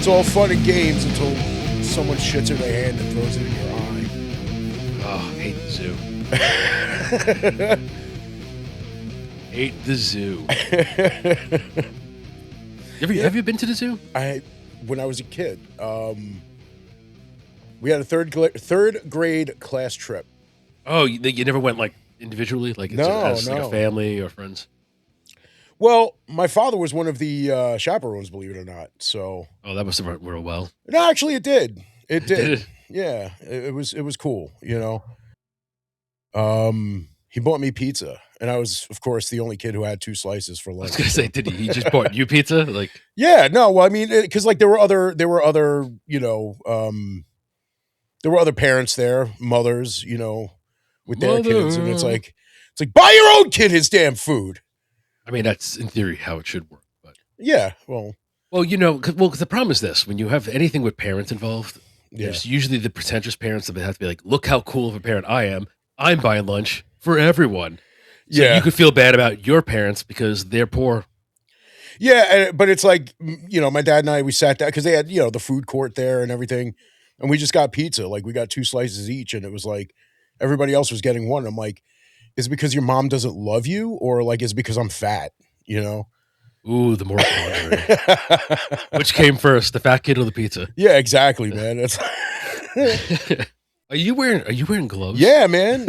It's all fun and games until someone shits in their hand and throws it in your eye. Oh, hate the zoo. Hate the zoo. Have you been to the zoo? When I was a kid, we had a third grade class trip. Oh, you never went like individually, like as like a family or friends? Well, my father was one of the chaperones, believe it or not. So, that must have worked real well. No, actually, it did. It did. Did it? Yeah, it was cool. You know. He bought me pizza, and I was, of course, the only kid who had 2 slices for lunch. I was gonna say, did he just bought you pizza? Like, yeah, no. Well, I mean, because like there were other, you know, there were other parents there, mothers, you know, with their kids, and it's like buy your own kid his damn food. I mean, that's in theory how it should work, but yeah, well, you know, because the problem is this: when you have anything with parents involved, there's usually the pretentious parents that have to be like, "Look how cool of a parent I am! I'm buying lunch for everyone." So you could feel bad about your parents because they're poor. Yeah, but it's like, you know, my dad and I, we sat down because they had, you know, the food court there and everything, and we just got pizza. Like we got 2 slices each, and it was like everybody else was getting one. I'm like, is it because your mom doesn't love you, or like is it because I'm fat? You know? Ooh, the moral quandary. Which came first, the fat kid or the pizza? Yeah, exactly, man. That's Are you wearing gloves? Yeah, man.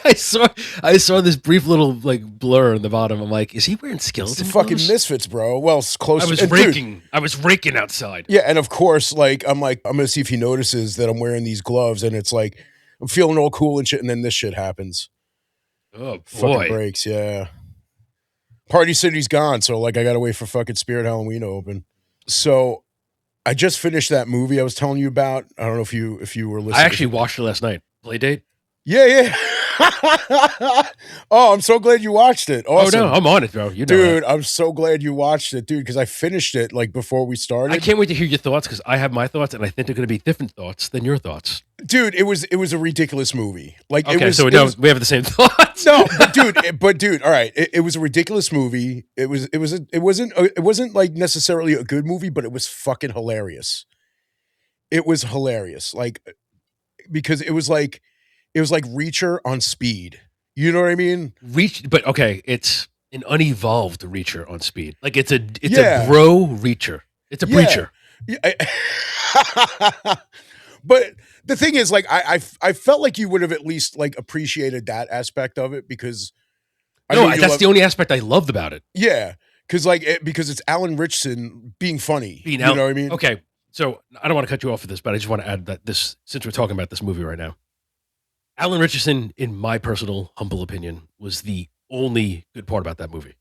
I saw this brief little like blur in the bottom. I'm like, is he wearing skeleton it's the fucking gloves? Misfits, bro. Well, it's close. I was raking outside. Yeah, and of course, like I'm gonna see if he notices that I'm wearing these gloves, and it's like I'm feeling all cool and shit, and then this shit happens. Oh boy, fucking breaks. Yeah, Party City's gone, so like I gotta wait for fucking Spirit Halloween to open. So I just finished that movie I was telling you about. I don't know if you were listening. I actually watched it last night. Playdate. Yeah. Oh, I'm so glad you watched it. Awesome. Oh no, I'm on it, bro. You know dude, that. I'm so glad you watched it, dude, because I finished it like before we started. I can't wait to hear your thoughts because I have my thoughts, and I think they're going to be different thoughts than your thoughts. Dude, it was a ridiculous movie. Like, okay, it was, so we have the same thoughts. No, but dude, all right, it was a ridiculous movie. It wasn't like necessarily a good movie, but it was fucking hilarious. It was hilarious, like because it was like Reacher on speed. You know what I mean? But okay, it's an unevolved Reacher on speed. Like it's a bro Reacher. It's a preacher. Yeah. But the thing is, like, I felt like you would have at least like appreciated that aspect of it because that's the only aspect I loved about it. Yeah, because it's Alan Ritchson being funny. You know what I mean? Okay, so I don't want to cut you off for this, but I just want to add that since we're talking about this movie right now, Alan Ritchson, in my personal humble opinion, was the only good part about that movie.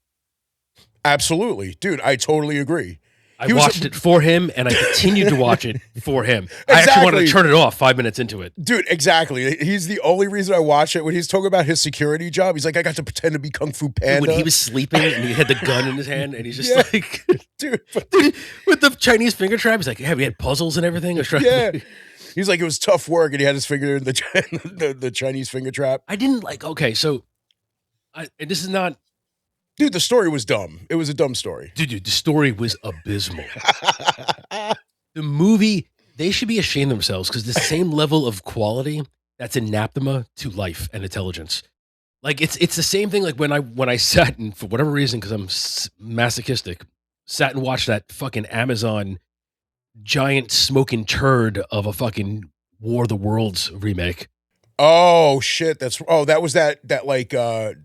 Absolutely, dude. I totally agree. I watched it for him, and I continued to watch it for him. Exactly. I actually wanted to turn it off 5 minutes into it. Dude, exactly. He's the only reason I watch it. When he's talking about his security job, he's like, I got to pretend to be Kung Fu Panda. When he was sleeping and he had the gun in his hand, and he's just like, dude, with the Chinese finger trap, he's like, we had puzzles and everything. Yeah. He's like, it was tough work, and he had his finger in the Chinese finger trap. I didn't like, okay, so, and this is not, dude, the story was dumb. It was a dumb story. Dude, the story was abysmal. The movie, they should be ashamed of themselves because the same level of quality that's anathema to life and intelligence. Like it's the same thing. Like when I sat and for whatever reason, because I'm masochistic, sat and watched that fucking Amazon giant smoking turd of a fucking War of the Worlds remake. Oh shit! That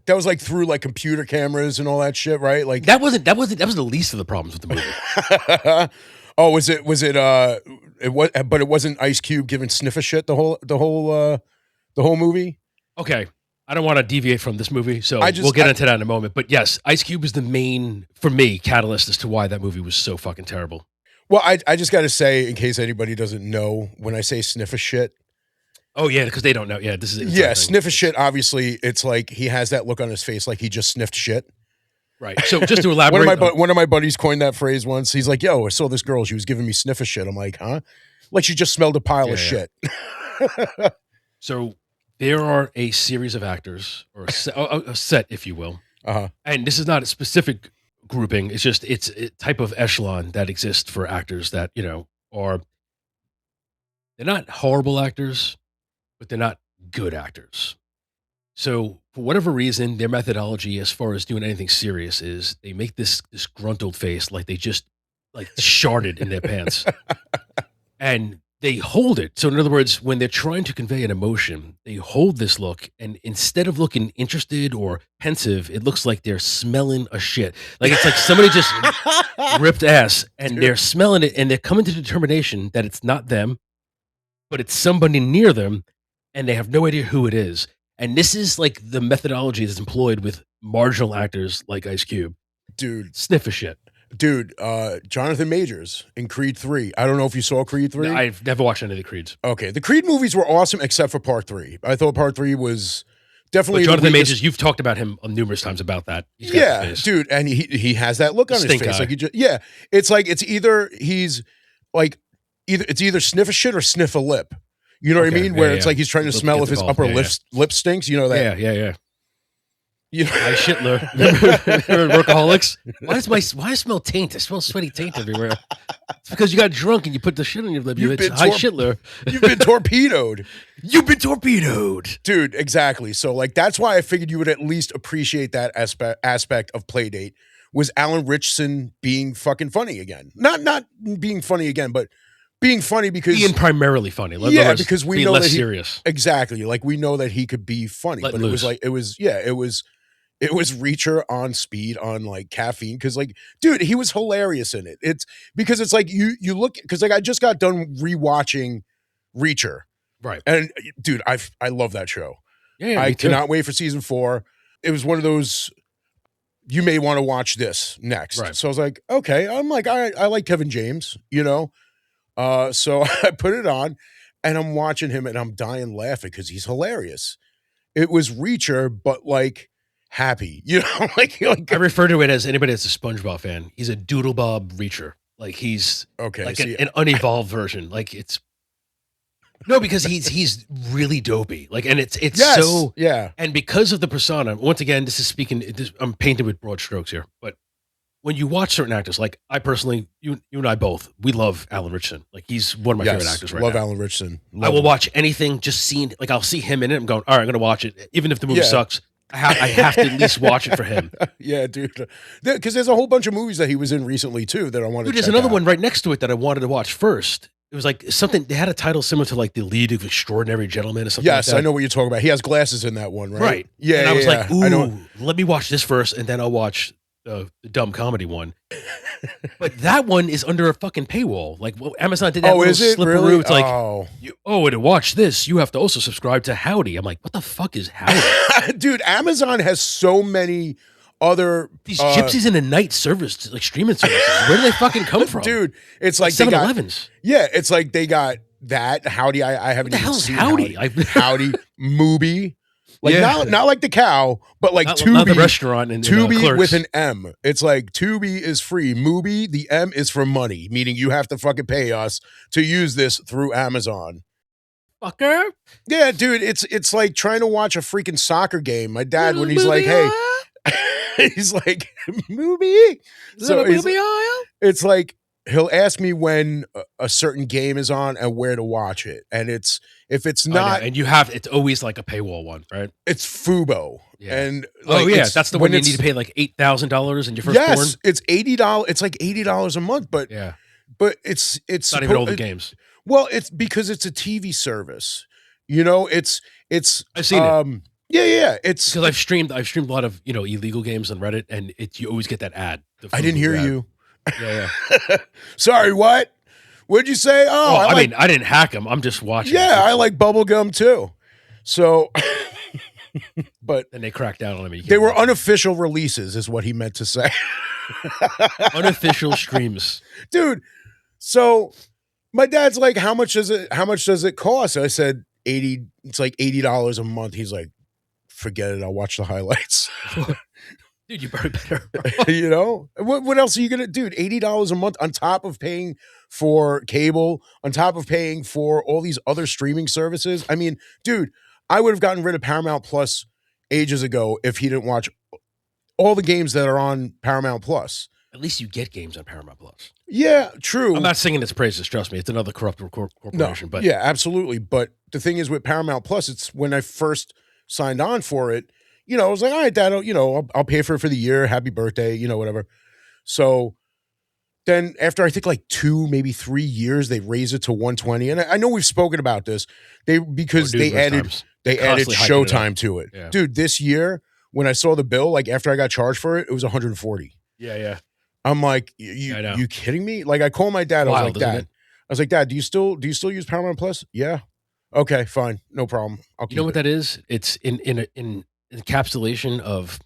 was like through like computer cameras and all that shit, right? Like that was the least of the problems with the movie. Oh, was it? But it wasn't Ice Cube giving sniff a shit the whole movie. Okay, I don't want to deviate from this movie, so we'll get into that in a moment. But yes, Ice Cube is the main, for me, catalyst as to why that movie was so fucking terrible. Well, I just got to say, in case anybody doesn't know, when I say sniff a shit. Oh yeah, because they don't know. Yeah, this is sniff a shit. Obviously, it's like he has that look on his face, like he just sniffed shit. Right. So just to elaborate, one of my buddies coined that phrase once. He's like, "Yo, I saw this girl. She was giving me sniff a shit." I'm like, "Huh?" Like she just smelled a pile of shit. So there are a series of actors, or a set, if you will. Uh-huh. And this is not a specific grouping. It's just it's a type of echelon that exists for actors that are they're not horrible actors, but they're not good actors. So for whatever reason, their methodology as far as doing anything serious is they make this gruntled face like they just like sharded in their pants. And they hold it. So in other words, when they're trying to convey an emotion, they hold this look, and instead of looking interested or pensive, it looks like they're smelling a shit. Like it's like somebody just ripped ass, and they're smelling it, and they're coming to the determination that it's not them, but it's somebody near them, and they have no idea who it is. And this is like the methodology that's employed with marginal actors like Ice Cube. Dude. Sniff a shit. Dude, Jonathan Majors in Creed 3. I don't know if you saw Creed 3. No, I've never watched any of the Creeds. Okay. The Creed movies were awesome except for Part 3. I thought Part 3 was definitely... But Jonathan Majors, you've talked about him numerous times about that. Yeah, dude, and he has that look on his face. Like it's like it's either he's like it's either sniff a shit or sniff a lip. You know what I mean? Where it's like he's trying to smell if his upper lip stinks. You know that? Yeah. You know? I Shitler. Remember Workaholics? Why I smell taint? I smell sweaty taint everywhere. It's because you got drunk and you put the shit on your lip. Hi Shitler. You've been torpedoed. You've been torpedoed. Dude, exactly. So like that's why I figured you would at least appreciate that aspect of Playdate was Alan Ritchson being fucking funny again. Not being funny again, but being funny because being primarily funny. Because we know less that serious. Exactly. Like we know that he could be funny, but it was Reacher on speed on like caffeine. Cause like, dude, he was hilarious in it. It's because it's like you look, cause like I just got done rewatching Reacher. Right. And dude, I love that show. Yeah. I cannot wait for season 4. It was one of those, you may want to watch this next. Right. So I was like, okay. I'm like, I like Kevin James, you know? So I put it on and I'm watching him and I'm dying laughing because he's hilarious. It was Reacher, but like happy, you know, like I refer to it as anybody that's a SpongeBob fan. He's a Doodle Bob Reacher. Like he's like an unevolved version. Like it's because he's really dopey. Like, and it's so and because of the persona. Once again, this is speaking. I'm painted with broad strokes here, but when you watch certain actors, like I personally, you and I both, we love Alan Ritchson. Like he's one of my favorite actors right now. Love Alan Ritchson. I will watch anything, just seeing, like I'll see him in it. I'm going, all right, I'm going to watch it. Even if the movie sucks, I have to at least watch it for him. Yeah, dude. Because there's a whole bunch of movies that he was in recently too that I wanted to check out. There's another one right next to it that I wanted to watch first. It was like something, they had a title similar to like The League of Extraordinary Gentlemen or something like that. Yes, I know what you're talking about. He has glasses in that one, right? Right. Yeah, and I was like, ooh, I know. Let me watch this first and then I'll watch the dumb comedy one. But that one is under a fucking paywall. Like Amazon did that little slipperoo. Really? It's like, to watch this, you have to also subscribe to Howdy. I'm like, what the fuck is Howdy? Dude, Amazon has so many other these gypsies in the night service, like streaming services. Where do they fucking come from? Dude, it's like 7-Elevens. Yeah, it's like they got that Howdy. I haven't even seen Howdy. Howdy, Mubi. Like not like the cow, but like Tubi. Not the restaurant in Tubi with an M. It's like Tubi is free. Mubi, the M is for money, meaning you have to fucking pay us to use this through Amazon. Fucker. Yeah, dude, it's like trying to watch a freaking soccer game. My dad, when he's like, hey, he's like, Mubi. So it's like he'll ask me when a certain game is on and where to watch it. And if it's not, and it's always like a paywall one, right? It's Fubo. Yeah. And that's the one you need to pay like $8,000 in your first born. It's $80. It's like $80 a month, but it's not even all the games. Well, it's because it's a TV service. You know, it's I've seen it. Yeah. It's because I've streamed a lot of illegal games on Reddit, and you always get that ad. I didn't hear you. Yeah. Sorry, what? What'd you say? Oh, I mean, I didn't hack them. I'm just watching. Yeah, I like bubblegum too. So, but then they cracked down on me. They were unofficial releases, is what he meant to say. Unofficial streams, dude. So my dad's like, "How much does it cost?" I said, $80. It's like $80 a month. He's like, "Forget it. I'll watch the highlights." Dude, you better. You know, what else are you gonna do? $80 a month on top of paying for cable, on top of paying for all these other streaming services. I mean, dude, I would have gotten rid of Paramount Plus ages ago if he didn't watch all the games that are on Paramount Plus. At least you get games on Paramount Plus. Yeah, true. I'm not singing its praises. Trust me, it's another corrupt corporation. No, But yeah, absolutely. But the thing is, with Paramount Plus, it's when I first signed on for it. I was like, all right, Dad, I'll pay for it for the year. Happy birthday, whatever. So then, after I think like 2, maybe 3 years, they raised it to 120. And I know we've spoken about this. Because they added Constantly hyping it Showtime up. to it, Yeah. dude. This year, when I saw the bill, like after I got charged for it, it was 140. Yeah. I'm like, I know. you kidding me? Like, I called my dad. Wild, I was like, Dad, do you still use Paramount Plus? Yeah. Okay, fine, no problem. I'll keep You know what it. that is? It's in encapsulation of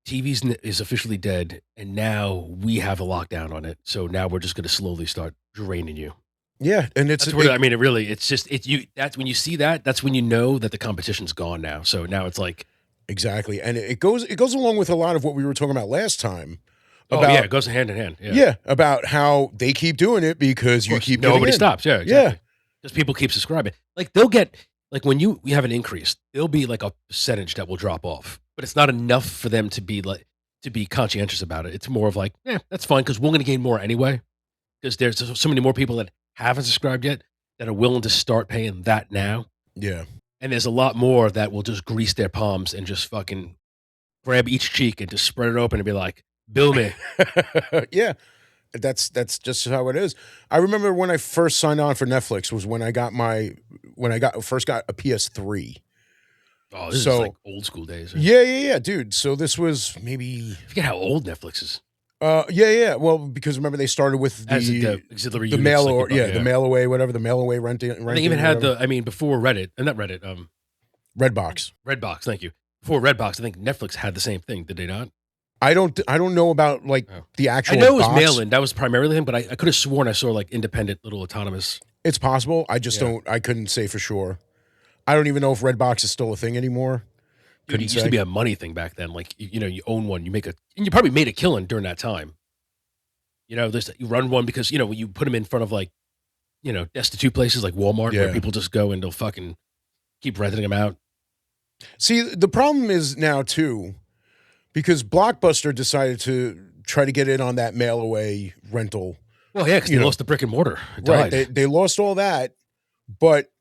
TV's is officially dead, and now we have a lockdown on it. So now we're just going to slowly start draining you. Yeah, and That's where I mean, it really. It's just you. That's when you see that. That's when you know that the competition's gone now. So now it's like exactly, and it goes along with a lot of what we were talking about last time. It goes hand in hand. Yeah, about how they keep doing it because you keep nobody getting in. stops. Yeah, exactly. Because people keep subscribing. Like they'll get like when you have an increase, there'll be like a percentage that will drop off, but it's not enough for them to be conscientious about it. It's more of like, that's fine because we're going to gain more anyway. Because there's so many more people that haven't subscribed yet that are willing to start paying that now. Yeah, and there's a lot more that will just grease their palms and just fucking grab each cheek and just spread it open and be like, bill me. Yeah, that's just how it is. I remember when I first signed on for Netflix was when I first got a PS3. Oh, this is like old school days. Right? Yeah, dude. So this was maybe, I forget how old Netflix is. Yeah. Well, because remember they started with the auxiliary the mail or the mail away, whatever, the mail away renting. They even had before Reddit, not Reddit, Redbox. Redbox, thank you. Before Redbox, I think Netflix had the same thing. Did they not? I don't know about the actual. I know it was box. mail-in. That was primarily him, but I could have sworn I saw like independent little autonomous. It's possible. I just don't. I couldn't say for sure. I don't even know if Redbox is still a thing anymore. Dude, it used to be a money thing back then. Like you own one, and you probably made a killing during that time. You run one because when you put them in front of destitute places like Walmart where people just go and they'll fucking keep renting them out. See, the problem is now too, because Blockbuster decided to try to get in on that mail away rental. Well, yeah, because they lost the brick and mortar. Right, they lost all that, but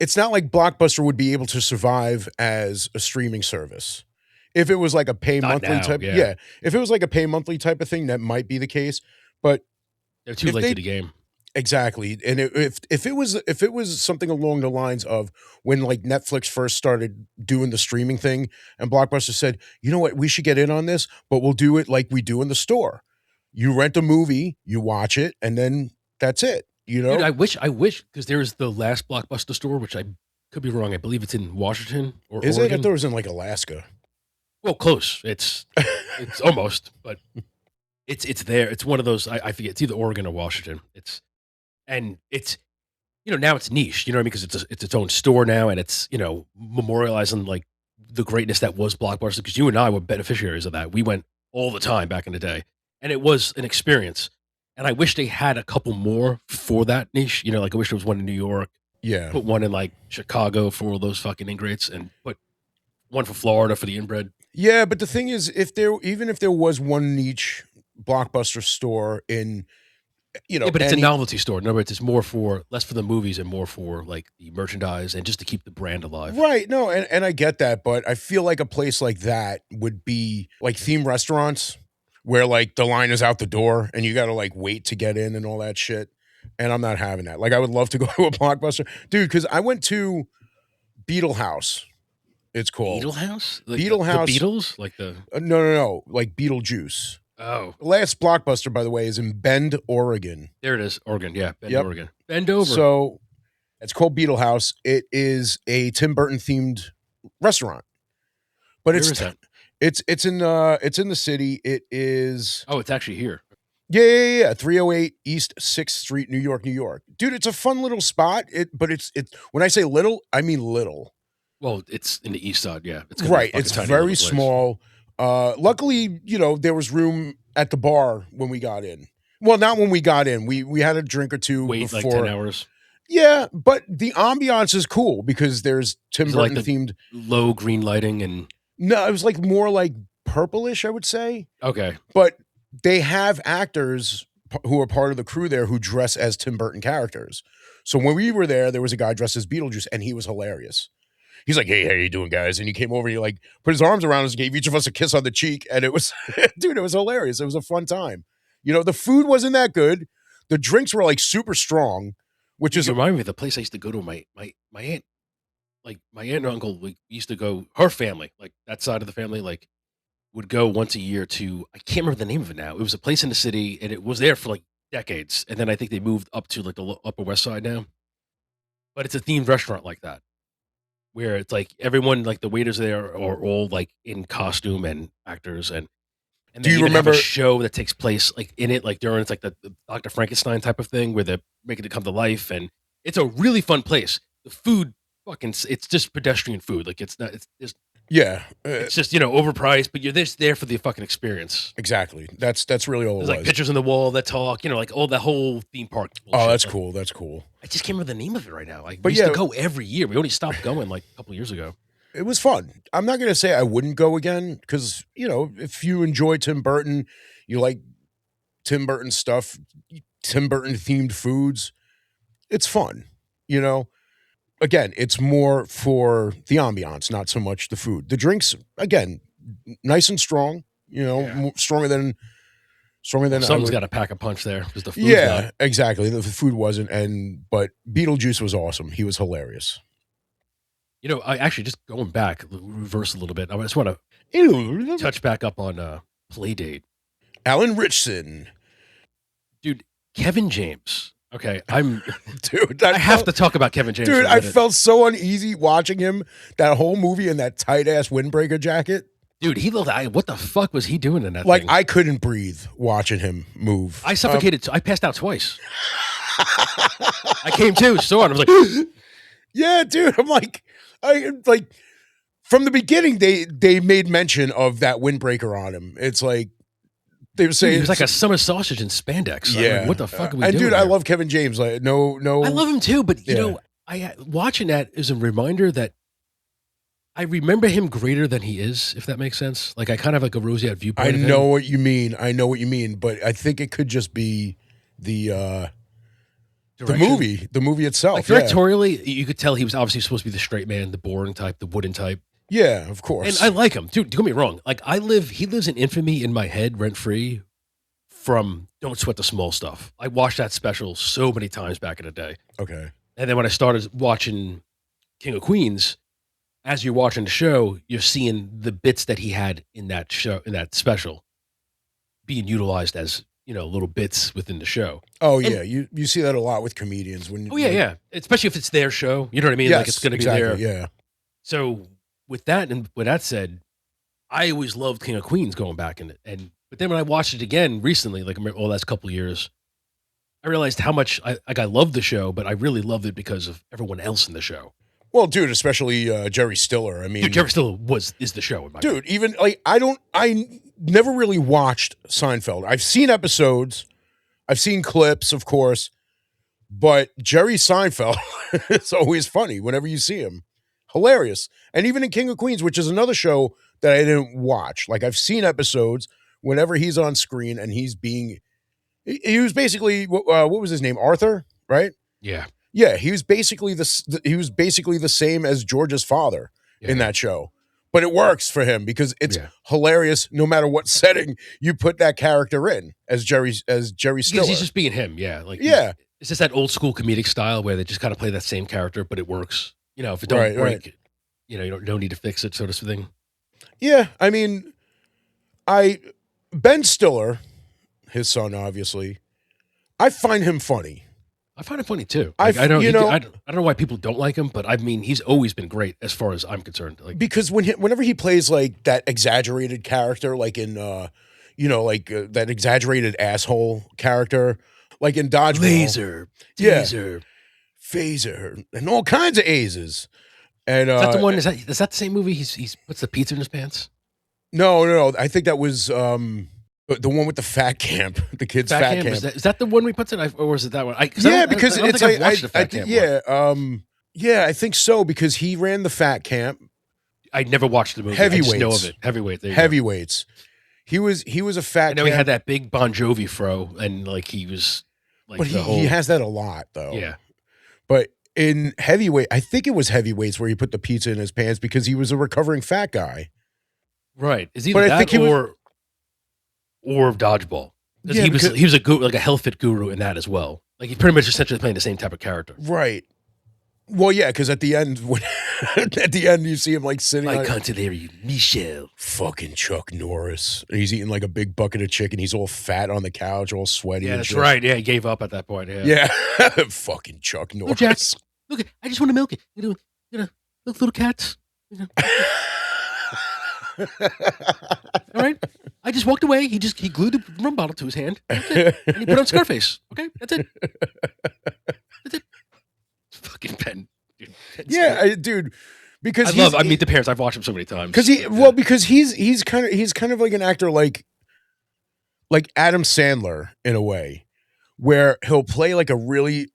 it's not like Blockbuster would be able to survive as a streaming service. If it was like a pay monthly type, if it was like a pay monthly type of thing, that might be the case. But they're too late to the game. Exactly, and if it was something along the lines of when like Netflix first started doing the streaming thing, and Blockbuster said, you know what, we should get in on this, but we'll do it like we do in the store. You rent a movie, you watch it, and then that's it. Dude, I wish because there's the last Blockbuster store, which I could be wrong. I believe it's in Washington or is Oregon. it? I thought it was in like Alaska. Well, close. It's almost, but it's there. It's one of those. I forget. It's either Oregon or Washington. And it's now it's niche. You know what I mean? Because it's its own store now, and it's memorializing like the greatness that was Blockbuster. Because you and I were beneficiaries of that. We went all the time back in the day, and it was an experience. And I wish they had a couple more for that niche. Like I wish there was one in New York. Yeah. Put one in like Chicago for all those fucking ingrates, and put one for Florida for the inbred. Yeah, but the thing is, if there was one niche Blockbuster store in, but it's a novelty store. In other words, it's less for the movies and more for like the merchandise and just to keep the brand alive. Right. No, and I get that, but I feel like a place like that would be like theme restaurants where like the line is out the door and you got to like wait to get in and all that shit. And I'm not having that. Like I would love to go to a Blockbuster, dude, because I went to Beetle House. It's called Beetle House. Like Beetle House. The Beatles, like the no, like Beetlejuice. Oh, the last Blockbuster, by the way, is in Bend, Oregon. There it is, Oregon. Yeah, Bend, Oregon. Bend over. So it's called Beetle House. It is a Tim Burton themed restaurant, but it's in the city. It is. Oh, it's actually here. Yeah. 308 East 6th Street, New York. Dude, it's a fun little spot. But it's when I say little, I mean little. Well, it's in the east side, yeah. It's right. It's very small. Luckily, there was room at the bar when we got in. Well, not when we got in. We had a drink or two before. Like 10 hours. Yeah, but the ambiance is cool because there's Tim Burton themed low green lighting and no, it was like more like purplish, I would say. Okay. But they have actors who are part of the crew there who dress as Tim Burton characters. So when we were there was a guy dressed as Beetlejuice, and he was hilarious. He's like, "Hey, how you doing, guys?" And he came over and he like put his arms around us and gave each of us a kiss on the cheek. And it was, dude, it was hilarious. It was a fun time. You know, the food wasn't that good. The drinks were like super strong, which is remind me of the place I used to go to. My aunt, like my aunt and uncle, we used to go. Her family, like that side of the family, like would go once a year to. I can't remember the name of it now. It was a place in the city, and it was there for like decades. And then I think they moved up to like the Upper West Side now. But it's a themed restaurant like that, where it's like everyone, like the waiters there, are all like in costume and actors, and Do they you even remember have a show that takes place like in it, like during it's like the Dr. Frankenstein type of thing, where they're making it come to life, and it's a really fun place. The food, fucking, it's just pedestrian food. Like it's not, yeah, it's just overpriced, but you're just there for the fucking experience. exactly. That's really all There's it like was. pictures on the wall that talk, like all the whole theme park. Oh, bullshit. that's Like, cool. That's cool. I just can't remember the name of it right now. Like, But we used yeah. to go every year. We only stopped going like a couple years ago. It was fun. I'm not going to say I wouldn't go again because, if you enjoy Tim Burton, you like Tim Burton stuff, Tim Burton themed foods, it's fun. Again, it's more for the ambiance, not so much the food. The drinks, again, nice and strong, Yeah. stronger than Someone's got to pack a punch there because the food's Yeah, not. exactly. The food wasn't, but Beetlejuice was awesome. He was hilarious. I actually just going back, reverse a little bit. I just want to touch back up on Playdate. Alan Ritchson. Dude, Kevin James. Okay, Dude, I have to talk about Kevin James. Dude, for a I minute. felt so uneasy watching him that whole movie in that tight ass windbreaker jacket. Dude, he looked. What the fuck was he doing in that? Like thing? I couldn't breathe watching him move. I suffocated. I passed out twice. I came to, saw it. I was like, yeah, dude. I'm like, from the beginning they made mention of that windbreaker on him. It's like they were saying he was like a summer sausage in spandex. Yeah, Like, what the fuck are we and doing? dude, I here? love Kevin James. Like, no, I love him too, but Yeah. I watching that is a reminder that I remember him greater than he is, if that makes sense. Like I kind of have like a roseate viewpoint. I of him. know what you mean. But I think it could just be the Direction. the movie itself. Like directorially, you could tell he was obviously supposed to be the straight man, the boring type, the wooden type. Yeah, of course. And I like him, dude. Don't get me wrong. Like he lives in infamy in my head, rent free. From Don't Sweat the Small Stuff. I watched that special so many times back in the day. Okay. And then when I started watching King of Queens, as you're watching the show, you're seeing the bits that he had in that show, in that special, being utilized as little bits within the show. Oh And- yeah, you see that a lot with comedians when. Oh yeah. Especially if it's their show. You know what I mean? Yes, Like it's going to exactly, be there. Yeah. So with that said, I always loved King of Queens going back but then when I watched it again recently, like the last couple of years, I realized how much I loved the show, but I really loved it because of everyone else in the show. Well, dude, especially Jerry Stiller. I mean, Dude, Jerry Stiller is the show. In my dude, even like I never really watched Seinfeld. I've seen episodes, I've seen clips, of course, but Jerry Seinfeld is always funny whenever you see him. Hilarious. And even in King of Queens, which is another show that I didn't watch. Like I've seen episodes whenever he's on screen and he was basically what was his name? Arthur, right? Yeah. Yeah, he was basically the same as George's father in that show. But it works for him because it's hilarious no matter what setting you put that character in as Jerry Stiller. Because he's just being him, yeah. Like Yeah. It's just that old school comedic style where they just kind of play that same character, but it works. If it don't work, you don't no need to fix it, sort of thing. Yeah, I mean, Ben Stiller, his son, obviously, I find him funny. I find it funny too. Like, I don't know why people don't like him, but I mean, he's always been great as far as I'm concerned. Like because whenever he plays like that exaggerated character, like in that exaggerated asshole character, like in Dodgeball, laser, taser, phaser, and all kinds of A's. And is that the one? Is that the same movie? He puts the pizza in his pants. No. I think that was the one with the fat camp, the kids' fat camp. Is that the one we put in, or was it that one? Because it's like I think so because he ran the fat camp. I never watched the movie. I just know of it. Heavyweight. Heavyweights. He was a fat. I know he had that big Bon Jovi fro, and like he was like. But he has that a lot though. Yeah. But in Heavyweight, I think it was Heavyweights where he put the pizza in his pants because he was a recovering fat guy. Right. Is either that or Dodgeball? Because he was a health fit guru in that as well. Like he pretty much essentially playing the same type of character. Right. Well, yeah, because at the end, you see him like sitting. I can't deliver you, Michelle. Fucking Chuck Norris. And he's eating like a big bucket of chicken. He's all fat on the couch, all sweaty. Yeah, that's right. Yeah, he gave up at that point. Yeah. Fucking Chuck Norris. Jack, look, I just want to milk it. You know, look, little cats. You know. All right. I just walked away. He glued the rum bottle to his hand. That's it. And he put on Scarface. Okay, that's it. That's it. Fucking Ben. Dude, dude. Because I Meet the Parents. I've watched him so many times. Because he's kind of like an actor like Adam Sandler in a way, where he'll play like a really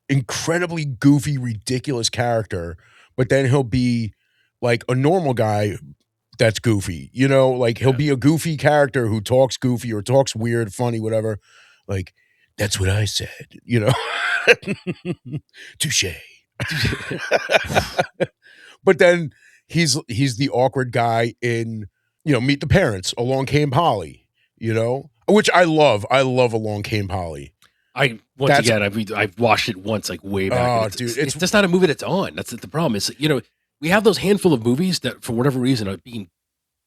incredibly goofy, ridiculous character, but then he'll be like a normal guy that's goofy, you know, like he'll be a goofy character who talks goofy or talks weird, funny, whatever. Like, that's what I said, you know. Touche. But then he's the awkward guy in, you know, Meet the Parents, Along Came Polly, you know, which I love. I love Along Came Polly. I've watched it once, like way back. Oh, dude, it's just not a movie that's on. That's the problem. Is, you know, we have those handful of movies that for whatever reason are being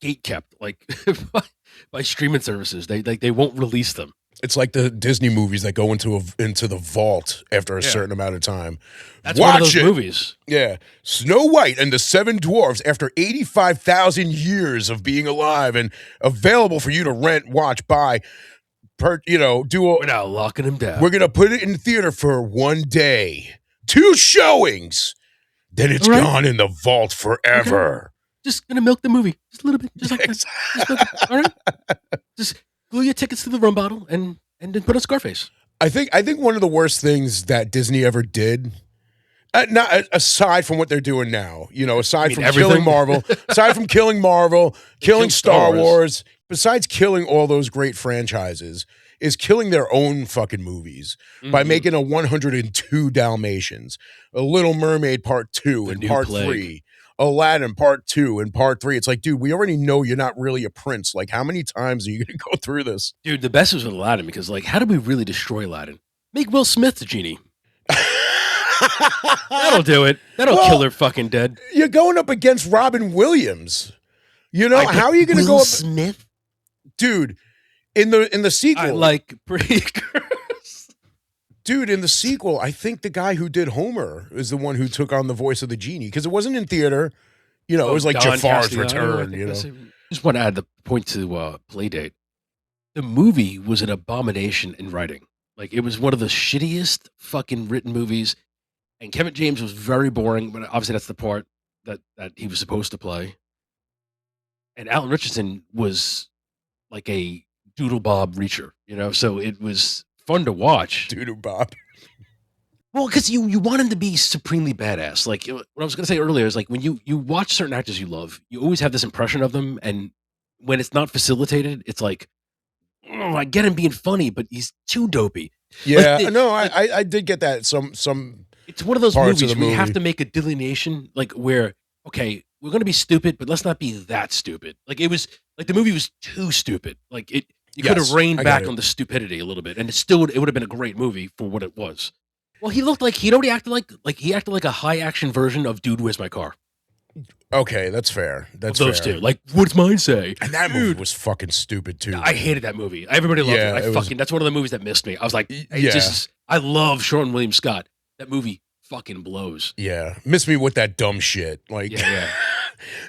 gatekept, like by streaming services. They won't release them. It's like the Disney movies that go into the vault after a certain amount of time. That's one of those movies. Yeah. Snow White and the Seven Dwarfs after 85,000 years of being alive and available for you to rent, watch, buy. We're now locking them down. We're going to put it in the theater for one day. 2 showings. Then it's gone in the vault forever. Okay. Just going to milk the movie. Just a little bit. Just like that. All right? Just glue your tickets to the rum bottle and then put on Scarface. I think one of the worst things that Disney ever did, not aside from what they're doing now, you know, aside from killing Marvel, killing Star Wars, besides killing all those great franchises, is killing their own fucking movies by making a 102 Dalmatians, a Little Mermaid Part 2 and Part 3. Aladdin Part 2 and Part 3. It's like, dude, we already know you're not really a prince. Like, how many times are you going to go through this? Dude, the best was with Aladdin because, like, how did we really destroy Aladdin? Make Will Smith the genie. That'll do it. That'll kill her fucking dead. You're going up against Robin Williams. You know, how are you going to go up? Smith? Dude, in the sequel. I like pretty girls. Dude, in the sequel, I think the guy who did Homer is the one who took on the voice of the genie because it wasn't in theater. You know, it was like Don Jafar's Castellano, return. You know, just want to add the point to Playdate. The movie was an abomination in writing. Like it was one of the shittiest fucking written movies. And Kevin James was very boring, but obviously that's the part that he was supposed to play. And Alan Ritchson was like a doodle bob reacher, you know, so it was fun to watch. Doodle bob. Well, because you want him to be supremely badass. Like what I was going to say earlier is like when you watch certain actors you love, you always have this impression of them, and when it's not facilitated, it's like, oh, I get him being funny, but he's too dopey. Yeah, I did get that. Some. It's one of those movies where you have to make a delineation, like where okay, we're going to be stupid, but let's not be that stupid. Like it was like the movie was too stupid. Like it, you could have reined back on the stupidity a little bit, and it would have been a great movie for what it was. Well, he looked like he acted like a high action version of Dude, Where's My Car? Okay, that's fair. That's those fair. two. Like, what's mine say? And that movie was fucking stupid too. I hated that movie. Everybody loved it. That's one of the movies that missed me. I was like, I love Sean William Scott. That movie fucking blows. Yeah, missed me with that dumb shit. Like,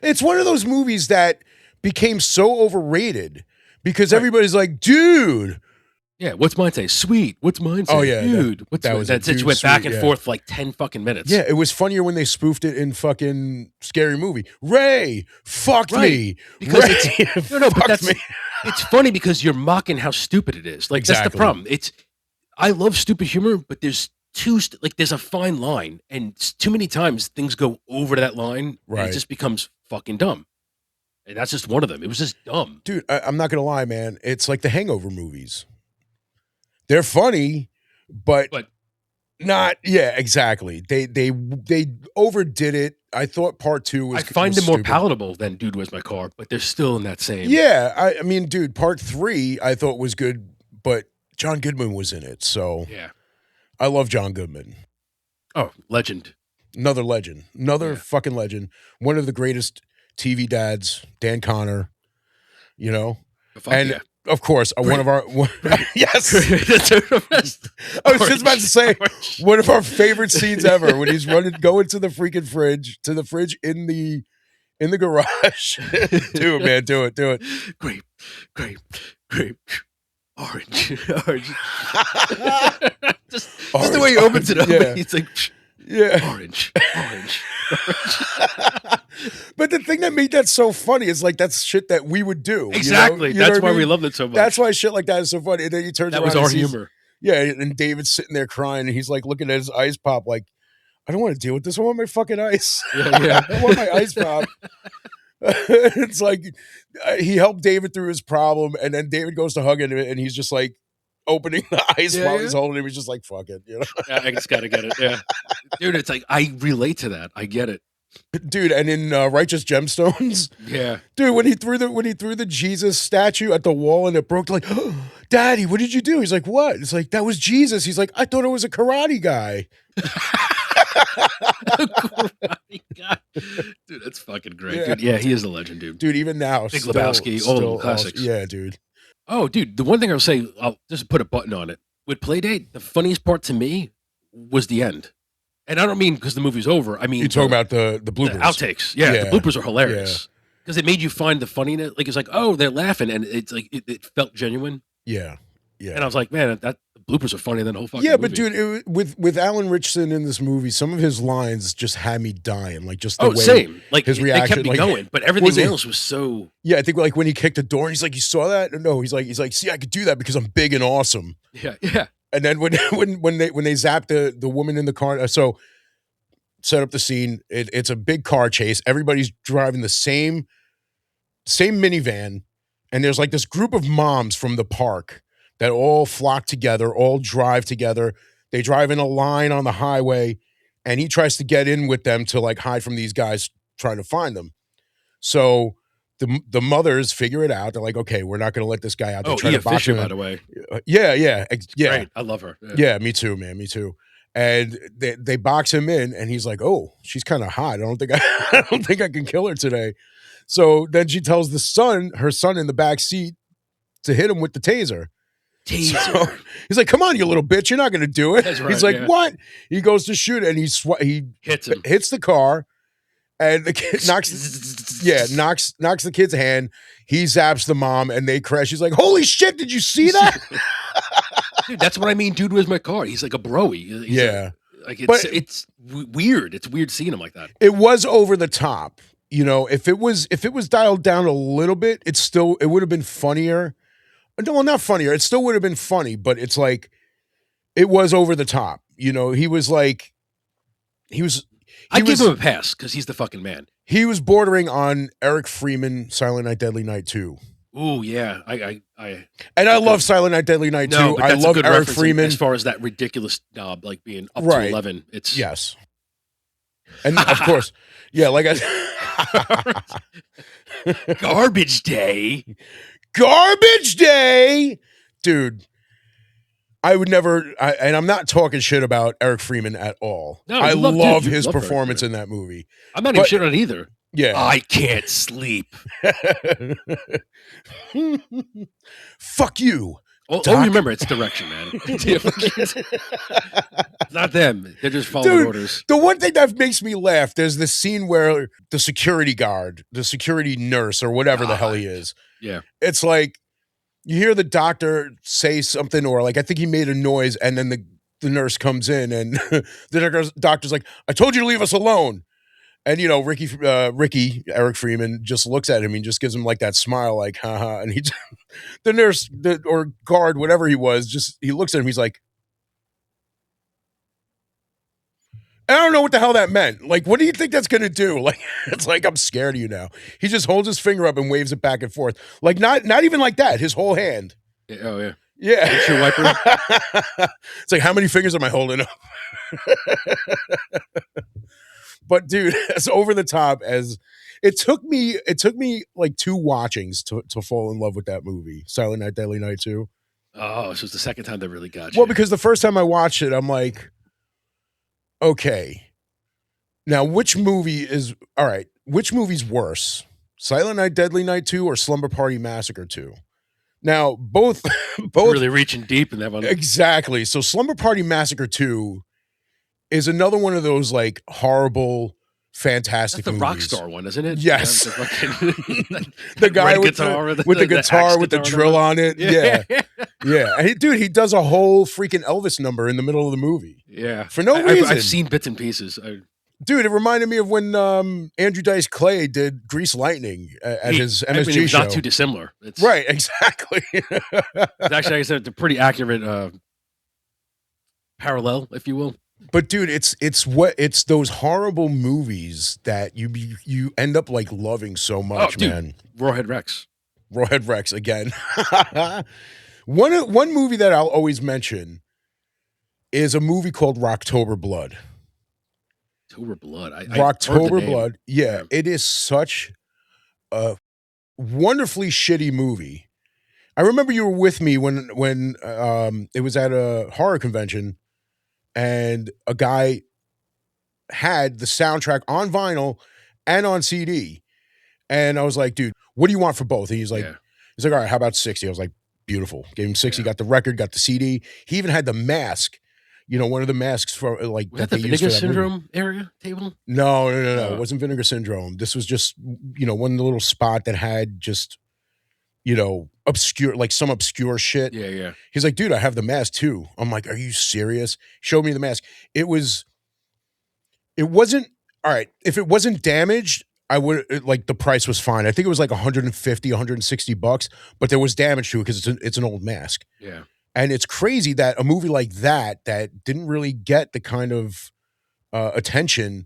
it's one of those movies that became so overrated because everybody's like, dude. Yeah, what's mine say? Sweet. What's mine say? Oh yeah, dude. That you went back and forth for like 10 fucking minutes. Yeah, it was funnier when they spoofed it in fucking Scary Movie. Ray, fuck me. Because Ray, it's funny because you're mocking how stupid it is. Like that's the problem. I love stupid humor, but there's like there's a fine line, and too many times things go over that line, and it just becomes fucking dumb. And that's just one of them. It was just dumb. Dude, I'm not gonna lie, man. It's like the Hangover movies. They're funny, but not. Yeah, exactly. They overdid it. I thought part 2 was. I find them more stupid. palatable than Dude, Where's My Car, but they're still in that same. Yeah, I mean, dude, part 3 I thought was good, but John Goodman was in it, so yeah, I love John Goodman. Oh, legend. Another legend. Another fucking legend. One of the greatest TV dads, Dan Connor, you know? And of course, one of our yes. I was just about to say one of our favorite scenes ever when he's going to the freaking fridge in the garage. Do it, man. Do it. Grape. Orange. Just the way he opens it up. Yeah. He's like, orange. But the thing that made that so funny is like that's shit that we would do. Exactly. You know that's why we loved it so much. That's why shit like that is so funny. And then he turns around. That was our humor. Yeah, and David's sitting there crying, and he's like looking at his ice pop, like, I don't want to deal with this. I want my fucking ice. Yeah. I want my ice pop. It's like he helped David through his problem, and then David goes to hug him, and he's just like opening the ice while he's holding him. He's just like, fuck it. You know? Yeah, I just gotta get it. Yeah. Dude, it's like I relate to that. I get it. Dude, and in Righteous Gemstones, dude, when he threw the Jesus statue at the wall and it broke, like, oh, Daddy, what did you do? He's like, what? It's like, that was Jesus. He's like, I thought it was a karate guy. Karate guy. Dude, that's fucking great. Yeah. Dude, yeah, he is a legend, dude. Dude, even now, Big Lebowski, all the classics. Awesome. Yeah, dude. Oh, dude, the one thing I'll say, I'll just put a button on it. With Playdate, the funniest part to me was the end. And I don't mean because the movie's over. I mean, you're talking about the bloopers. The outtakes. Yeah, the bloopers are hilarious. Because it made you find the funniness. Like, it's like, oh, they're laughing. And it's like, it felt genuine. Yeah. And I was like, man, the bloopers are funnier than the whole fucking movie. But dude, with Alan Ritchson in this movie, some of his lines just had me dying. Like, just the way same. Like, his reaction. They kept me going. But everything else was so... Yeah, I think like when he kicked the door, and he's like, you saw that? No, he's like, see, I could do that because I'm big and awesome. Yeah. And then when they zap the woman in the car, so set up the scene. It's a big car chase. Everybody's driving the same minivan, and there's like this group of moms from the park that all flock together, all drive together. They drive in a line on the highway, and he tries to get in with them to like hide from these guys trying to find them. So the mothers figure it out. They're like, okay, we're not going to let this guy out. They try to box him, by the way. Yeah. Great. I love her. Yeah, me too, man. Me too. And they box him in, and he's like, "Oh, she's kind of hot. I don't think I can kill her today." So then she tells her son in the back seat, to hit him with the taser. So he's like, "Come on, you little bitch! You're not going to do it." Right, he's like, "What?" He goes to shoot, and he hits the car, and the kid knocks the kid's hand. He zaps the mom, and they crash. He's like, "Holy shit! Did you see that?" Dude, that's what I mean. Dude, where's my car? He's like a broy. It's weird. It's weird seeing him like that. It was over the top. You know, if it was dialed down a little bit, it would have been funnier. No, not funnier. It still would have been funny, but it's like it was over the top. You know, I give him a pass because he's the fucking man. He was bordering on Eric Freeman, Silent Night, Deadly Night 2. Oh yeah, I love Silent Night, Deadly Night 2. I love Eric Freeman as far as that ridiculous knob, like being up to 11. It's yes, and of course, yeah, like I Garbage Day, dude. I would never, and I'm not talking shit about Eric Freeman at all. No, I love his performance in that movie. I'm not even shit on it either. Yeah. I can't sleep. Fuck you. Oh, remember, it's direction, man. It's not them. They're just following orders. The one thing that makes me laugh, there's this scene where the security guard, the security nurse, or whatever the hell he is. Yeah. It's like, you hear the doctor say something, or like, I think he made a noise, and then the nurse comes in, and the doctor's like, I told you to leave us alone. And, you know, Ricky, Eric Freeman, just looks at him and just gives him like that smile, like, haha. And the nurse or guard, whatever he was, he looks at him. He's like, And I don't know what the hell that meant. Like, what do you think that's going to do? Like, it's like, I'm scared of you now. He just holds his finger up and waves it back and forth. Like, not even like that. His whole hand. Yeah, oh, yeah. Yeah. Windshield wiper. It's like, how many fingers am I holding up? But dude, as over the top as it took me like 2 watchings to fall in love with that movie, Silent Night, Deadly Night 2. Oh, so it's the second time that really got you. Well, because the first time I watched it, I'm like, okay, now which movie's worse? Silent Night, Deadly Night 2 or Slumber Party Massacre 2? Now, both really reaching deep in that one. Exactly. So Slumber Party Massacre 2 is another one of those like horrible, fantastic That's the movies. Rockstar one, isn't it? Yes. The guy with the guitar with the drill on it. Yeah. Yeah. And he does a whole freaking Elvis number in the middle of the movie. Yeah. For no reason. I've seen bits and pieces. Dude, it reminded me of when Andrew Dice Clay did Grease Lightning at his MSG show. Not too dissimilar. Right, exactly. It's actually, like I said, it's a pretty accurate parallel, if you will. But dude, it's those horrible movies that you end up like loving so much, man. Rawhead Rex. Rawhead Rex again. One movie that I'll always mention is a movie called Rocktober Blood. Rocktober Blood. Rocktober Blood. Yeah, it is such a wonderfully shitty movie. I remember you were with me when it was at a horror convention, and a guy had the soundtrack on vinyl and on CD, and I was like, "Dude, what do you want for both?" And he's like, "All right, how about 60?" I was like, "Beautiful." Gave him 60. Got the record, got the CD. He even had the mask. You know, one of the masks for like was that the Vinegar Syndrome area table? No. It wasn't Vinegar Syndrome. This was just, one little spot that had just, obscure, like some obscure shit. Yeah. He's like, dude, I have the mask too. I'm like, are you serious? Showed me the mask. It wasn't, all right. If it wasn't damaged, I would, like, the price was fine. I think it was like $150, $160, but there was damage to it because it's an old mask. Yeah. And it's crazy that a movie like that didn't really get the kind of attention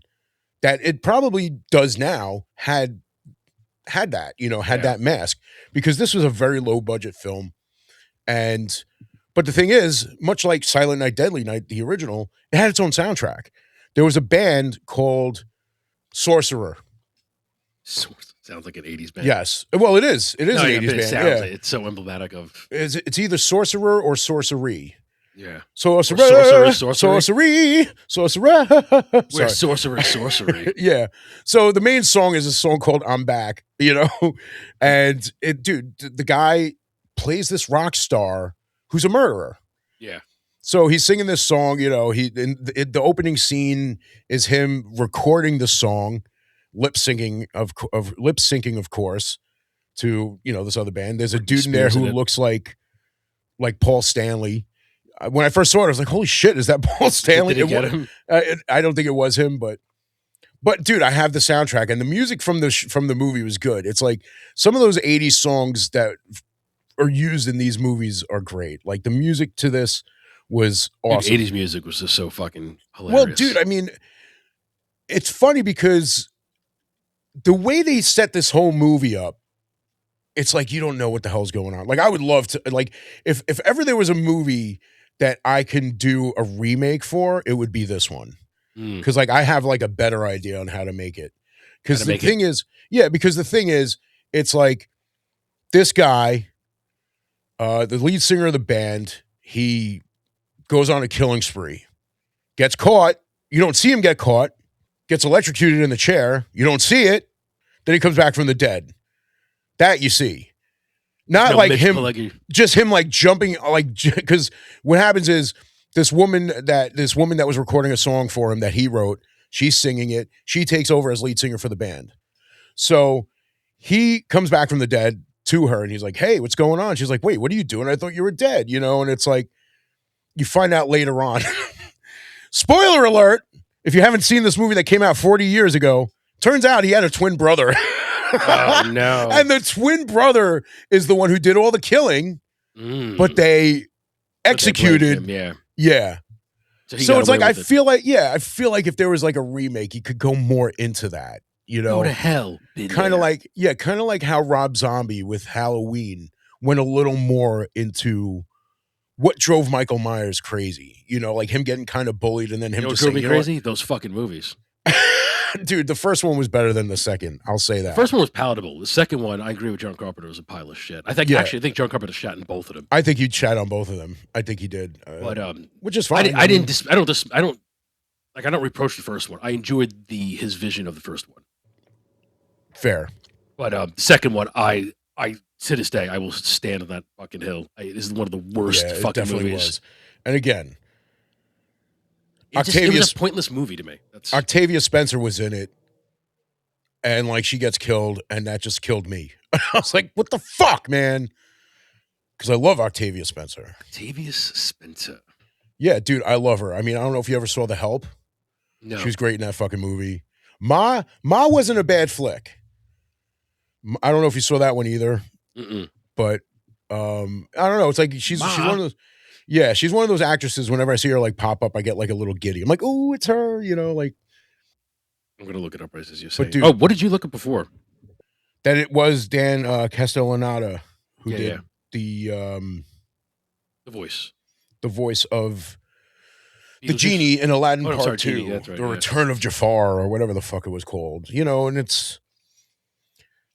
that it probably does now had that, that mask, because this was a very low budget film. But the thing is, much like Silent Night, Deadly Night, the original, it had its own soundtrack. There was a band called Sorcerer. Sounds like an 80s band. Yes. Well, it is. It is an 80s band. It's so emblematic of... It's either Sorcerer or Sorcery. Yeah. Sorcerer. Sorcery. Where's sorcery? Yeah. So the main song is a song called I'm Back, and the guy plays this rock star who's a murderer. Yeah. So he's singing this song, the opening scene is him recording the song, lip syncing, of course, to this other band. There's a dude in there who looks like Paul Stanley. When I first saw it, I was like, "Holy shit, is that Paul Stanley?" Did he get him? I don't think it was him, but dude, I have the soundtrack, and the music from the movie was good. It's like some of those '80s songs that are used in these movies are great. Like the music to this was awesome. Dude, '80s music was just so fucking hilarious. Well, dude, I mean, it's funny because the way they set this whole movie up, it's like you don't know what the hell's going on. Like I would love to, like, if ever there was a movie that I can do a remake for, it would be this one. Because like I have like a better idea on how to make it. Because the thing is, it's like this guy, the lead singer of the band, he goes on a killing spree, gets caught. You don't see him get caught, gets electrocuted in the chair. You don't see it. Then he comes back from the dead. That you see. Not like him, just him like jumping, like, because what happens is this woman that was recording a song for him that he wrote, she's singing it. She takes over as lead singer for the band. So he comes back from the dead to her and he's like, "Hey, what's going on?" She's like, "Wait, what are you doing? I thought you were dead," and it's like, you find out later on. Spoiler alert, if you haven't seen this movie that came out 40 years ago, turns out he had a twin brother. Oh, no. And the twin brother is the one who did all the killing, but they executed. him, Yeah. So he So got it's away like I with it. feel like I feel like if there was like a remake, he could go more into that. You Go to know, hell. Been kind of there. like kind of like how Rob Zombie with Halloween went a little more into what drove Michael Myers crazy. You know, like him getting kind of bullied and then You him know what just drove saying, me you know what, crazy? Those fucking movies. dude, the first one was better than the second. I'll say The that. first one was palatable. The second one, I agree with John Carpenter, was a pile of shit. I think Yeah, actually, I think John Carpenter shot in both of them. I think you chat on both of them. I think he did, But which is I, fine. I mean, didn't. I don't reproach the first one. I enjoyed his vision of the first one. fair. But the second one, I to this day, I will stand on that fucking hill. This is one of the worst Yeah, it fucking definitely movies. was. And again, It was a pointless movie to me. That's Octavia Spencer was in it, and like she gets killed, and that just killed me. I was like, what the fuck, man? Because I love Octavia Spencer. Octavia Spencer. Yeah, dude, I love her. I mean, I don't know if you ever saw The Help. No, She was great in that fucking movie. Ma wasn't a bad flick. I don't know if you saw that one either, Mm-mm. but I don't know. It's like she's one of those. Yeah, she's one of those actresses. Whenever I see her like pop up, I get like a little giddy. I'm like, oh, it's her. You know, like. I'm gonna look it up right as you say. But dude, Oh, what did you look up before? that it was Dan Castellaneta who Yeah, did yeah. The voice. the voice of the Beetlejuice? genie in Aladdin Oh, I'm Part sorry, 2, Genie, that's right, The yeah. Return of Jafar, or whatever the fuck it was called. You know, and it's.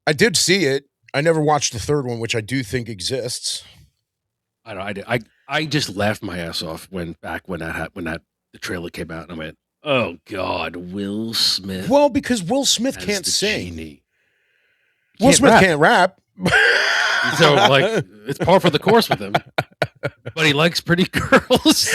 I did see it. I never watched the third one, which I do think exists. I don't. I just laughed my ass off when the trailer came out, and I went, "Oh God, Will Smith." Well, because Will Smith as can't the sing. Genie. Will Smith rap. can't rap. So like it's par for the course with him. But he likes pretty girls.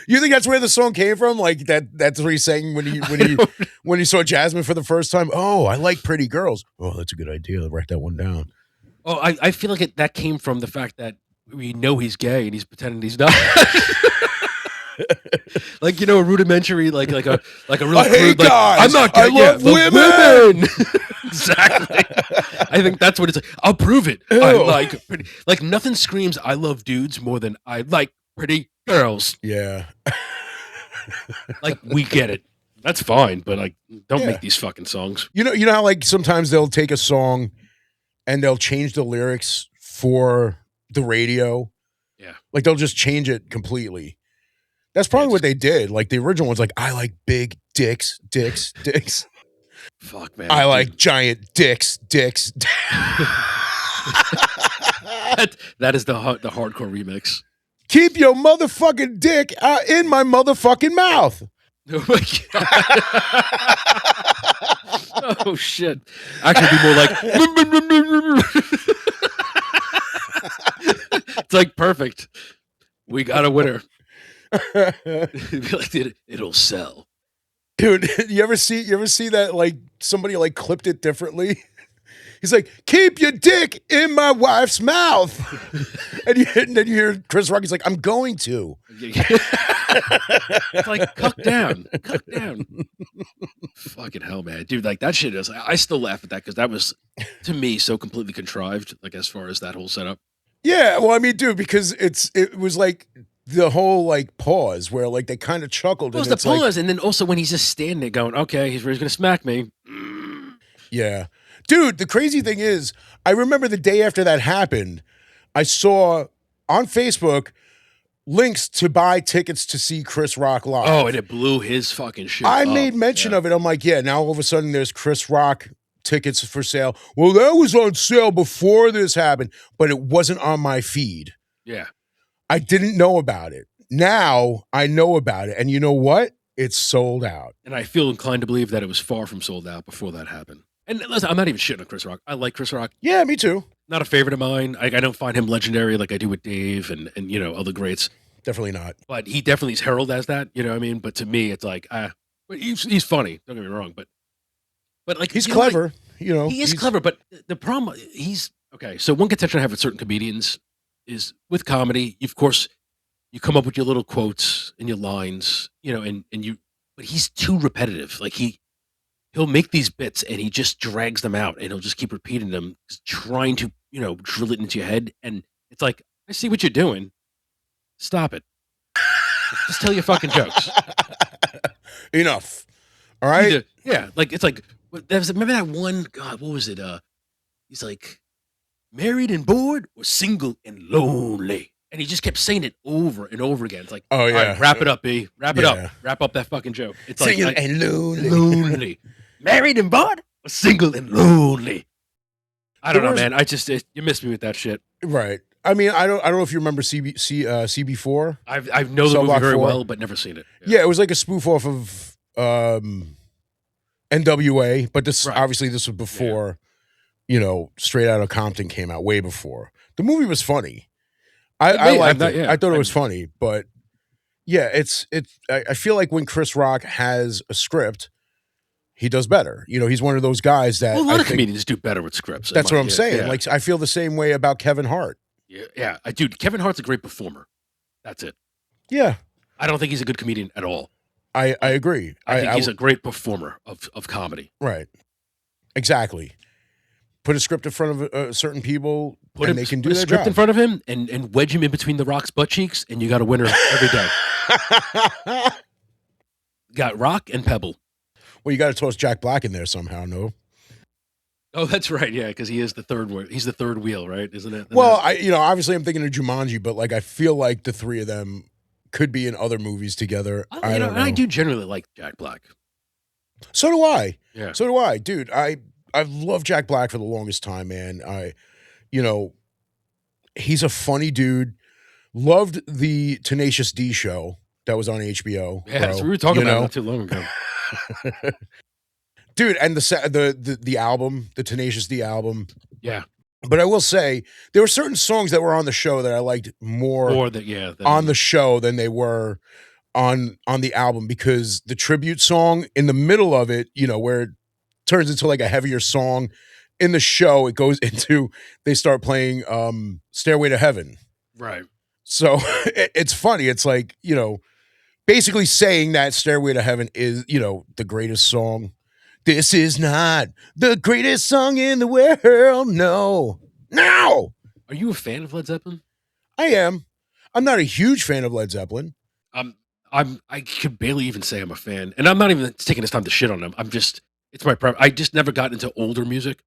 You think that's where the song came from? Like that's what he's saying when he saw Jasmine for the first time. Oh, I like pretty girls. Oh, that's a good idea. Write that one down. Oh, I feel like that came from the fact that we know he's gay and he's pretending he's not. Like, a rudimentary, like a real I hate crude, like, guys. I'm not gay. I love women. Exactly. I think that's what it's like. I'll prove it. I Ew. like pretty, like nothing screams I love dudes more than I like pretty girls. Yeah. Like, we get it. That's fine, but like, don't Yeah. make these fucking songs. You know how like sometimes they'll take a song and they'll change the lyrics for the radio. Yeah. Like they'll just change it completely. That's probably what they did. Like the original one's like, I like big dicks. Fuck, man. I like giant dicks. That is the hardcore remix. Keep your motherfucking dick in my motherfucking mouth. Oh my God. Oh shit. Actually be more like it's like perfect. We got a winner. It'd be like it'll sell. Dude, you ever see that like somebody like clipped it differently? He's like, keep your dick in my wife's mouth. and then you hear Chris Rock, he's like, I'm going to. It's like, cuck down. Fucking hell, man. Dude, like that shit is, I still laugh at that because that was, to me, so completely contrived, like as far as that whole setup. Yeah, well, I mean, dude, because it was like the whole like pause where like they kind of chuckled. Well, and it's the pause, like, and then also when he's just standing there going, okay, he's gonna smack me. Yeah. Dude, the crazy thing is, I remember the day after that happened, I saw on Facebook links to buy tickets to see Chris Rock live. Oh, and it blew his fucking shit I up. made mention of it. I'm like, yeah, now all of a sudden there's Chris Rock tickets for sale. Well, that was on sale before this happened, but it wasn't on my feed. Yeah. I didn't know about it. Now I know about it. And you know what? It's sold out. And I feel inclined to believe that it was far from sold out before that happened. And listen, I'm not even shitting on Chris Rock. I like Chris Rock. Yeah, me too. Not a favorite of mine. I don't find him legendary like I do with Dave and other greats. Definitely not. But he definitely is heralded as that. You know what I mean? But to me, it's like, but he's funny. Don't get me wrong. But like he's clever. Like, he is clever. But the problem, okay. So one contention I have with certain comedians is with comedy. Of course, you come up with your little quotes and your lines, and you. But he's too repetitive. Like he'll make these bits and he just drags them out and he'll just keep repeating them, trying to, drill it into your head. And it's like, I see what you're doing. Stop it. Just tell your fucking jokes. Enough. All right. Like it's like remember that one? God, what was it? He's like married and bored or single and lonely, and he just kept saying it over and over again. It's like, oh yeah, all right, wrap it up, B. Wrap it up. Wrap up that fucking joke. It's single like and lonely, married and bored or single and lonely. I don't know, man. You missed me with that shit. Right. I mean, I don't know if you remember CB4. I know the movie very well, but never seen it. Yeah, it was like a spoof off of NWA, but obviously this was before, Straight Outta Compton came out, way before. The movie was funny. I liked it. I thought it was funny, but yeah, I feel like when Chris Rock has a script, he does better. He's one of those guys that a lot of comedians do better with scripts. That's what I'm saying. Yeah. Like, I feel the same way about Kevin Hart. Yeah. Dude, Kevin Hart's a great performer. That's it. Yeah. I don't think he's a good comedian at all. I agree. I think he's a great performer of comedy. Right. Exactly. Put a script in front of certain people, and they can do their script job. in front of him and wedge him in between the Rock's butt cheeks, and you got a winner every day. Got Rock and Pebble. Well, you got to toss Jack Black in there somehow, no? Oh, that's right, yeah, because he is the third wheel. He's the third wheel, right? Isn't it? Well, obviously I'm thinking of Jumanji, but like I feel like the three of them could be in other movies together. I don't know. I do generally like Jack Black. So do I. Yeah. So do I, dude. I've loved Jack Black for the longest time, man. He's a funny dude. Loved the Tenacious D show that was on HBO. Yeah, so we were talking about it not too long ago. Dude, and the album, the Tenacious D album. Yeah. But I will say there were certain songs that were on the show that I liked more on the show than they were on the album, because the tribute song in the middle of it, where it turns into like a heavier song in the show, it goes into, they start playing Stairway to Heaven. Right. So it's funny. It's like, basically saying that Stairway to Heaven is, the greatest song. This is not the greatest song in the world. No. Are you a fan of Led Zeppelin? I am. I'm not a huge fan of Led Zeppelin. I could barely even say I'm a fan, and I'm not even taking this time to shit on them. It's my preference. I just never got into older music,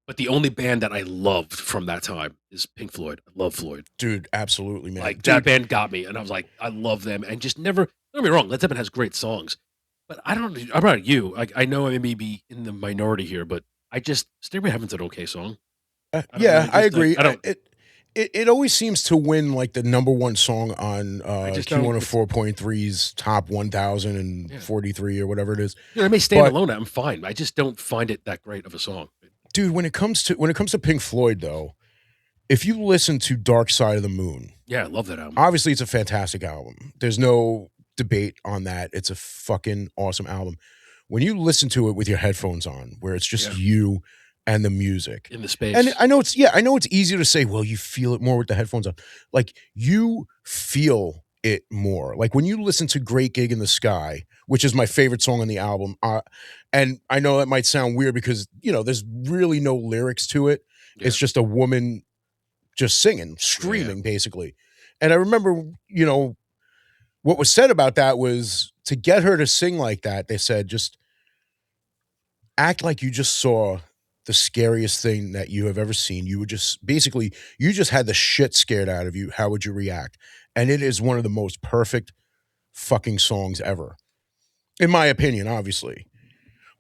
but the only band that I loved from that time is Pink Floyd. I love Floyd. Dude, absolutely, man. Like, that band got me, and I was like, I love them, and just never, don't get me wrong, Led Zeppelin has great songs, but I'm not you. I know I may be in the minority here, but Stairway to Heaven's an okay song. I agree. It always seems to win like the number one song on Q104.3's top 1,043 or whatever it is. I may stand alone. I'm fine. I just don't find it that great of a song. Dude, when it comes to Pink Floyd, though, if you listen to Dark Side of the Moon, yeah, I love that album. Obviously, it's a fantastic album. There's no debate on that. It's a fucking awesome album. When you listen to it with your headphones on, where it's just you and the music in the space, and I know it's easier to say, well, you feel it more with the headphones on. Like, you feel it more. Like when you listen to Great Gig in the Sky, which is my favorite song on the album, and I know that might sound weird because there's really no lyrics to it. Yeah. It's just a woman just singing, screaming, basically. And I remember, what was said about that was, to get her to sing like that, they said, just act like you just saw the scariest thing that you have ever seen. You would just you just had the shit scared out of you. How would you react? And it is one of the most perfect fucking songs ever, in my opinion, obviously.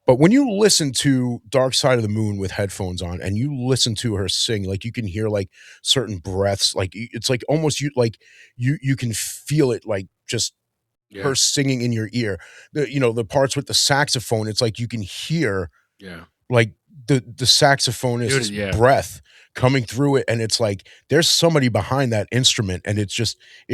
But when you listen to Dark Side of the Moon with headphones on and you listen to her sing, like, you can hear like certain breaths, like it's like almost you can feel it, like just her singing in your ear. The parts with the saxophone, it's like you can hear like the saxophonist's breath coming through it, and it's like there's somebody behind that instrument, and it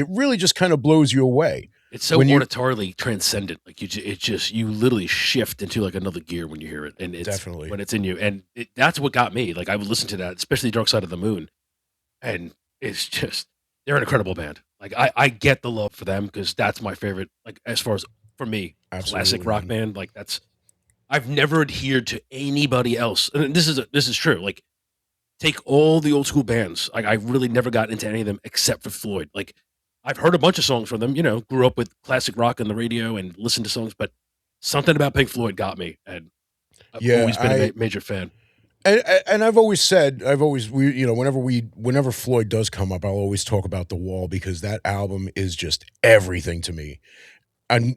really just kind of blows you away. It's so auditorily transcendent. Like you literally shift into like another gear when you hear it, and it's definitely when it's in you, and that's what got me. Like, I would listen to that, especially Dark Side of the Moon, and it's just, they're an incredible band. Like, I get the love for them because that's my favorite. Like, as far as for me, classic rock band. Like, I've never adhered to anybody else, and this is true. Like, take all the old school bands. Like, I really never got into any of them except for Floyd. Like, I've heard a bunch of songs from them. You know, grew up with classic rock on the radio and listened to songs, but something about Pink Floyd got me, and I've Yeah, always been a major fan. and I've always said, whenever Floyd does come up, I'll always talk about The Wall because that album is just everything to me. And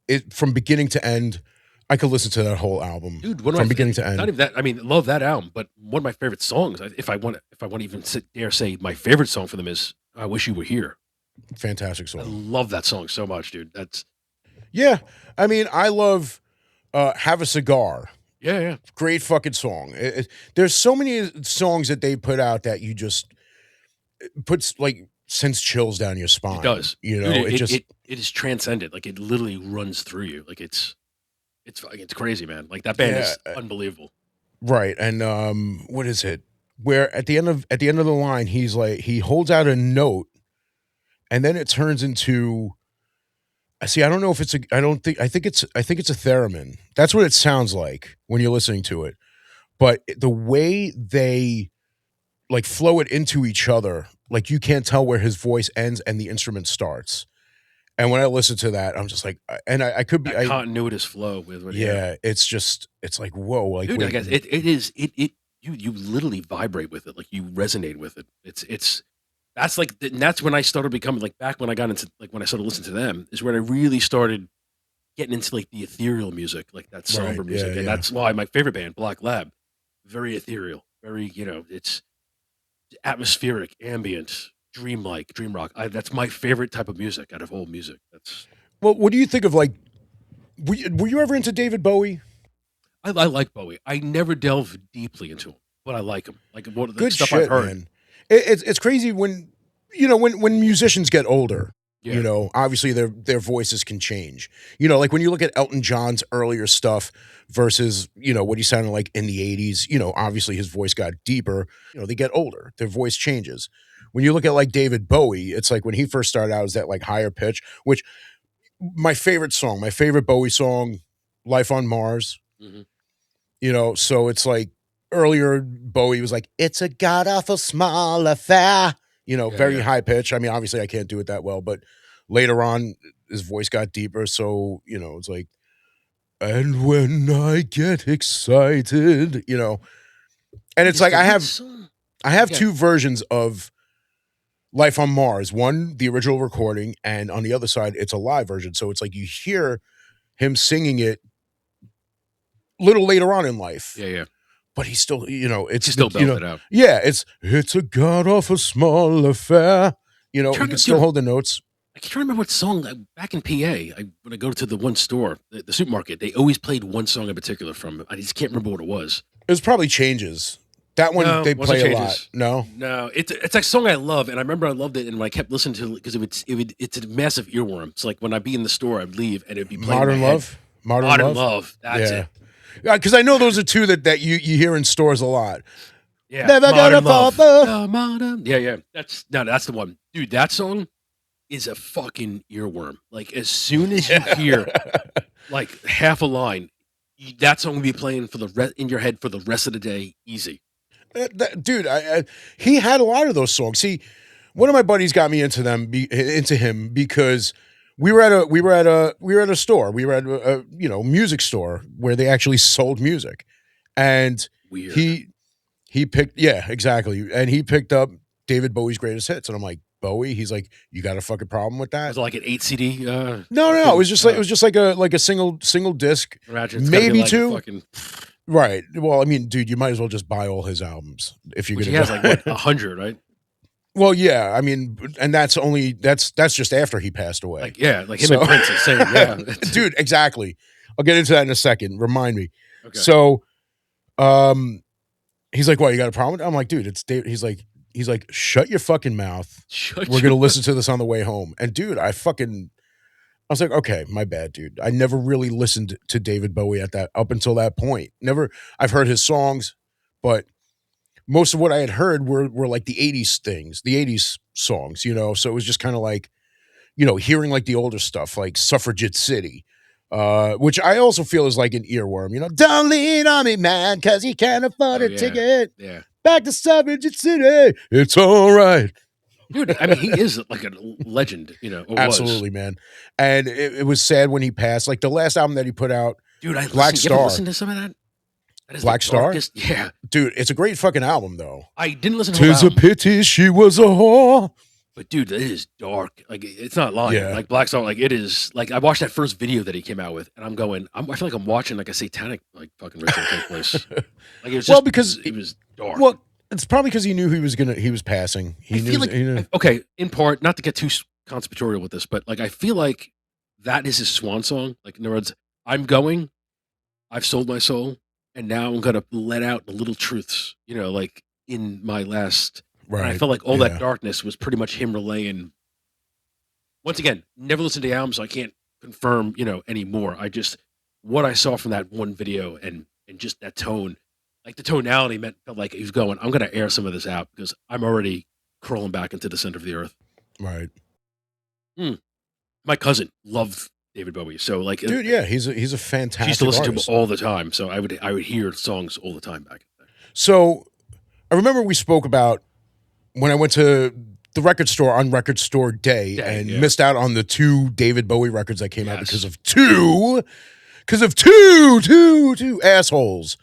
it from beginning to end, I could listen to that whole album, Dude, one of from my beginning to not end. even that. I mean, love that album, but one of my favorite songs, if I want to even dare say my favorite song for them is "I Wish You Were Here." Fantastic I song. love that song so much, dude. That's Yeah, I mean, I love "Have a Cigar." yeah. Great fucking song. There's so many songs that they put out that you just puts like sends chills down your spine. It does. You Dude, know, it just it is transcendent. Like it literally runs through you. Like it's crazy, man. Like that band yeah, is unbelievable. right. And what is it? Where at the end of the line, he's like he holds out a note, and then it turns into. See, I don't know if it's a. I think it's a theremin. That's what it sounds like when you're listening to it. But the way they like flow it into each other, like you can't tell where his voice ends and the instrument starts. And when I listen to that, I'm just like, and I could be, That continuous flow with what, yeah, it's like whoa, like dude. I wait, guess it is you literally vibrate with it, like you resonate with it. It's that's like and that's when I started becoming like back when I got into like when I started listening to them is when I really started getting into like the ethereal music, like that right, somber yeah, music, and yeah, that's why my favorite band, Black Lab, very ethereal, very it's atmospheric, ambient, dreamlike, dream rock. That's my favorite type of music out of all music. That's Well, what do you think of like? Were you ever into David Bowie? I like Bowie. I never delve deeply into him, but I like him. Like what of the Good stuff I've shit, heard. man. It's crazy when when musicians get older. Yeah, Obviously their voices can change. Like when you look at Elton John's earlier stuff versus what he sounded like in the '80s. Obviously his voice got deeper. They get older, their voice changes. When you look at like David Bowie, it's like when he first started out, is that like higher pitch, which my favorite Bowie song, Life on Mars. hmm So it's like earlier Bowie was like, it's a god awful small affair, very yeah. high pitch. I mean, obviously I can't do it that well, but later on his voice got deeper. So, it's like, and when I get excited, and Dude, it's is like the what song? I have Yeah, two versions of Life on Mars. One, the original recording, and on the other side, it's a live version. So it's like you hear him singing it a little later on in life. yeah. But he's still, it's She still belt it out. yeah, it's a god awful small affair. He can still hold the notes. I can't remember what song back in PA. When I go to the one store, the supermarket, they always played one song in particular from it. I just can't remember what it was. It was probably Changes. That one No, they wasn't play a Changes. lot. No, No, it's a song I love, and I remember I loved it, and when I kept listening to it because it's a massive earworm. It's like when I'd be in the store, I'd leave, and it'd be playing in my Modern head. Love, Modern Love. That's yeah, it. because I know those are two that you hear in stores a lot. Yeah, Never gonna Modern fall Love. for. Modern. Yeah. That's the one, dude. That song is a fucking earworm. Like as soon as you hear like half a line, that song will be playing for the in your head for the rest of the day, easy. Dude, he had a lot of those songs. See, one of my buddies got me into into him because we were at a store. We were at a music store where they actually sold music, and Weird. he picked, yeah, exactly, and he picked up David Bowie's greatest hits, and I'm like, Bowie? He's like, you got a fucking problem with that? Was it like an 8 CD? No, it was just like a single disc, Imagine it's maybe like two. Fucking, Right. Well, I mean, dude, you might as well just buy all his albums if you're which gonna. he has like what 100, right? Well, yeah. I mean, and that's just after he passed away. Like like him and Prince is saying, yeah, dude. Exactly. I'll get into that in a second. Remind me. Okay. So, he's like, "What? You got a problem?" I'm like, "Dude, it's Dave." He's like, "Shut your fucking mouth. We're gonna listen to this on the way home." And dude, I was like, okay, my bad, dude. I never really listened to David Bowie up until that point. Never. I've heard his songs, but most of what I had heard were like the '80s things, the '80s songs. So it was just kind of like, hearing like the older stuff, like Suffragette City, which I also feel is like an earworm. Don't lean on me, man, because you can't afford a ticket. Yeah. Back to Suffragette City. It's all right. Dude, I mean, he is like a legend, or was. Absolutely, man. And it was sad when he passed. Like the last album that he put out, Dude, Black you ever Star. listen to some of that? That is the Black Star? darkest. Yeah. Dude, it's a great fucking album, though. I didn't listen to the whole 'Tis a album, pity she was a whore. but dude, it is dark. Like it's not lying. Yeah. Like Black Star, like it is. Like I watched that first video that he came out with, and I feel like I'm watching like a satanic like fucking ritual take place. Like it was just Well, because it was dark. Well, it's probably because he knew he was passing. I feel like okay, in part, not to get too conspiratorial with this, but like I feel like that is his swan song. Like in other words, I'm going, I've sold my soul, and now I'm gonna let out the little truths. Like in my last. right. And I felt like all that darkness was pretty much him relaying. Once again, never listened to the album, so I can't confirm, anymore. What I saw from that one video and just that tone, like the tonality felt like he was going, I'm going to air some of this out because I'm already crawling back into the center of the earth. Right. My cousin loved David Bowie, so like, Dude, yeah, he's a fantastic. She used to listen artist. to him all the time, so I would hear songs all the time back in the day. So I remember we spoke about when I went to the record store on Record Store Day and missed out on the 2 David Bowie records that came out because of two assholes.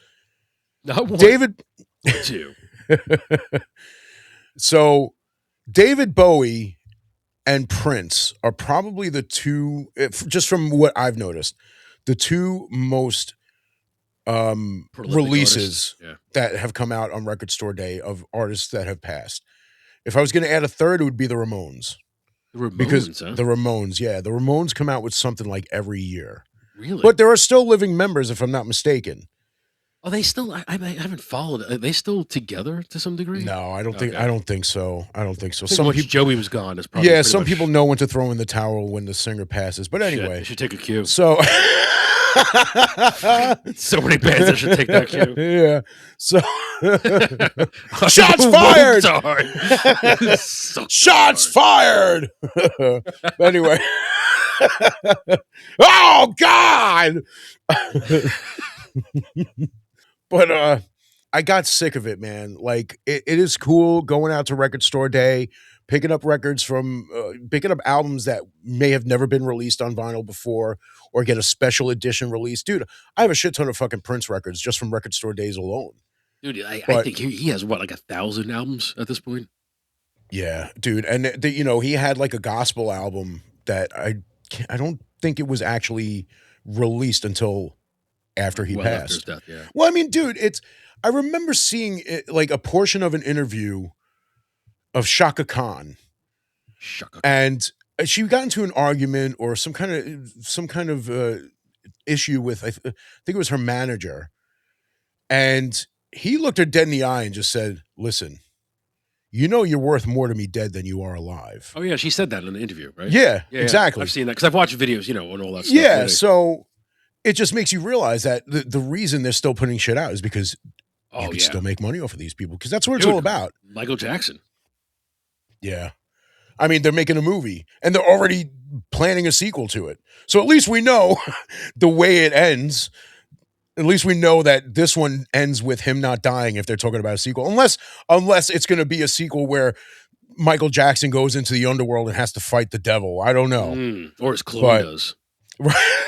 Not one, David, but 2. So David Bowie and Prince are probably the 2, just from what I've noticed, the 2 most releases that have come out on Record Store Day of artists that have passed. If I was going to add a third, it would be the Ramones. The Ramones, because huh? the Ramones, the Ramones come out with something like every year. Really? But there are still living members, if I'm not mistaken. Are they still? I haven't followed. Are they still together to some degree? No, I don't think. I don't think so. I don't think so. Some Some people, Joey was gone. Is probably some much, people know when to throw in the towel when the singer passes. But anyway, you should take a cue. So, so many bands that should take that cue. Yeah. So, shots fired. Shots fired. Anyway. Oh God. But I got sick of it, man. Like it is cool going out to Record Store Day, picking up records from picking up albums that may have never been released on vinyl before or get a special edition release. Dude, I have a shit ton of fucking Prince records just from Record Store Days alone. Dude, I think he has what, like 1,000 albums at this point? Yeah, dude. And he had like a gospel album that I don't think it was actually released until after he passed. After his death, yeah. Well, I mean, dude, I remember seeing it, like a portion of an interview of Shaka Khan. And she got into an argument or some kind of issue with I think it was her manager. And he looked her dead in the eye and just said, "Listen, you're worth more to me dead than you are alive." Oh yeah, she said that in the interview, right? Yeah, exactly. I've seen that because I've watched videos, on all that stuff. Yeah, so it just makes you realize that the reason they're still putting shit out is because you can still make money off of these people because that's what it's all about. Michael Jackson. Yeah. I mean, they're making a movie and they're already planning a sequel to it. So at least we know the way it ends. At least we know that this one ends with him not dying if they're talking about a sequel. Unless it's going to be a sequel where Michael Jackson goes into the underworld and has to fight the devil. I don't know. Or his clone does. Right.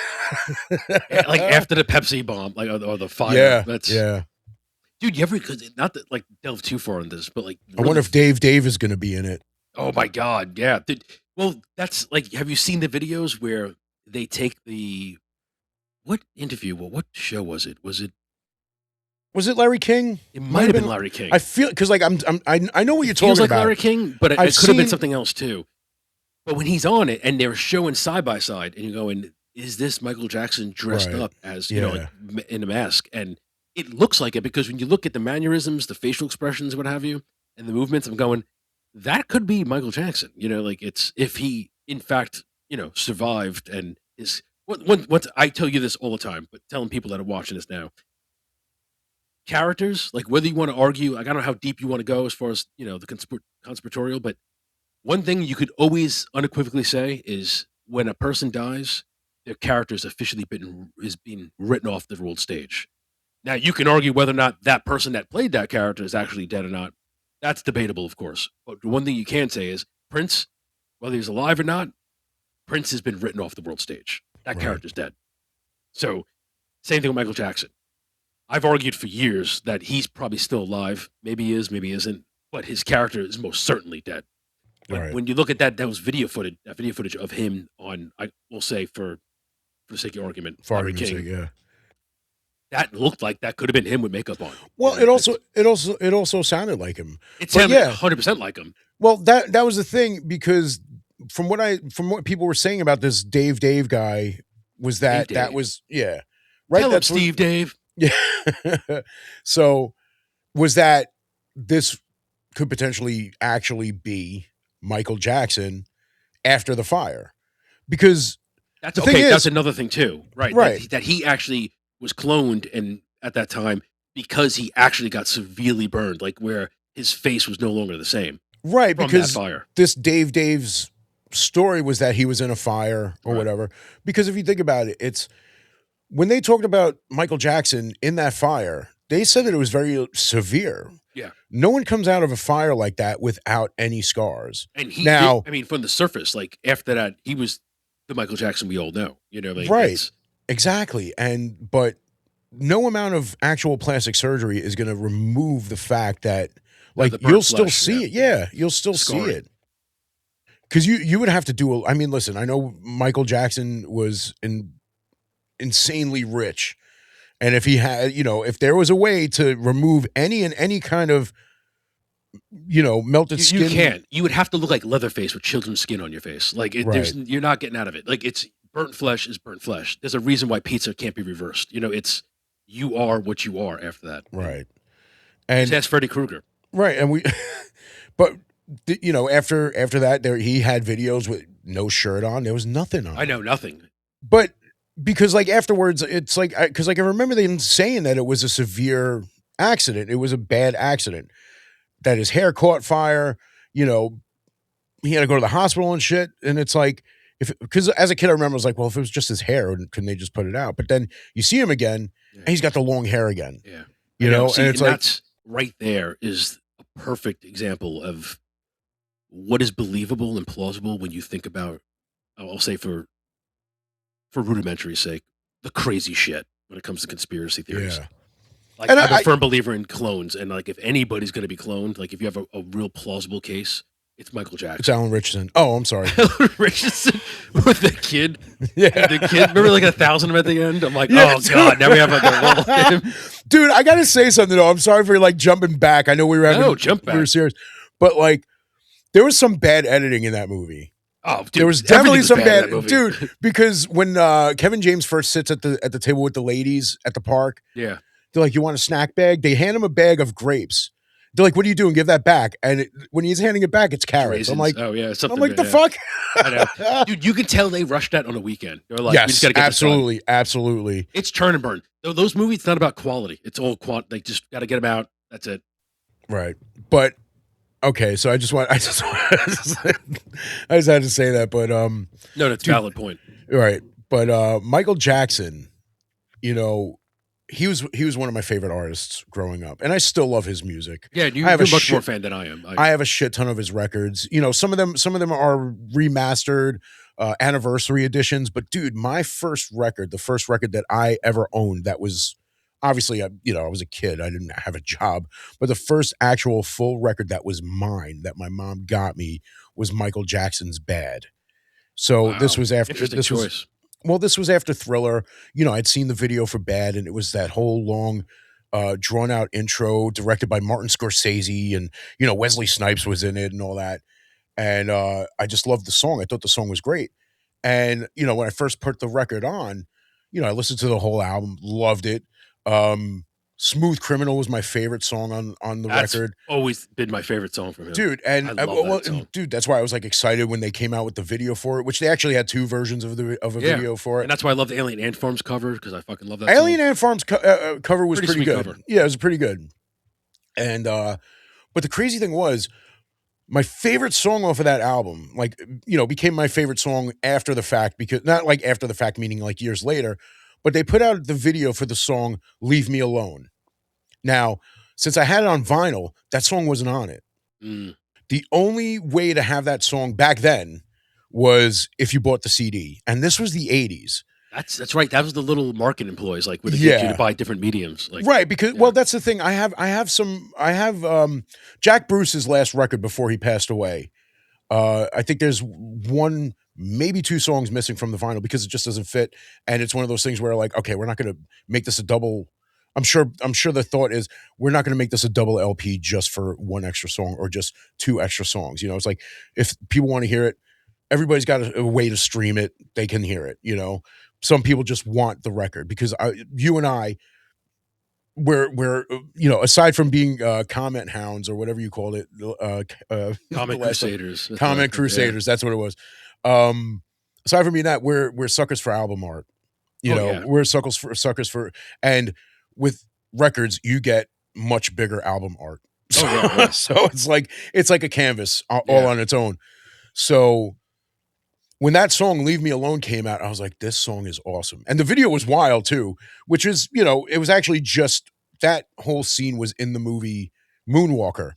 Like after the Pepsi bomb, like or the fire. Yeah. Dude, you ever, not to like delve too far into this, but like I wonder if Dave is going to be in it. Oh my God, yeah. Dude, well, that's like, have you seen the videos where they take what interview? Well, what show was it? Was it Larry King? It might have been Larry King. I feel because like I know what you're talking feels like about. Larry King, but it could have been something else too. But when he's on it and they're showing side by side, and you're going, "Is this Michael Jackson dressed up as like in a mask?" And it looks like it because when you look at the mannerisms, the facial expressions, what have you, and the movements, I'm going, that could be Michael Jackson. Like it's if he in fact survived and is. Once I tell you this all the time, but telling people that are watching this now, characters, like whether you want to argue, like I don't know how deep you want to go as far as the conspiratorial, but one thing you could always unequivocally say is when a person dies, their character is officially being written off the world stage. Now you can argue whether or not that person that played that character is actually dead or not. That's debatable, of course. But the one thing you can say is Prince, whether he's alive or not, Prince has been written off the world stage. That Right. character's dead. So, same thing with Michael Jackson. I've argued for years that he's probably still alive. Maybe he is, maybe he isn't. But his character is most certainly dead. But Right. when you look at that was video footage of him on, I will say for the sake of argument, For Larry argument's King, sake, yeah. that looked like that could have been him with makeup on. Well, it also sounded like him. It But sounded yeah, 100% like him. well, that was the thing, because from what people were saying about this Dave guy was that Dave. was, yeah, right. Tell him, That's what, Steve Dave. yeah. So was that this could potentially actually be Michael Jackson after the fire? Because That's the okay. thing is, That's another thing too, right? Right. That he actually was cloned, and at that time, because he actually got severely burned, like where his face was no longer the same right, from because that fire. this Dave's story was that he was in a fire or Right. whatever. Because if you think about it, it's when they talked about Michael Jackson in that fire, they said that it was very severe. Yeah. No one comes out of a fire like that without any scars. And he Now- did, I mean, from the surface, like after that, he was the Michael Jackson we all know. You know, like, Right. it's- Exactly. But no amount of actual plastic surgery is going to remove the fact that, like, the burnt you'll still flesh, see yeah. it. Yeah, you'll still see Scarring. it. Because you would have to do. I mean, listen, I know Michael Jackson was insanely rich, and if he had, if there was a way to remove any kind of, melted You skin, can't. You would have to look like Leatherface with children's skin on your face. Like Right. you're not getting out of it. Like it's burnt flesh is burnt flesh. There's a reason why pizza can't be reversed. It's you are what you are after that. right? Just And ask Freddy Krueger. right, and we, but after that, he had videos with no shirt on. There was nothing on. I know nothing. But because like afterwards, it's like because I remember them saying that it was a severe accident. It was a bad accident. That his hair caught fire. He had to go to the hospital and shit. And it's like because as a kid, I remember I was like, well, if it was just his hair, couldn't they just put it out? But then you see him again, and he's got the long hair again. Yeah, See, and it's like that's right there is a perfect example of what is believable and plausible when you think about. I'll say for rudimentary sake, the crazy shit when it comes to conspiracy theories. yeah. Like And I'm I- a firm believer in clones, and like if anybody's going to be cloned, like if you have a real plausible case, it's Michael It's Jackson. Alan Ritchson. Oh, I'm sorry. Ritchson with the kid. Yeah. The kid. Remember like 1,000 at the end? I'm like, Yeah, oh god, now we have like a little him. Dude, I gotta say something though. I'm sorry for like jumping back. I know we were having No, jump we were back. serious, but like there was some bad editing in that movie. Oh, dude, There was definitely everything's some in bad, that movie. dude. Because when Kevin James first sits at the table with the ladies at the park, Yeah. they're like, "You want a snack bag?" They hand him a bag of grapes. They're like, "What are you doing? Give that back!" And when he's handing it back, it's carrots. Raisins. I'm like, oh yeah, something. the yeah. fuck? I know. Dude, you can tell they rushed that on a weekend. They're like, we just Yes, gotta get this done. absolutely, absolutely. It's turn and burn. Those movies, it's not about quality. It's all They just got to get them out. That's it. Right. But okay, so I just had to say that, but No, that's a valid point. right. But Michael Jackson, he was one of my favorite artists growing up, and I still love his music. Yeah, I have you're a much shit- more fan than I am. I have a shit ton of his records. Some of them are remastered, anniversary editions. But dude, my first record, the first record that I ever owned, that was obviously, I was a kid, I didn't have a job, but the first actual full record that was mine, that my mom got me, was Michael Jackson's Bad. So Wow. this was after Interesting this choice. was. Well, this was after Thriller. I'd seen the video for Bad, and it was that whole long, drawn out intro directed by Martin Scorsese, and Wesley Snipes was in it and all that. And I just loved the song. I thought the song was great. And when I first put the record on, I listened to the whole album, loved it. Smooth Criminal was my favorite song on the That's record. always been my favorite song from him. Dude, and I love that song. dude, that's why I was like excited when they came out with the video for it, which they actually had two versions of a Yeah. video for it. And that's why I love the Alien Ant Farms cover, because I fucking love that Alien song. Ant Farm's cover was Pretty pretty sweet good. cover. Yeah, it was pretty good. And but the crazy thing was, my favorite song off of that album, became my favorite song after the fact, because not like after the fact, meaning like years later, but they put out the video for the song "Leave Me Alone." Now, since I had it on vinyl, that song wasn't on it. Mm. The only way to have that song back then was if you bought the CD, and this was the 80s. That's right. That was the little market employees, like where they get you to Yeah. buy different mediums. Like, Right, because yeah. well, that's the thing. I have Jack Bruce's last record before he passed away. I think there's one, maybe two songs missing from the vinyl because it just doesn't fit. And it's one of those things where like, okay, we're not going to make this a double. I'm sure the thought is we're not going to make this a double LP just for one extra song or just two extra songs. You know, it's like if people want to hear it, everybody's got a way to stream it. They can hear it. You know, some people just want the record because you and I, we're aside from being comment hounds or whatever you called it, Comic Crusaders. comment crusaders, that's what it was. Aside from being that, we're suckers for album art. We're suckers for, and with records you get much bigger album art. So, so it's like a canvas all on its own. So when that song "Leave Me Alone" came out, I was like, this song is awesome. And the video was wild too, which is, it was actually just that whole scene was in the movie Moonwalker.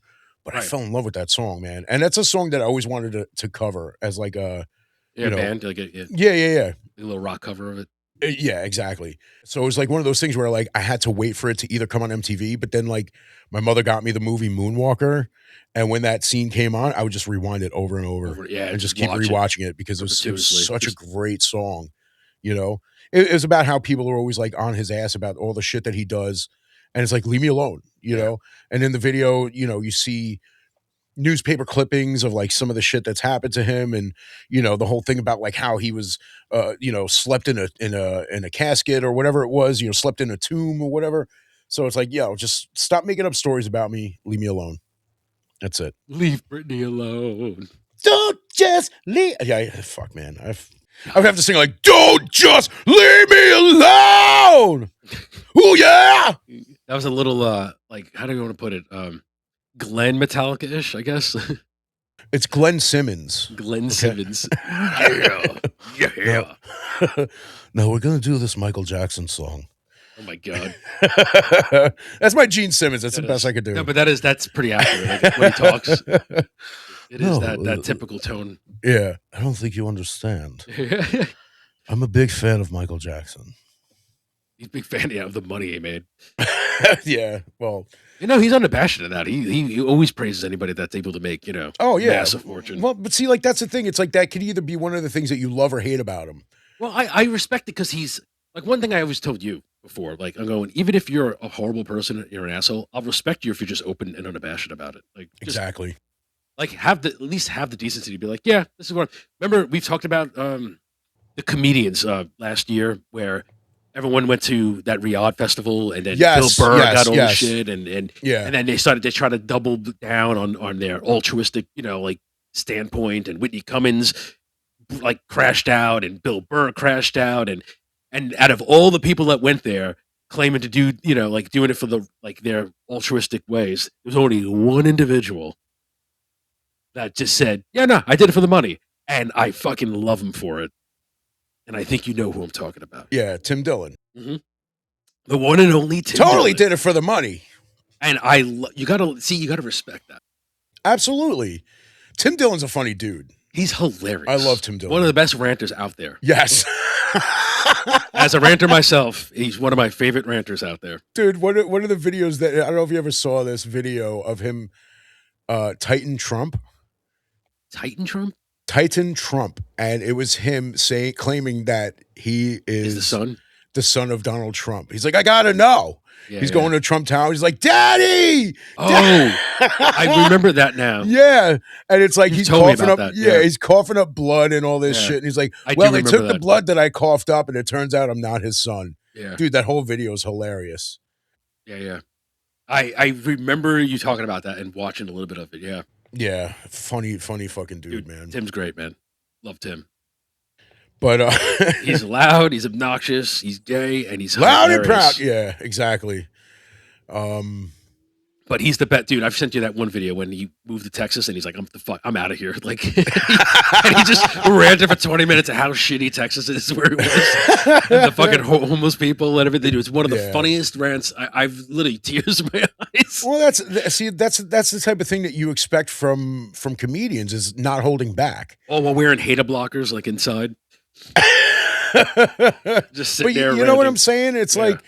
But I fell in love with that song, man. And that's a song that I always wanted to cover as like a band, like a little rock cover of it. Yeah, exactly. So it was like one of those things where like I had to wait for it to either come on MTV, but then like my mother got me the movie Moonwalker, and when that scene came on, I would just rewind it over and over, and just keep rewatching it because it was such a great song. It was about how people are always like on his ass about all the shit that he does, and it's like, leave me alone, know. And in the video, you see newspaper clippings of like some of the shit that's happened to him, and the whole thing about like how he was slept in a casket or whatever it was, slept in a tomb or whatever. So it's like, just stop making up stories about me, leave me alone. That's it. Leave Britney alone. Don't just leave. Yeah, fuck, man. I would have to sing like, don't just leave me alone. Oh yeah. That was a little like, how do you want to put it? Glenn Metallica-ish, I guess. It's Glenn Simmons. Glenn Simmons. Yeah. No, we're gonna do this Michael Jackson song. Oh my god. That's my Gene Simmons. That's the best I could do. No, but that's pretty accurate. Like, when he talks, it is that typical tone. Yeah, I don't think you understand. I'm a big fan of Michael Jackson. He's a big fan of the money he made. Yeah, well, he's unabashed in that. He always praises anybody that's able to make, massive fortune. Well, but see, like that's the thing. It's like that could either be one of the things that you love or hate about him. Well, I respect it because he's like, one thing I always told you before, like, I'm going, even if you're a horrible person, you're an asshole, I'll respect you if you're just open and unabashed about it. Like, exactly. Like, at least have the decency to be like, yeah, this is what. Remember, we've talked about the comedians last year where everyone went to that Riyadh festival, and then Bill Burr got all the shit, and then they started to try to double down on their altruistic, like, standpoint, and Whitney Cummings like crashed out, and Bill Burr crashed out, and out of all the people that went there claiming to do, like doing it for their altruistic ways, there's only one individual that just said, yeah, no, I did it for the money, and I fucking love him for it. And I think you know who I'm talking about. Yeah, Tim Dillon. Mm-hmm. The one and only Tim totally Dillon. Did it for the money. And you gotta respect that. Absolutely. Tim Dillon's a funny dude. He's hilarious. I love Tim Dillon. One of the best ranters out there. Yes. As a ranter myself, he's one of my favorite ranters out there. Dude, one of the videos that, I don't know if you ever saw this video of him, Titan Trump. Titan Trump? Titan Trump. And it was him claiming that he is the son of Donald Trump. He's like, I gotta know. Yeah, he's going to Trump Tower. He's like, Daddy! Oh, I remember that now. Yeah. And it's like he's coughing up. Yeah, he's coughing up blood and all this shit. And he's like, well, they took the blood that I coughed up, and it turns out I'm not his son. Yeah. Dude, that whole video is hilarious. Yeah. I remember you talking about that and watching a little bit of it. Yeah. Yeah. Funny fucking dude, man. Tim's great, man. Love Tim. But he's loud, he's obnoxious, he's gay, and he's loud hilarious. and proud. Yeah, exactly. But but he's the best dude. I've sent you that one video when he moved to Texas and he's like, I'm out of here. Like, and he just ranted for 20 minutes of how shitty Texas is, where he was, and the fucking homeless people and everything. It's one of the funniest rants. I've literally tears in my eyes. Well, that's the type of thing that you expect from comedians, is not holding back. Oh, while wearing hater blockers, like inside. Just sit there. You know what I'm saying? It's like,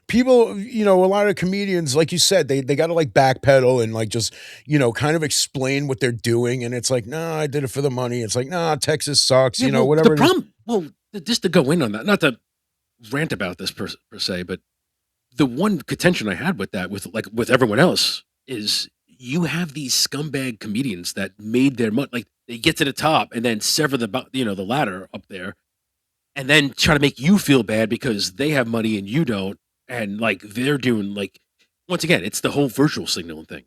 people, you know, a lot of comedians, like you said, they got to like backpedal and like just, you know, kind of explain what they're doing. And it's like, nah, I did it for the money. It's like, nah, Texas sucks, you know, whatever. The problem, well, just to go in on that, not to rant about this per se, but the one contention I had with that, with everyone else, is you have these scumbag comedians that made their money, like they get to the top and then sever the ladder up there, and then try to make you feel bad because they have money and you don't. And like they're doing, like, once again, it's the whole virtual signaling thing.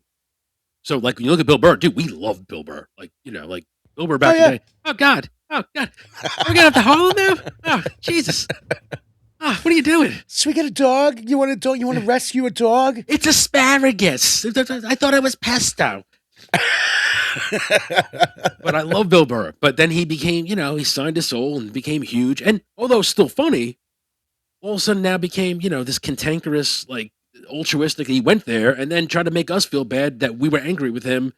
So like when you look at Bill Burr, dude, we love Bill Burr. Like, you know, like Bill Burr back in the day. Oh God. Are we going up to Harlem now? Oh, Jesus. Oh, what are you doing? So we get a dog? You want a dog? You want to rescue a dog? It's asparagus. I thought it was pesto. But I love Bill Burr. But then he became, you know, he signed his soul and became huge. And although still funny, all of a sudden now became, you know, this cantankerous, like, altruistic. He went there and then tried to make us feel bad that we were angry with him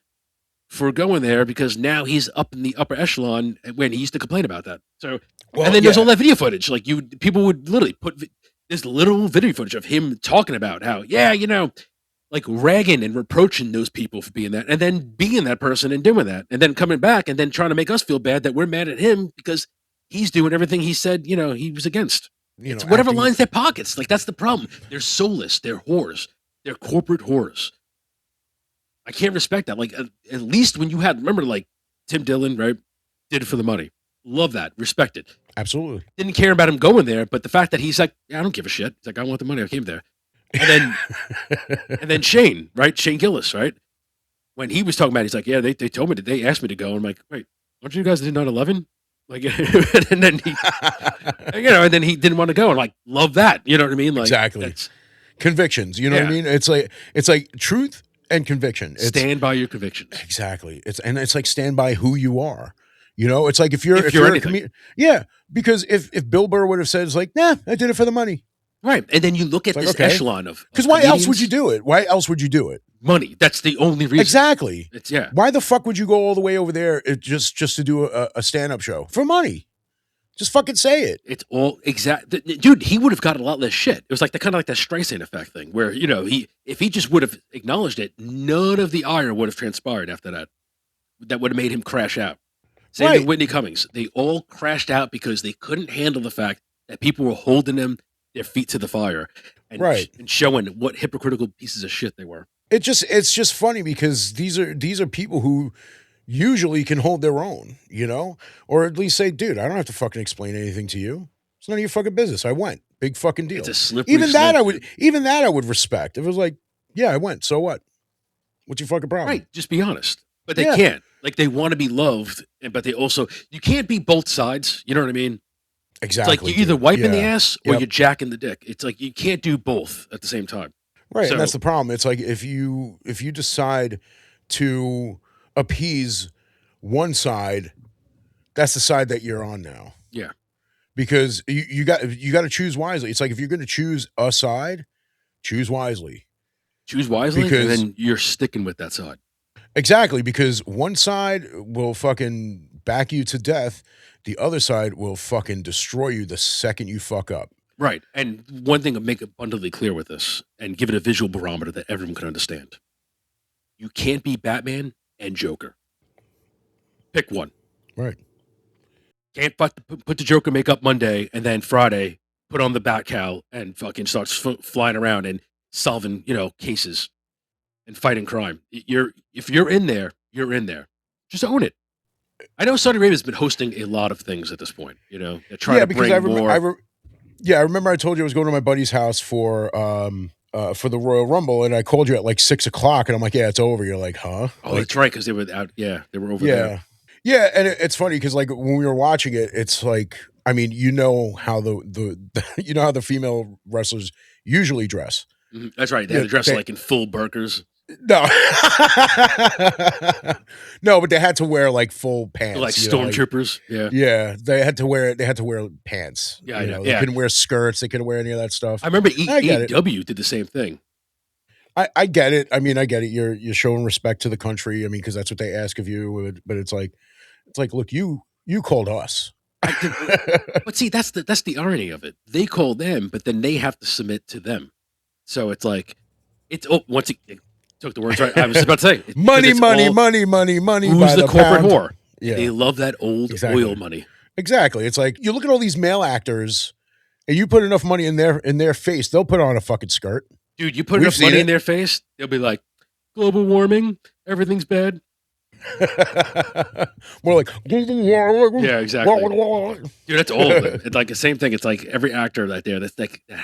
for going there, because now he's up in the upper echelon when he used to complain about that. So, and then there's all that video footage. Like, people would literally put this literal video footage of him talking about how, you know, like ragging and reproaching those people for being that, and then being that person and doing that, and then coming back and then trying to make us feel bad that we're mad at him because he's doing everything he said, you know, he was against. You know, whatever lines their pockets. Like, that's the problem. They're soulless. They're whores. They're corporate whores. I can't respect that. Like, at least when you had, remember, like Tim Dillon, right? Did it for the money. Love that. Respect it. Absolutely. Didn't care about him going there, but the fact that he's like, I don't give a shit. He's like, I want the money. I came there. And then Shane, right? Shane Gillis, right? When he was talking about it, he's like, yeah, they told me that they asked me to go. I'm like, wait, aren't you guys did 9/11? Like, and then he, you know, and then he didn't want to go. And like, love that. You know what I mean? Like, exactly. Convictions. You know what I mean? It's like truth and conviction. Stand by your convictions. Exactly. It's like stand by who you are. You know, it's like if you're a comedian. Yeah. Because if Bill Burr would have said, it's like, nah, I did it for the money. Right. And then you look at this echelon of, because why else would you do it? Why else would you do it? Money. That's the only reason. Exactly. It's Why the fuck would you go all the way over there just to do a stand-up show for money? Just fucking say it. It's all exact. Dude, he would have gotten a lot less shit. It was like the kind of like the Streisand effect thing where, you know, if he just would have acknowledged it, none of the ire would have transpired after that. That would have made him crash out. Same with Whitney Cummings. They all crashed out because they couldn't handle the fact that people were holding their feet to the fire and, and showing what hypocritical pieces of shit they were. It's just funny because these are people who usually can hold their own, you know, or at least say, dude, I don't have to fucking explain anything to you. It's none of your fucking business. I went. Big fucking deal. It's a slippery even that I would respect. If it was like, yeah, I went. So what? What's your fucking problem? Right. Just be honest. But they can't. Like, they want to be loved, but they also, you can't be both sides. You know what I mean? Exactly. It's like you're either wiping the ass or you're jacking the dick. It's like you can't do both at the same time. Right. So, and that's the problem. It's like if you decide to appease one side, that's the side that you're on now. Yeah. Because you got to choose wisely. It's like if you're going to choose a side, choose wisely. Choose wisely, and then you're sticking with that side. Exactly, because one side will fucking back you to death. The other side will fucking destroy you the second you fuck up. Right. And one thing to make abundantly clear with this and give it a visual barometer that everyone can understand. You can't be Batman and Joker. Pick one. Right. Can't put the Joker makeup Monday and then Friday put on the bat cowl and fucking starts flying around and solving, you know, cases and fighting crime. If you're in there, you're in there. Just own it. I know Saudi Arabia's been hosting a lot of things at this point. You know, they're trying to bring more. I remember I told you I was going to my buddy's house for the Royal Rumble, and I called you at like 6:00, and I'm like, yeah, it's over. You're like, huh? Oh, that's right, because they were out. Yeah, they were over there. Yeah, and it's funny because like when we were watching it, it's like, I mean, you know how the female wrestlers usually dress. Mm-hmm. That's right. They had to dress like in full burqas. No. No, but they had to wear like full pants. Like you know, like, stormtroopers. Yeah. yeah, they had to wear pants. Yeah, I You know. know, they Yeah. couldn't wear skirts, they couldn't wear any of that stuff. I remember I get it. AEW did the same thing. I get it. I mean, I get it. You're showing respect to the country. I mean, because that's what they ask of you. But it's like, look, you called us. But see, that's the irony of it. They call them, but then they have to submit to them. So it's like once it took the words right. I was about to say money, money, all, money, money, money. Who's by the corporate pound. whore? Yeah, they love that old oil money. Exactly. It's like you look at all these male actors, and you put enough money in their face, they'll put on a fucking skirt. Dude, you put enough money in their face, they'll be like, global warming, everything's bad. More like, yeah, exactly. Dude, that's all of them. It's like the same thing. It's like every actor right there that's like that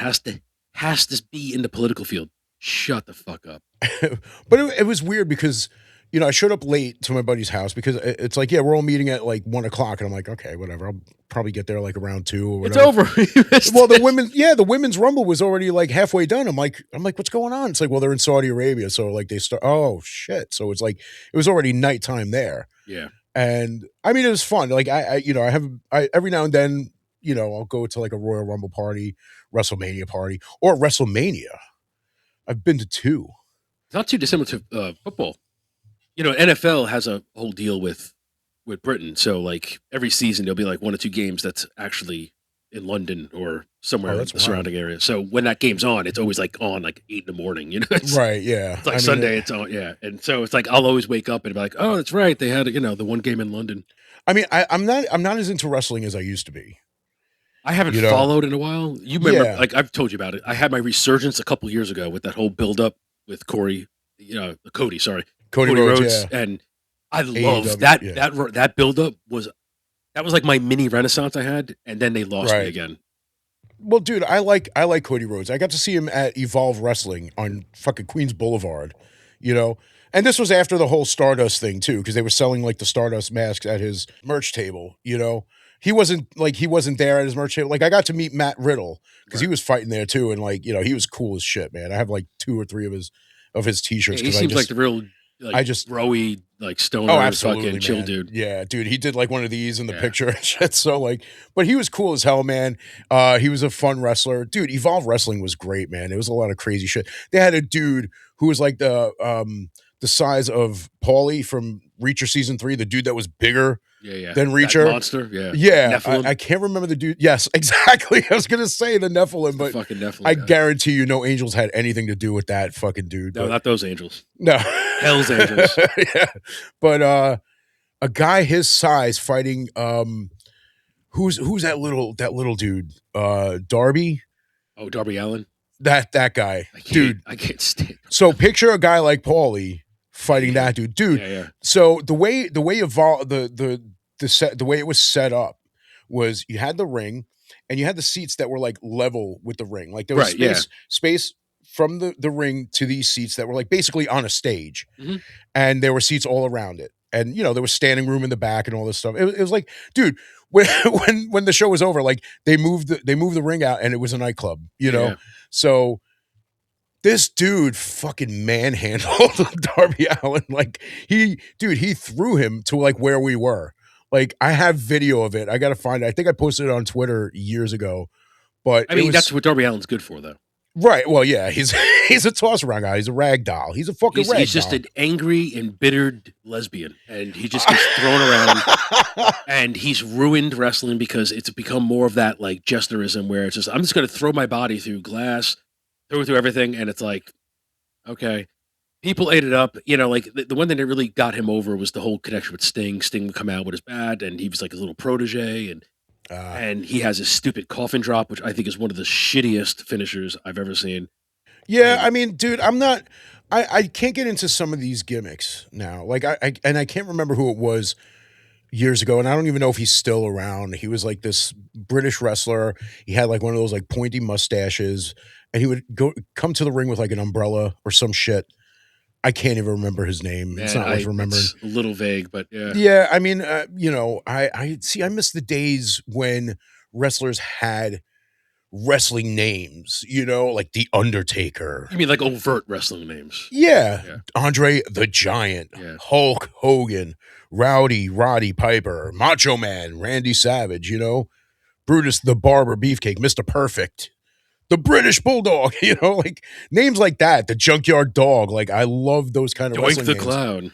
has to be in the political field. Shut the fuck up. But it was weird because, you know, I showed up late to my buddy's house because it's like, yeah, we're all meeting at like 1:00, and I'm like, okay, whatever. I'll probably get there like around 2 or whatever. It's over. Well, the women's rumble was already like halfway done. I'm like, what's going on? It's like, well, they're in Saudi Arabia, so like they start. Oh shit! So it's like it was already nighttime there. Yeah. And I mean, it was fun. Like I every now and then, you know, I'll go to like a Royal Rumble party, WrestleMania party, or WrestleMania. I've been to 2. It's not too dissimilar to football. You know, NFL has a whole deal with Britain. So like every season there'll be like 1 or 2 games that's actually in London or somewhere in the surrounding area. So when that game's on, it's always like on like 8 in. You know, right? Yeah, it's like Sunday. It's on. Yeah, and so it's like I'll always wake up and be like, oh, that's right. They had the one game in London. I mean, I'm not as into wrestling as I used to be. I haven't followed in a while. You remember, like I've told you about it. I had my resurgence a couple years ago with that whole build up with Cody Rhodes, and I love that. That build up was like my mini renaissance I had, and then they lost me again. Well, dude, I like Cody Rhodes. I got to see him at Evolve Wrestling on fucking Queens Boulevard, you know. And this was after the whole Stardust thing too, because they were selling like the Stardust masks at his merch table, you know. He wasn't there at his merch table. Like I got to meet Matt Riddle because he was fighting there too, and like, you know, he was cool as shit, man. I have like 2 or 3 of his t-shirts. Yeah, he seems like the real broy, like stoner, fucking chill dude. Yeah, dude, he did like one of these in the picture and shit. So like, but he was cool as hell, man. He was a fun wrestler, dude. Evolve Wrestling was great, man. It was a lot of crazy shit. They had a dude who was like the size of Paulie from Reacher season 3, the dude that was bigger than Reacher. That monster, yeah. I can't remember the dude. Yes, exactly. I was gonna say the Nephilim, but fucking Nephilim, I guarantee you, no angels had anything to do with that fucking dude. No, not those angels. No, Hell's Angels. Yeah, but a guy his size fighting who's that little dude? Darby. Oh, Darby Allin. That guy, dude. I can't stand. So picture a guy like Paulie fighting that dude. Yeah. So the way Evolve the way it was set up was you had the ring and you had the seats that were like level with the ring. Like there was space from the ring to these seats that were like basically on a stage, and there were seats all around it. And you know there was standing room in the back and all this stuff. It was like, dude, when the show was over, like they moved the ring out and it was a nightclub. You know, so. This dude fucking manhandled Darby Allin. Like he threw him to like where we were. Like I have video of it. I got to find it. I think I posted it on Twitter years ago. But I mean, that's what Darby Allin's good for, though. Right. Well, yeah, he's a toss around guy. He's a rag doll. He's a fucking rag doll. He's just an angry, embittered lesbian, and he just gets thrown around. And he's ruined wrestling because it's become more of that like jesterism, where it's just I'm just going to throw my body through glass. Through everything, and it's like, okay, people ate it up. You know, like the one thing that really got him over was the whole connection with Sting. Sting would come out with his bad, and he was like a little protege, and he has a stupid coffin drop, which I think is one of the shittiest finishers I've ever seen. Yeah, I mean, dude, I can't get into some of these gimmicks now. Like I can't remember who it was years ago, and I don't even know if he's still around. He was like this British wrestler. He had like one of those like pointy mustaches. And he would come to the ring with like an umbrella or some shit. I can't even remember his name. It's not worth remembering. It's a little vague, but yeah. Yeah, I mean, you know, I miss the days when wrestlers had wrestling names, like The Undertaker. You mean like overt wrestling names? Yeah. Yeah. Andre the Giant, Yeah. Hulk Hogan, Roddy Piper, Macho Man, Randy Savage, Brutus the Barber Beefcake, Mr. Perfect, the British Bulldog, like names like that, the Junkyard Dog. Like I love those kind of Doink wrestling the names. Clown.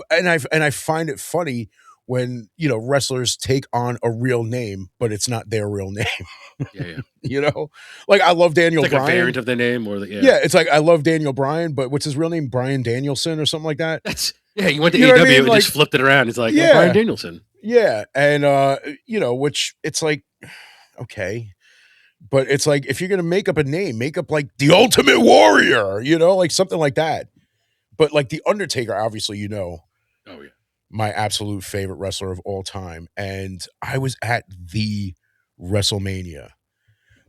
And I find it funny when, wrestlers take on a real name, but it's not their real name. Yeah. Like I love Daniel It's like Bryan. a variant of the name or Yeah, it's like I love Daniel Bryan, but what's his real name? Brian Danielson or something like that. He went to You know AEW what I mean? and Like, just flipped it around. It's like, yeah. Brian Danielson. Yeah. And which it's like, okay. But it's like if you're gonna make up a name, make up like the Ultimate Warrior, like something like that. But like the Undertaker, obviously, Oh yeah. my absolute favorite wrestler of all time. And I was at the WrestleMania.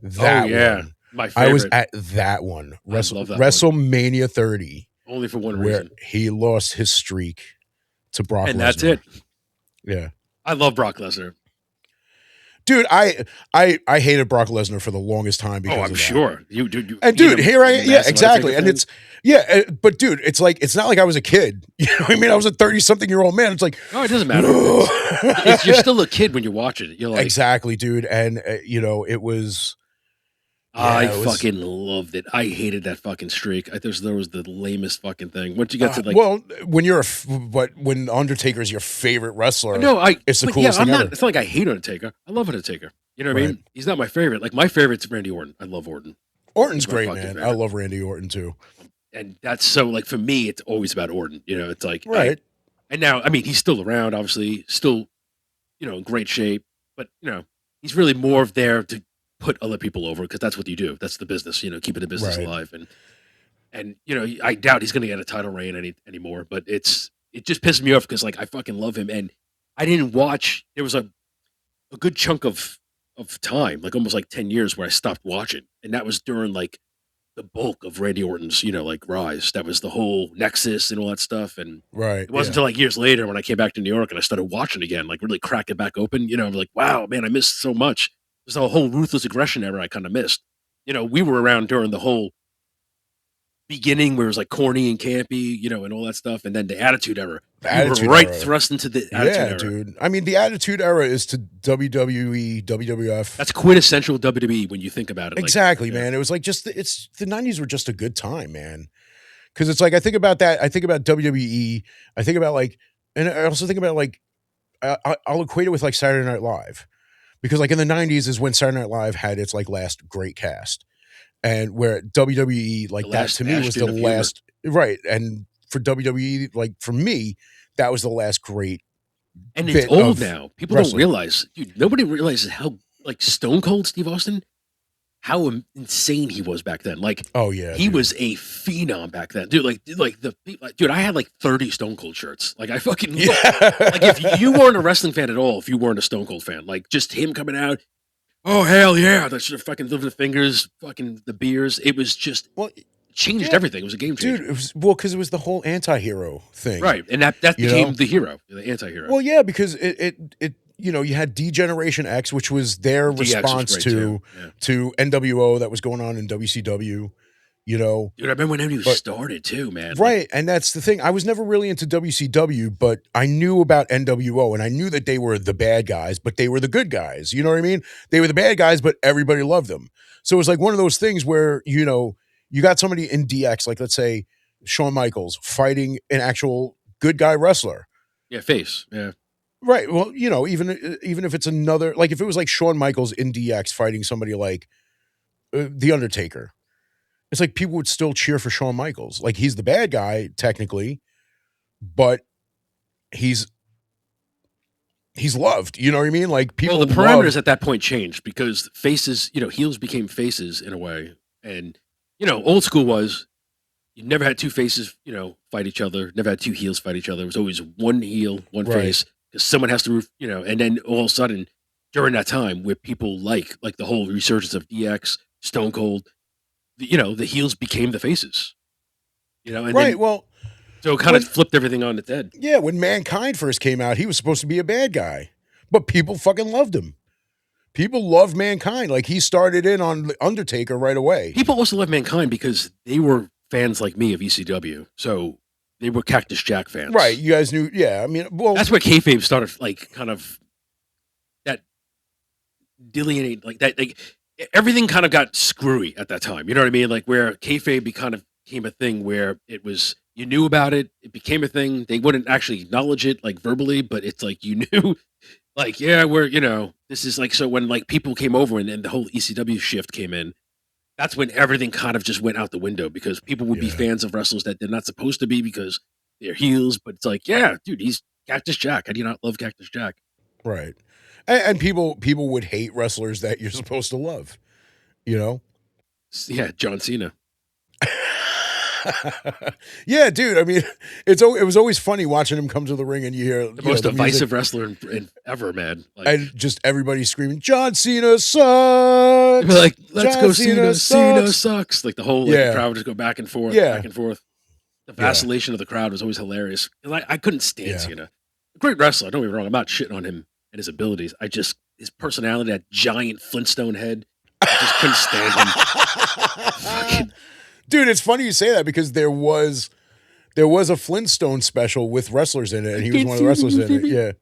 That one. My favorite. I was at that one. I love that WrestleMania 30. Only for one where reason. He lost his streak to Brock Lesnar. And that's it. Yeah. I love Brock Lesnar. Dude, I hated Brock Lesnar for the longest time because I'm sure. You here I am. Yeah, exactly. And but dude, it's like it's not like I was a kid. You know what I mean? I was a 30-something-year-old man. It's like, it doesn't matter. You're still a kid when you're watching it. You're like, exactly, dude. And it was. I fucking loved it. I hated that fucking streak. There was the lamest fucking thing. Once you get to like, when Undertaker's your favorite wrestler, it's the coolest thing ever. It's not like I hate Undertaker. I love Undertaker. You know what I mean? He's not my favorite. Like my favorite's Randy Orton. I love Orton. Orton's great, man. Favorite. I love Randy Orton too. And that's so like for me, it's always about Orton. It's like right. And now, I mean, he's still around, obviously, still, in great shape. But he's really more there to put other people over because that's what you do. That's the business, keeping the business alive. And I doubt he's going to get a title reign anymore. But it just pisses me off because like I fucking love him, and I didn't watch. There was a good chunk of time, like almost like 10 years, where I stopped watching, and that was during like the bulk of Randy Orton's like rise. That was the whole Nexus and all that stuff. And it wasn't until like years later when I came back to New York and I started watching again, like really crack it back open. I'm like, wow, man, I missed so much. There's a whole Ruthless Aggression era I kind of missed. We were around during the whole beginning where it was like corny and campy, and all that stuff. And then the Attitude Era. We were thrust into the Attitude Era. Dude. I mean, the Attitude Era is to WWE, WWF. That's quintessential WWE when you think about it. Exactly, man. It was like the 90s were just a good time, man. Because it's like, I think about that. I think about WWE. I think about like, and I also think about like, I'll equate it with like Saturday Night Live. Because like in the 90s is when Saturday Night Live had its like last great cast. And where WWE, like that to me was the last, right. And for WWE, like for me, that was the last great. And it's old now. People don't realize, dude, nobody realizes how like Stone Cold Steve Austin, how insane he was back then. Like, he was a phenom back then, dude. Dude, I had like 30 Stone Cold shirts. Like, I fucking like if you weren't a wrestling fan at all, if you weren't a Stone Cold fan, like just him coming out, oh hell yeah, that should have fucking lived the fingers, fucking the beers. It was just changed everything. It was a game changer. Dude, it was because it was the whole anti-hero thing, right? And that became the hero, the anti-hero. Well, yeah, because it you had D-Generation X, which was their response to NWO that was going on in WCW, Dude, I remember when NWO started too, man. Right, and that's the thing. I was never really into WCW, but I knew about NWO, and I knew that they were the bad guys, but they were the good guys. You know what I mean? They were the bad guys, but everybody loved them. So it was like one of those things where, you got somebody in DX, like let's say Shawn Michaels, fighting an actual good guy wrestler. Yeah, face. Yeah. Right. Well, even if it's another, like if it was like Shawn Michaels in DX fighting somebody like The Undertaker, it's like people would still cheer for Shawn Michaels. Like he's the bad guy technically, but he's loved. You know what I mean? Like people. Well, the parameters at that point changed because faces, heels became faces in a way, and old school was you never had two faces, fight each other. Never had two heels fight each other. It was always one heel, one face. Because someone has to, and then all of a sudden, during that time, where people like the whole resurgence of DX, Stone Cold, the heels became the faces, and right. Well, so it kind of flipped everything on its head. Yeah, when Mankind first came out, he was supposed to be a bad guy, but people fucking loved him People love Mankind. Like he started in on Undertaker right away. People also love Mankind because they were fans like me of ECW, so they were Cactus Jack fans. Right. You guys knew. Yeah. I mean, well, That's where kayfabe started, like kind of that delineate, like that, like everything kind of got screwy at that time. You know what I mean? Like where kayfabe kind of became a thing where it was you knew about it, it became a thing. They wouldn't actually acknowledge it like verbally, but it's like you knew, like yeah, we're this is like so when like people came over and the whole ECW shift came in. That's when everything kind of just went out the window because people would be yeah. fans of wrestlers that they're not supposed to be because they're heels. But it's like, yeah, dude, he's Cactus Jack. How do you not love Cactus Jack? Right. And people would hate wrestlers that you're supposed to love. You know. Yeah, John Cena. Yeah, dude. I mean, it was always funny watching him come to the ring and you hear The most the music, divisive wrestler in ever, man. Like, and just everybody screaming, "John Cena sucks!" they'd be like, let's John go Cena. Cena sucks. sucks. Like the whole like, the crowd would just go back and forth, Yeah. back and forth. The Yeah. vacillation of the crowd was always hilarious. I couldn't stand Yeah. Cena. Great wrestler. Don't get me wrong. I'm not shitting on him and his abilities. I just his personality, that giant Flintstone head. I just couldn't stand him. Dude, it's funny you say that because there was a Flintstone special with wrestlers in it, and he was one of the wrestlers in it. Yeah.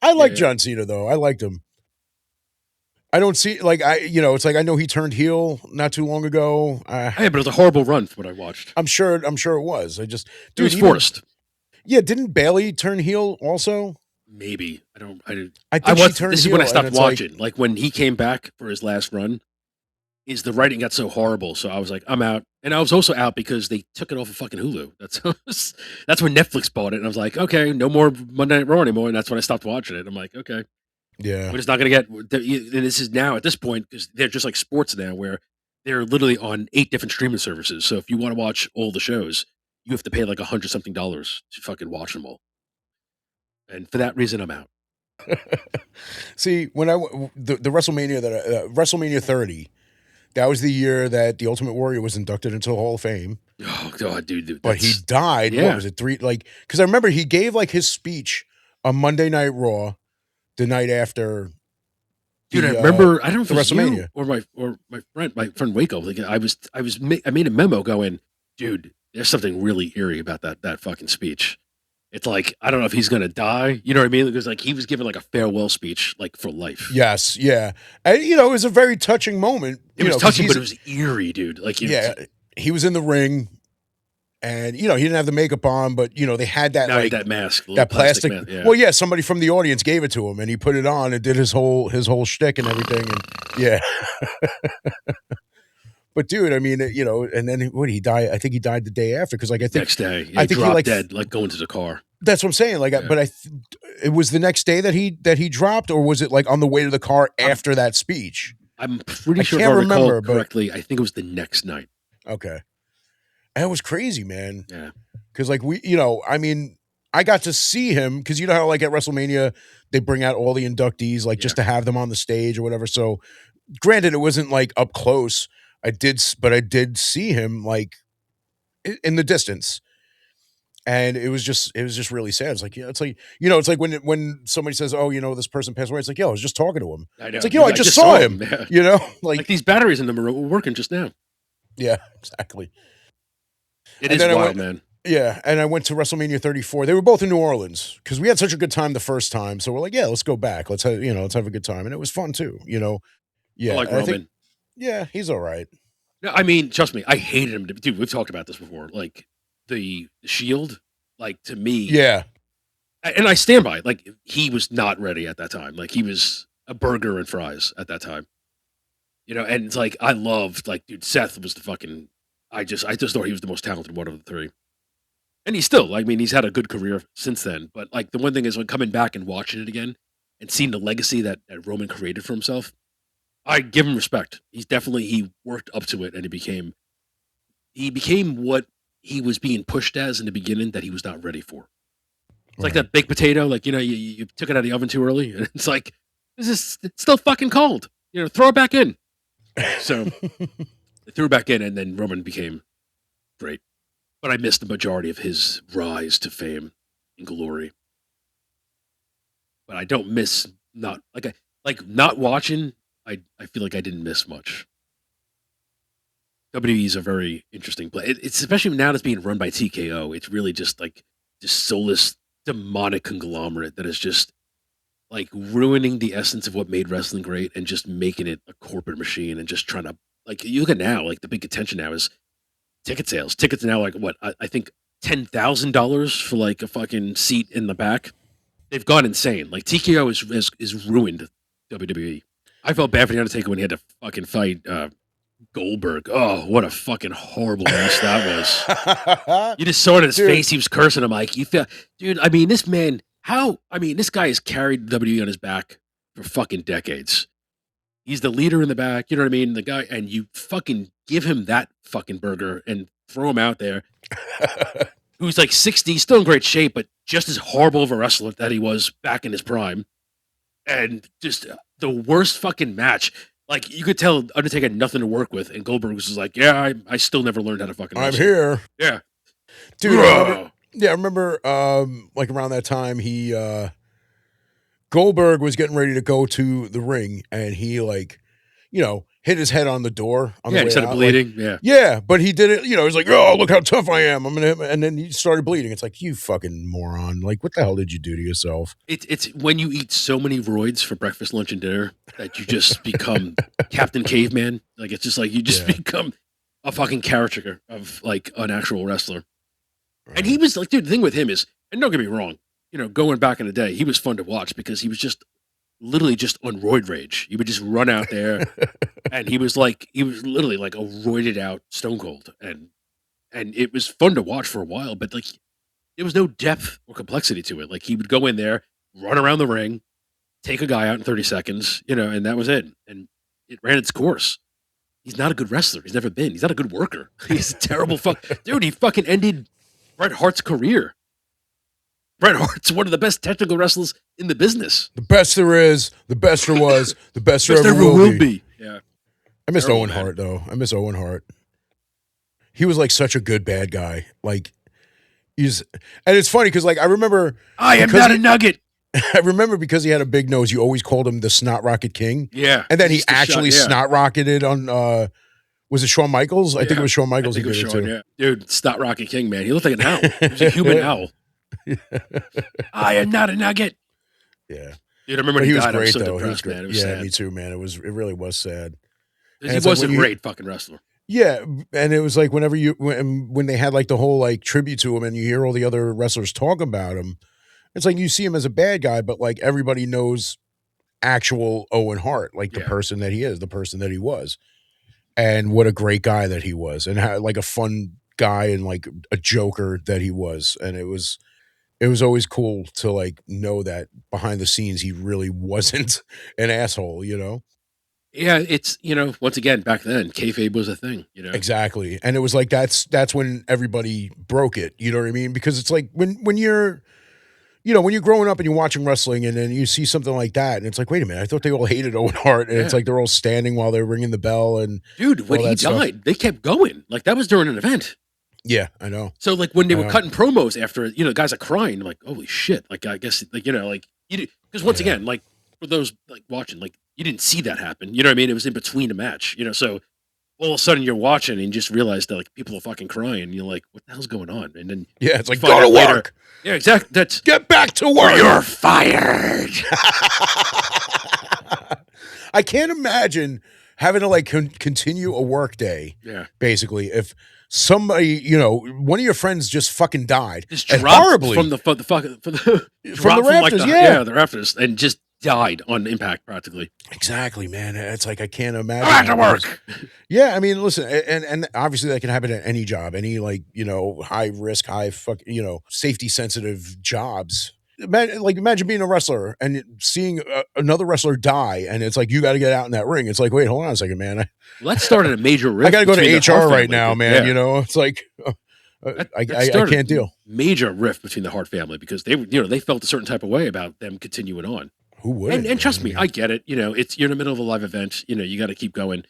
I like John Cena though. I liked him. I don't see like it's like I know he turned heel not too long ago. Hey, but it was a horrible run from what I watched. I'm sure it was. I just It was forced. Yeah, didn't Bailey turn heel also? Maybe. I think she turned this is heel, when I and stopped it's watching. Like when he came back for his last run, is the writing got so horrible. So I was like, I'm out. And I was also out because they took it off of fucking Hulu. That's when Netflix bought it. And I was like, okay, no more Monday Night Raw anymore. And that's when I stopped watching it. I'm like, okay. Yeah. We're just not going to get. This is now at this point, because they're just like sports now, where they're literally on 8 different streaming services. So if you want to watch all the shows, you have to pay like $100 something to fucking watch them all. And for that reason, I'm out. See, when the WrestleMania WrestleMania 30, that was the year that the Ultimate Warrior was inducted into the Hall of Fame. Oh god, dude! But he died. Yeah. What was it? 3 like because I remember he gave like his speech on Monday Night Raw the night after. Dude, I remember. I don't know if the it was WrestleMania you or my friend Waco. Like I made a memo going, dude. There's something really eerie about that fucking speech. It's like I don't know if he's gonna die. You know what I mean? Because like he was giving like a farewell speech, like for life. Yes, yeah, and it was a very touching moment. It was touching, but it was eerie, dude. Like he was in the ring, and he didn't have the makeup on, but they had that like that mask, that plastic. mask, yeah. Well, yeah, somebody from the audience gave it to him, and he put it on and did his whole shtick and everything, and yeah. But dude, I mean, and then what he died? I think he died the day after because, like, I think next day, I think he dropped dead, like going to the car. That's what I'm saying. Like, but it was the next day that he dropped, or was it like on the way to the car after that speech? I'm pretty sure if I recall correctly, I think it was the next night. Okay, and it was crazy, man. Yeah, because like I mean, I got to see him because you know how like at WrestleMania they bring out all the inductees like just to have them on the stage or whatever. So, granted, it wasn't like up close. I did see him like in the distance, and it was just really sad. It's like it's like when somebody says, "Oh, this person passed away," it's like, "Yo, I was just talking to him." I know. It's like, "Yo, I just saw him." Yeah. Like these batteries in them are working just now. Yeah, exactly. It is wild, man. Yeah, and I went to WrestleMania 34. They were both in New Orleans because we had such a good time the first time. So we're like, yeah, let's go back. Let's have a good time, and it was fun too. Yeah, I like Roman. Yeah, he's all right. No, I mean, trust me, I hated him. Dude, we've talked about this before. Like the Shield, like to me, yeah, and I stand by it. Like he was not ready at that time. Like he was a burger and fries at that time. And it's like I loved like, dude, Seth was the fucking. I just thought he was the most talented one of the three, and he's still. I mean, he's had a good career since then. But like the one thing is when coming back and watching it again and seeing the legacy that Roman created for himself. I give him respect. He worked up to it, and he became what he was being pushed as in the beginning that he was not ready for. It's like that baked potato, like you took it out of the oven too early, and it's like it's still fucking cold. Throw it back in. So they threw it back in, and then Roman became great. But I missed the majority of his rise to fame and glory. But I don't miss not watching I feel like I didn't miss much. WWE is a very interesting play. It's especially now that it's being run by TKO. It's really just like this soulless, demonic conglomerate that is just like ruining the essence of what made wrestling great and just making it a corporate machine and just trying to like you look at now, like the big contention now is ticket sales. Tickets now like what I think $10,000 for like a fucking seat in the back. They've gone insane. Like TKO is ruined WWE. I felt bad for the Undertaker when he had to fucking fight Goldberg. Oh, what a fucking horrible match that was. You just saw it in his face. He was cursing him like, you feel, dude, I mean, this man, this guy has carried WWE on his back for fucking decades. He's the leader in the back. You know what I mean? The guy, and you fucking give him that fucking burger and throw him out there. Who's like 60, still in great shape, but just as horrible of a wrestler that he was back in his prime. And just the worst fucking match. Like, you could tell Undertaker had nothing to work with, and Goldberg was just like, yeah, I still never learned how to fucking wrestle. I'm here. Yeah. Dude, I remember like around that time, Goldberg was getting ready to go to the ring, and he like, hit his head on the door. He started bleeding. Like, yeah, but he did it. He was like, "Oh, look how tough I am! I'm gonna," and then he started bleeding. It's like, you fucking moron! Like, what the hell did you do to yourself? It's when you eat so many roids for breakfast, lunch, and dinner that you just become Captain Caveman. Like, it's just like you just become a fucking caricature of like an actual wrestler. Right. And he was like, dude, the thing with him is, and don't get me wrong, going back in the day, he was fun to watch because he was just literally just on roid rage. He would just run out there and he was literally like a roided out Stone Cold. And it was fun to watch for a while, but like there was no depth or complexity to it. Like he would go in there, run around the ring, take a guy out in 30 seconds, and that was it. And it ran its course. He's not a good wrestler. He's never been. He's not a good worker. He's a terrible dude, he fucking ended Bret Hart's career. Bret Hart's one of the best technical wrestlers in the business. The best there is, the best there was, the best there ever will be. Yeah. I miss Owen Hart, though. I miss Owen Hart. He was like such a good bad guy. Like, and it's funny because like I remember. I am not a nugget. I remember because he had a big nose, you always called him the Snot Rocket King. Yeah. And then he actually snot rocketed on, was it Shawn Michaels? I think it was Shawn Michaels who did it too. Yeah. Dude, Snot Rocket King, man. He looked like an owl. He was a human owl. I am not a nugget. Yeah, dude. I remember he was died. Great, I was so though. depressed, man. It was sad. Me too, man. It really was sad. He was a great fucking wrestler. Yeah, and it was like whenever when they had like the whole like tribute to him, and you hear all the other wrestlers talk about him, it's like you see him as a bad guy, but like everybody knows actual Owen Hart, like the person that he is, the person that he was, and what a great guy that he was, and how like a fun guy and like a joker that he was, and it was always cool to like know that behind the scenes he really wasn't an asshole, Yeah, it's once again back then kayfabe was a thing, Exactly, and it was like that's when everybody broke it. You know what I mean? Because it's like when you're when you're growing up and you're watching wrestling and then you see something like that and it's like, wait a minute, I thought they all hated Owen Hart, and it's like they're all standing while they're ringing the bell. And dude, when he died, they kept going. Like that was during an event. Yeah, I know. So like when they were cutting promos after, guys are crying, like, holy shit. Like, I guess like, because once again, like for those like watching, like you didn't see that happen. You know what I mean? It was in between a match, so all of a sudden you're watching and you just realize that like people are fucking crying. And you're like, what the hell's going on? And then it's like, go to work. Later, yeah, exactly. That's get back to work. You're fired. I can't imagine having to like continue a work day. Yeah. Basically, if somebody, one of your friends just fucking died. Just dropped horribly from the rafters. The rafters, and just died on impact practically. Exactly, man. It's like I can't imagine. Back to work. Yeah, I mean, listen, and obviously that can happen at any job, any like high risk, safety sensitive jobs. Imagine being a wrestler and seeing another wrestler die, and it's like you got to get out in that ring. It's like, wait, hold on a second, man. Let's start at a major rift. I got to go to HR right now, man. Yeah. It's like I can't deal. Major rift between the Hart family because they felt a certain type of way about them continuing on. Who would? And trust me, I get it. It's you're in the middle of a live event. You got to keep going,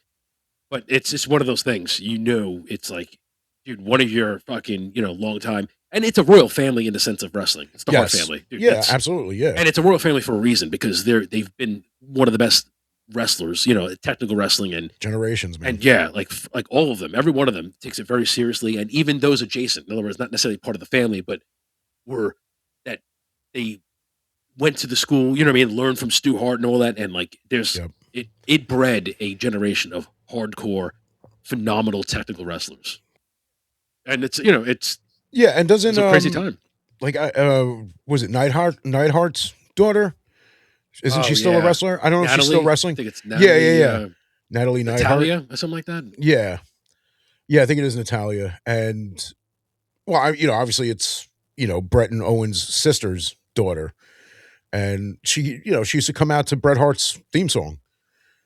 but it's just one of those things. It's like, dude, one of your fucking long time. And it's a royal family in the sense of wrestling. It's the Hart family. Dude, yeah, absolutely. Yeah. And it's a royal family for a reason because they've been one of the best wrestlers, technical wrestling Generations, man. and yeah, like all of them, every one of them takes it very seriously, and even those adjacent, in other words, not necessarily part of the family, but were that they went to the school, learned from Stu Hart and all that, and like there's Yep. it bred a generation of hardcore, phenomenal technical wrestlers, and it's Yeah, and doesn't a crazy time. like was it Neidhart's daughter? Isn't she still a wrestler? I don't know if she's still Natalie, I wrestling. think it's Natalie, Yeah. Natalie Neidhart. Natalia or something like that. Yeah. Yeah, I think it is Natalia. And well, obviously it's, Bret and Owen's sister's daughter. And she used to come out to Bret Hart's theme song.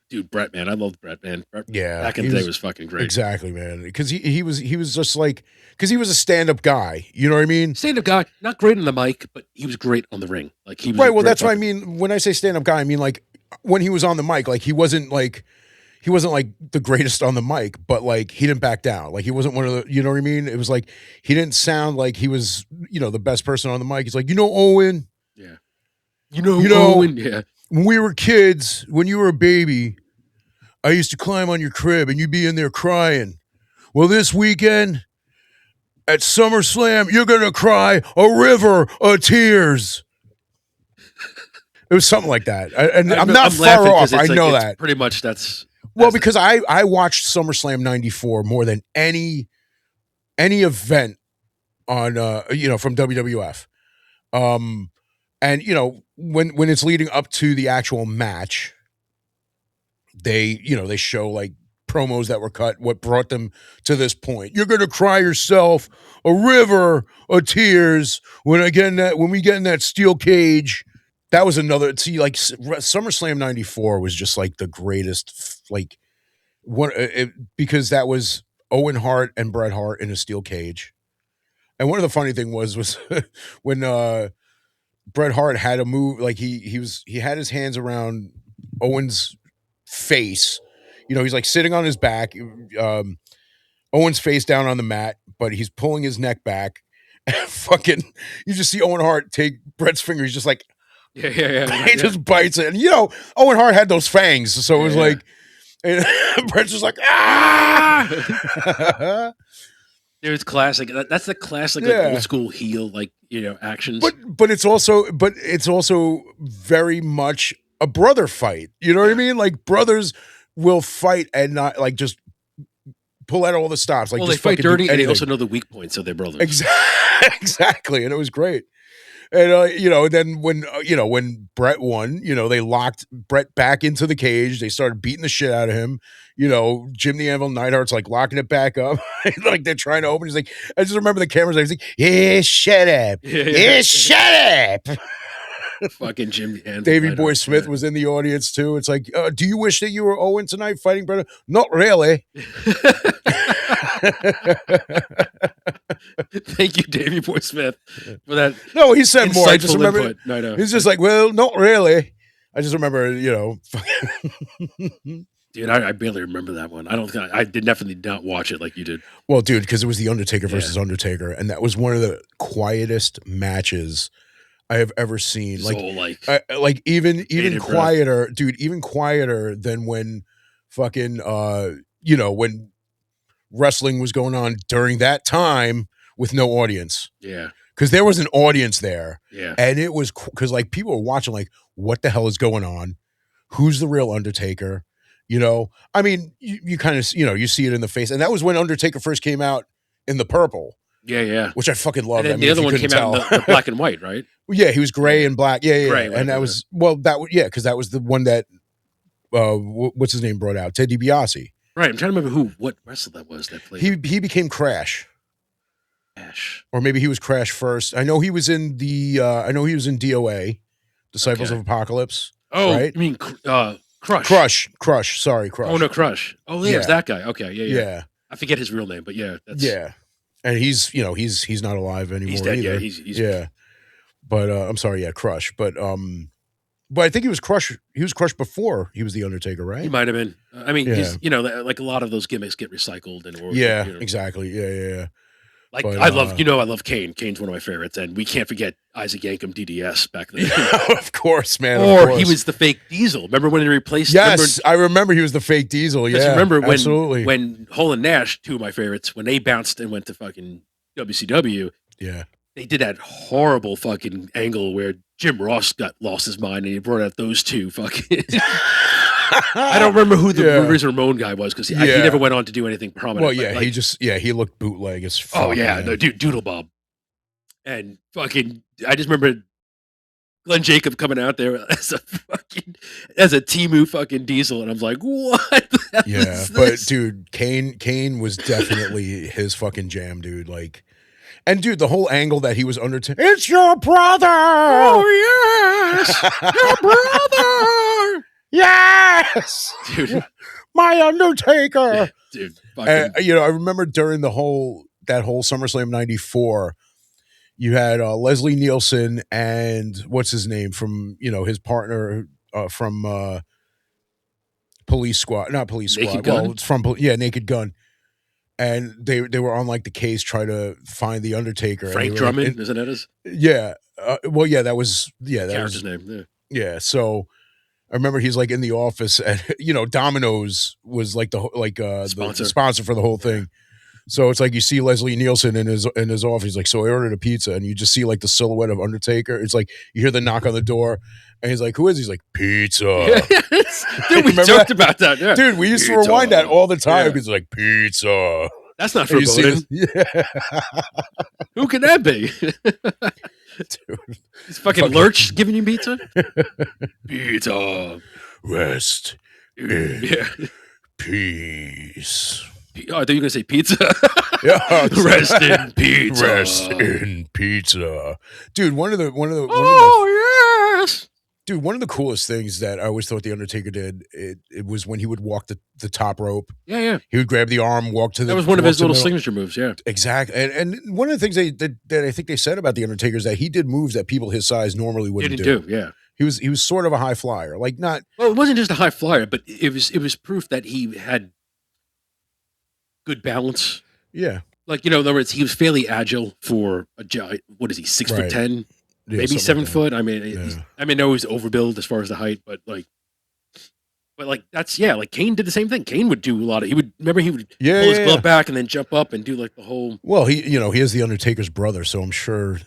Dude, Bret, man, I loved Bret, man. Bret, Yeah, back in the day was fucking great. Exactly, man. Because he was just like, because he was a stand-up guy. You know what I mean? Stand-up guy, not great on the mic, but he was great on the ring. Like he was right. Well, that's what I mean when I say stand-up guy. I mean like when he was on the mic, like he wasn't like the greatest on the mic, but like he didn't back down. Like he wasn't one of the, you know what I mean? It was like he didn't sound like he was, the best person on the mic. He's like, Owen. Yeah. Owen. Yeah. When we were kids, when you were a baby, I used to climb on your crib and you'd be in there crying. Well, this weekend at SummerSlam, you're going to cry a river of tears. It was something like that. And I'm not far off. I know that. Pretty much that's. Well, because I watched SummerSlam 94 more than any event on, from WWF. And, when it's leading up to the actual match, they show like promos that were cut, what brought them to this point. You're going to cry yourself a river of tears when we get in that steel cage. That was another, see, like SummerSlam 94 was just like the greatest, like because that was Owen Hart and Bret Hart in a steel cage. And one of the funny thing was when Bret Hart had a move, like he had his hands around Owen's face. He's like sitting on his back, Owen's face down on the mat, but he's pulling his neck back. And fucking, you just see Owen Hart take Bret's finger. He's just like, he just bites it. And Owen Hart had those fangs, so it was like, and Bret's just like, ah. It was classic. That's the classic like, old school heel actions. But it's also very much a brother fight. You know what I mean? Like brothers will fight and not like just pull out all the stops. Like, well, they fight dirty and they also know the weak points of their brothers. Exactly, and it was great. And then when Bret won, they locked Bret back into the cage. They started beating the shit out of him. Jim the Anvil Neidhart's like locking it back up. Like they're trying to open. He's like, I just remember the cameras. He's like, yeah, shut up. Yeah, shut up. Fucking Jim the Anvil. Davey Boy Smith was in the audience too. It's like, do you wish that you were Owen tonight fighting Bret? Not really. Thank you, Davey Boy Smith, for that. No, he said more. I just remember. Input. No. He's just like, well, not really. I just remember, Dude, I barely remember that one. I did definitely not watch it like you did. Well, dude, because it was the Undertaker versus Undertaker, and that was one of the quietest matches I have ever seen. So, even quieter, dude, even quieter than when fucking when wrestling was going on during that time with no audience. Yeah. Because there was an audience there. Yeah. And it was because like people were watching like, what the hell is going on? Who's the real Undertaker? I mean, you kind of, you see it in the face. And that was when Undertaker first came out in the purple. Yeah. Which I fucking loved. And then the other one came out in the black and white, right? Yeah, he was gray and black. Yeah. Gray, and that was, because that was the one that, what's his name brought out? Ted DiBiase. Right. I'm trying to remember what wrestler that was that played. He became Crash. Or maybe he was Crash first. I know he was in DOA, Disciples of Apocalypse. Oh, right? You mean Crush? Crush. Sorry, Crush. Oh no, Crush. Oh yeah, it was that guy. Okay, yeah. I forget his real name, but that's and he's not alive anymore. He's dead. Either. Yeah, he's But I'm sorry, Crush. But I think he was Crush. He was Crush before he was the Undertaker, right? He might have been. I mean, he's like a lot of those gimmicks get recycled exactly. Yeah. Like But, I love Kane. Kane's one of my favorites, and we can't forget Isaac Yankem DDS back then. of course, man. Or of course. he was the fake Diesel. Remember when they replaced? Yes, I remember he was the fake Diesel. Yeah, remember absolutely. when Hole and Nash, two of my favorites, when they bounced and went to fucking WCW, Yeah, they did that horrible fucking angle where Jim Ross got lost his mind and he brought out those two fucking. I don't remember who the Rivers Ramon guy was because he never went on to do anything prominent. Well, yeah, he looked bootleg as fuck. Oh yeah, man. no, dude, Doodle Bob, and fucking. I just remember Glenn Jacob coming out there as a Timu fucking Diesel, and I'm like, what? Yeah, but dude, Kane was definitely his fucking jam, dude. Like, and dude, the whole angle that he was Undertaker. It's your brother. Oh yes, your brother. Yes, dude, my Undertaker. Dude, fucking. I remember during that whole SummerSlam '94. You had Leslie Nielsen and what's his name from his partner from Police Squad, not Police Naked Squad. Gun? Well, it's from Naked Gun, and they were on like the case trying to find the Undertaker. Frank Drummond, isn't that his? Yeah. Well, yeah, that was character's name. Yeah. Yeah. So I remember he's like in the office, and Domino's was like the sponsor for the whole thing. So it's like you see Leslie Nielsen in his office. He's like, so I ordered a pizza, and you just see like the silhouette of Undertaker. It's like you hear the knock on the door, and he's like, "Who is he?" He's like, "Pizza." Dude, we joked about that. Yeah. Dude, we used to rewind that all the time because it's like pizza. That's not foreboding. Yeah. Who can that be? Dude. He's fucking Lurch giving you pizza. Pizza. Rest in peace. Oh, I thought you were gonna say pizza. Yeah, Rest in pizza. Rest in pizza, dude. One of the yes, dude. One of the coolest things that I always thought the Undertaker did it was when he would walk the top rope. Yeah. He would grab the arm, walk to the. That was one of his little signature moves. Yeah, exactly. And one of the things that I think they said about the Undertaker is that he did moves that people his size normally wouldn't do. Yeah. He was sort of a high flyer, like not. Well, it wasn't just a high flyer, but it was proof that he had good balance. Yeah. Like, in other words, he was fairly agile for a giant. What is he, 6'10", maybe 7 foot? I mean, no, he's overbuilt as far as the height, but that's like Kane did the same thing. Kane would do a lot of. He would pull his glove back and then jump up and do like the whole. Well, he is the Undertaker's brother, so I'm sure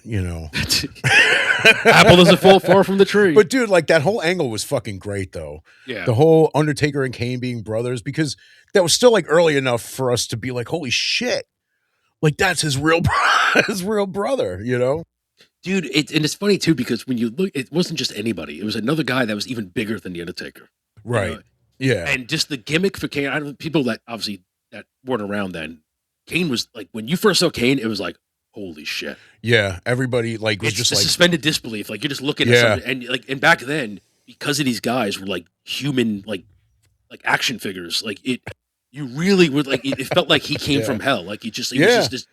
Apple doesn't fall far from the tree. But dude, like that whole angle was fucking great, though. Yeah, the whole Undertaker and Kane being brothers, because that was still like early enough for us to be like, holy shit, like that's his real brother, Dude. And it's funny too because when you look, it wasn't just anybody. It was another guy that was even bigger than the Undertaker. Right. Yeah. And just the gimmick for Kane. People that obviously that weren't around then. Kane was like when you first saw Kane, it was like, holy shit. Yeah, everybody was just like suspended disbelief. Like you're just looking at something, and back then, because of these guys were like human, like action figures. Like you really would like. It felt like he came from hell. Like he was just this.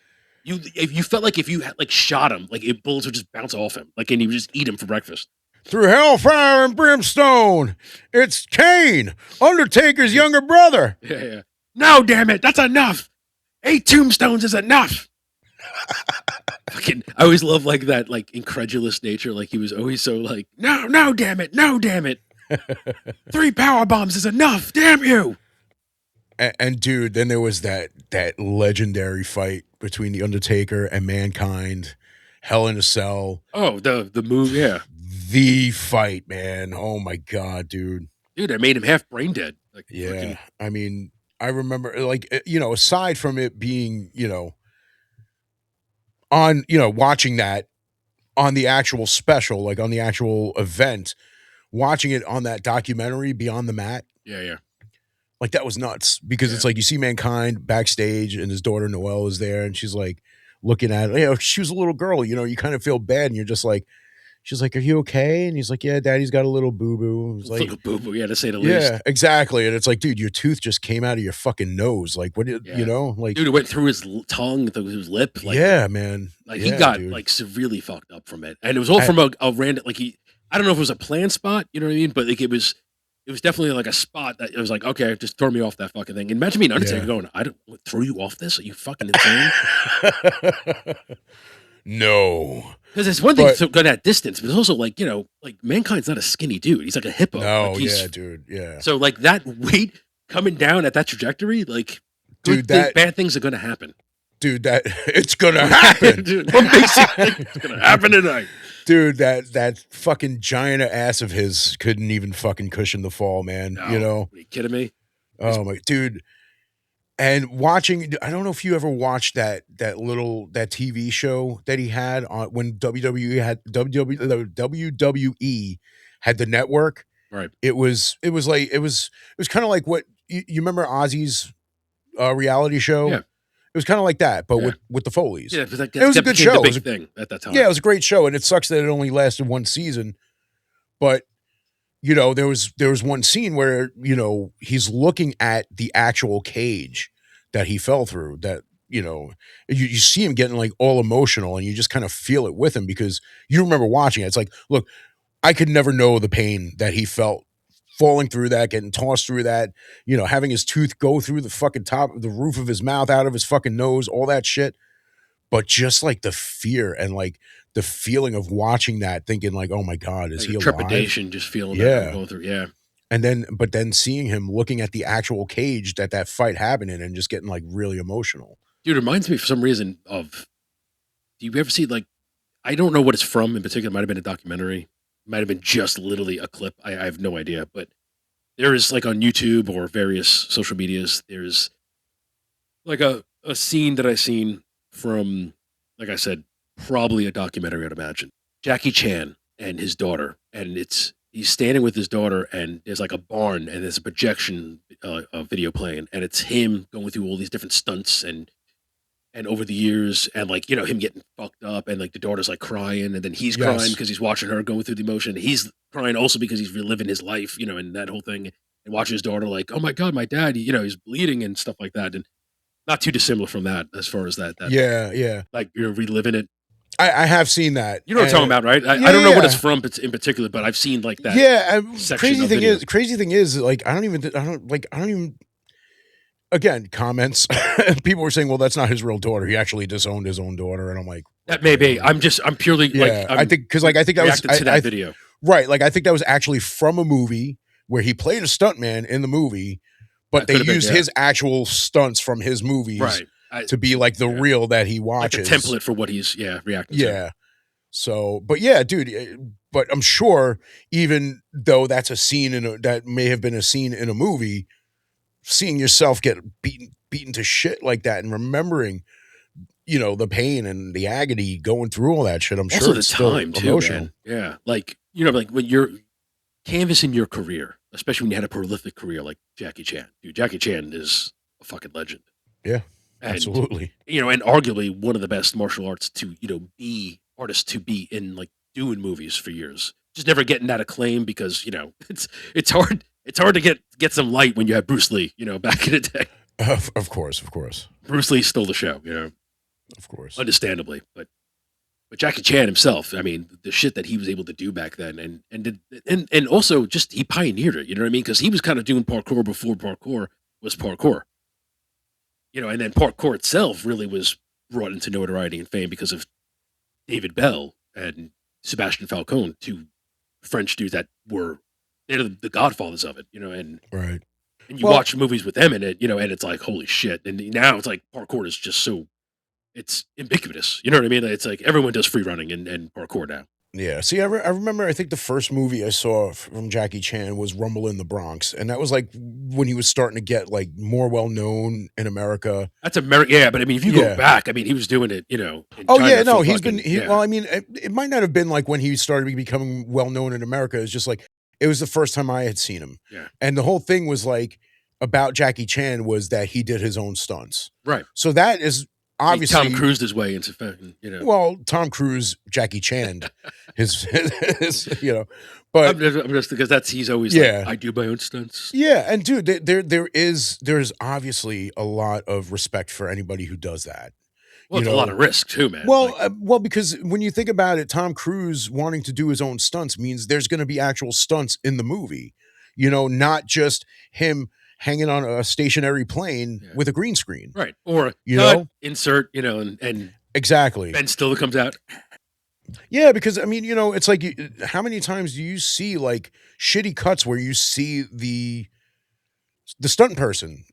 You felt like if you had like shot him, like bullets would just bounce off him, like and he would just eat him for breakfast. Through hellfire and brimstone, it's Kane, Undertaker's younger brother. Yeah. No, damn it, that's enough. 8 tombstones is enough. Fucking, I always love like that, like incredulous nature. Like he was always so like, no, damn it, 3 power bombs is enough. Damn you. And dude, then there was that legendary fight between the Undertaker and Mankind, Hell in a Cell. Oh, the move, yeah. The fight, man. Oh my god, dude. Dude, I made him half brain dead. Like, yeah, I mean, I remember, like, aside from it being, on, watching that on the actual special, like on the actual event, watching it on that documentary Beyond the Mat. Yeah. Like that was nuts because it's like you see Mankind backstage and his daughter Noelle is there and she's like looking at it. She was a little girl, you kind of feel bad and you're just like, she's like, are you okay? And he's like, yeah, daddy's got a little boo-boo. It's like, a boo-boo, yeah, to say the least. Yeah, exactly. And it's like, dude, your tooth just came out of your fucking nose. Like, what did, like. Dude, it went through his tongue, through his lip. Like, yeah, man. Like, he got, like, severely fucked up from it. And it was all from a random, like, I don't know if it was a planned spot, you know what I mean? But, like, it was, it was definitely like a spot that it was like, okay, just throw me off that fucking thing. And imagine me and Undertaker going, I don't throw you off this. Are you fucking insane? No. Because it's one thing But to go that distance, but it's also like, like Mankind's not a skinny dude. He's like a hippo. no, Like he's yeah, dude, yeah. so like that weight coming down at that trajectory, like Dude, bad things are gonna happen. Dude, that it's gonna happen. Dude, it's gonna happen tonight. Dude, that fucking giant ass of his couldn't even fucking cushion the fall, man. No, You know? are you kidding me? Oh my dude. And watching, I don't know if you ever watched that TV show that he had on when WWE had the network. Right. It was kind of like what you remember Ozzy's reality show. Yeah. It was kind of like that, but Yeah. with the Foleys. Yeah, like it was a good show. The It was big thing at that time. Yeah, it was a great show, and it sucks that it only lasted one season. But there was one scene where he's looking at the actual cage that he fell through. That you see him getting like all emotional, and you just kind of feel it with him because you remember watching it. It's like, look, I could never know the pain that he felt falling through that, getting tossed through that, having his tooth go through the fucking top of the roof of his mouth, out of his fucking nose, all that shit. But just like the fear and like the feeling of watching that, thinking like, oh my God, is like he alive? Trepidation, just feeling that going through. Yeah. And then seeing him looking at the actual cage that fight happened in and just getting like really emotional. Dude, it reminds me for some reason of, do you ever see like, I don't know what it's from in particular. It might have been a documentary. It might have been just literally a clip. I have no idea. But there is like on YouTube or various social medias, there's like a scene that I seen from, like I said, probably a documentary, I'd imagine. Jackie Chan and his daughter. And he's standing with his daughter, and there's like a barn, and there's a projection video playing, and it's him going through all these different stunts and over the years, and like him getting fucked up, and like the daughter's like crying, and then he's crying because he's watching her going through the emotion. He's crying also because he's reliving his life, and that whole thing, and watching his daughter like, oh my God, my dad, he's bleeding and stuff like that, and not too dissimilar from that as far as that. Yeah. Like you're reliving it. I have seen that. You know what I'm talking about, right? I don't know what it's from in particular, but I've seen like that. Yeah. Crazy thing is, like I don't even. Again, comments. People were saying, "Well, that's not his real daughter. He actually disowned his own daughter." And I'm like, that may be. I'm purely I think that was to that video, right? Like I think that was actually from a movie where he played a stuntman in the movie, but they used his actual stunts from his movies, right? To be like the real that he watches, like a template for what he's reacting to. Yeah. So, but yeah, dude. But I'm sure, even though that's a scene that may have been a scene in a movie, seeing yourself get beaten to shit like that and remembering, the pain and the agony going through all that shit, I'm also sure the it's still time too, emotional. man. Yeah, like like when you're canvassing your career, especially when you had a prolific career like Jackie Chan. Dude, Jackie Chan is a fucking legend. Yeah. And, absolutely. And arguably one of the best martial arts to, artists to be in like doing movies for years. Just never getting that acclaim because, it's hard to get some light when you have Bruce Lee, back in the day. Of course. Bruce Lee stole the show, Of course. Understandably. But Jackie Chan himself, I mean, the shit that he was able to do back then and also just he pioneered it, you know what I mean? Because he was kind of doing parkour before parkour was parkour. And then parkour itself really was brought into notoriety and fame because of David Bell and Sebastian Falcone, two French dudes that they're the godfathers of it, and right. And you watch movies with them in it, and it's like, holy shit. And now it's like parkour is just so, it's ubiquitous. You know what I mean? It's like everyone does free running and parkour now. Yeah. See, I remember, I think the first movie I saw from Jackie Chan was Rumble in the Bronx. And that was like when he was starting to get like more well-known in America. That's America. Yeah. But I mean, if you go back, I mean, he was doing it, in China no, well, I mean, it might not have been like when he started becoming well-known in America. It's just like, it was the first time I had seen him. Yeah. And the whole thing was like about Jackie Chan was that he did his own stunts. Right. So that is obviously Tom Cruise his way into, Well, Tom Cruise, Jackie Chan, his but I'm just because he's always like, I do my own stunts. Yeah, and dude, there's obviously a lot of respect for anybody who does that. Well, it's a lot of risk too, man. Well, because when you think about it, Tom Cruise wanting to do his own stunts means there's going to be actual stunts in the movie. not just him hanging on a stationary plane with a green screen. Right. Or, insert, and exactly. Ben Stiller comes out. Yeah, because I mean, it's like, how many times do you see like shitty cuts where you see the stunt person,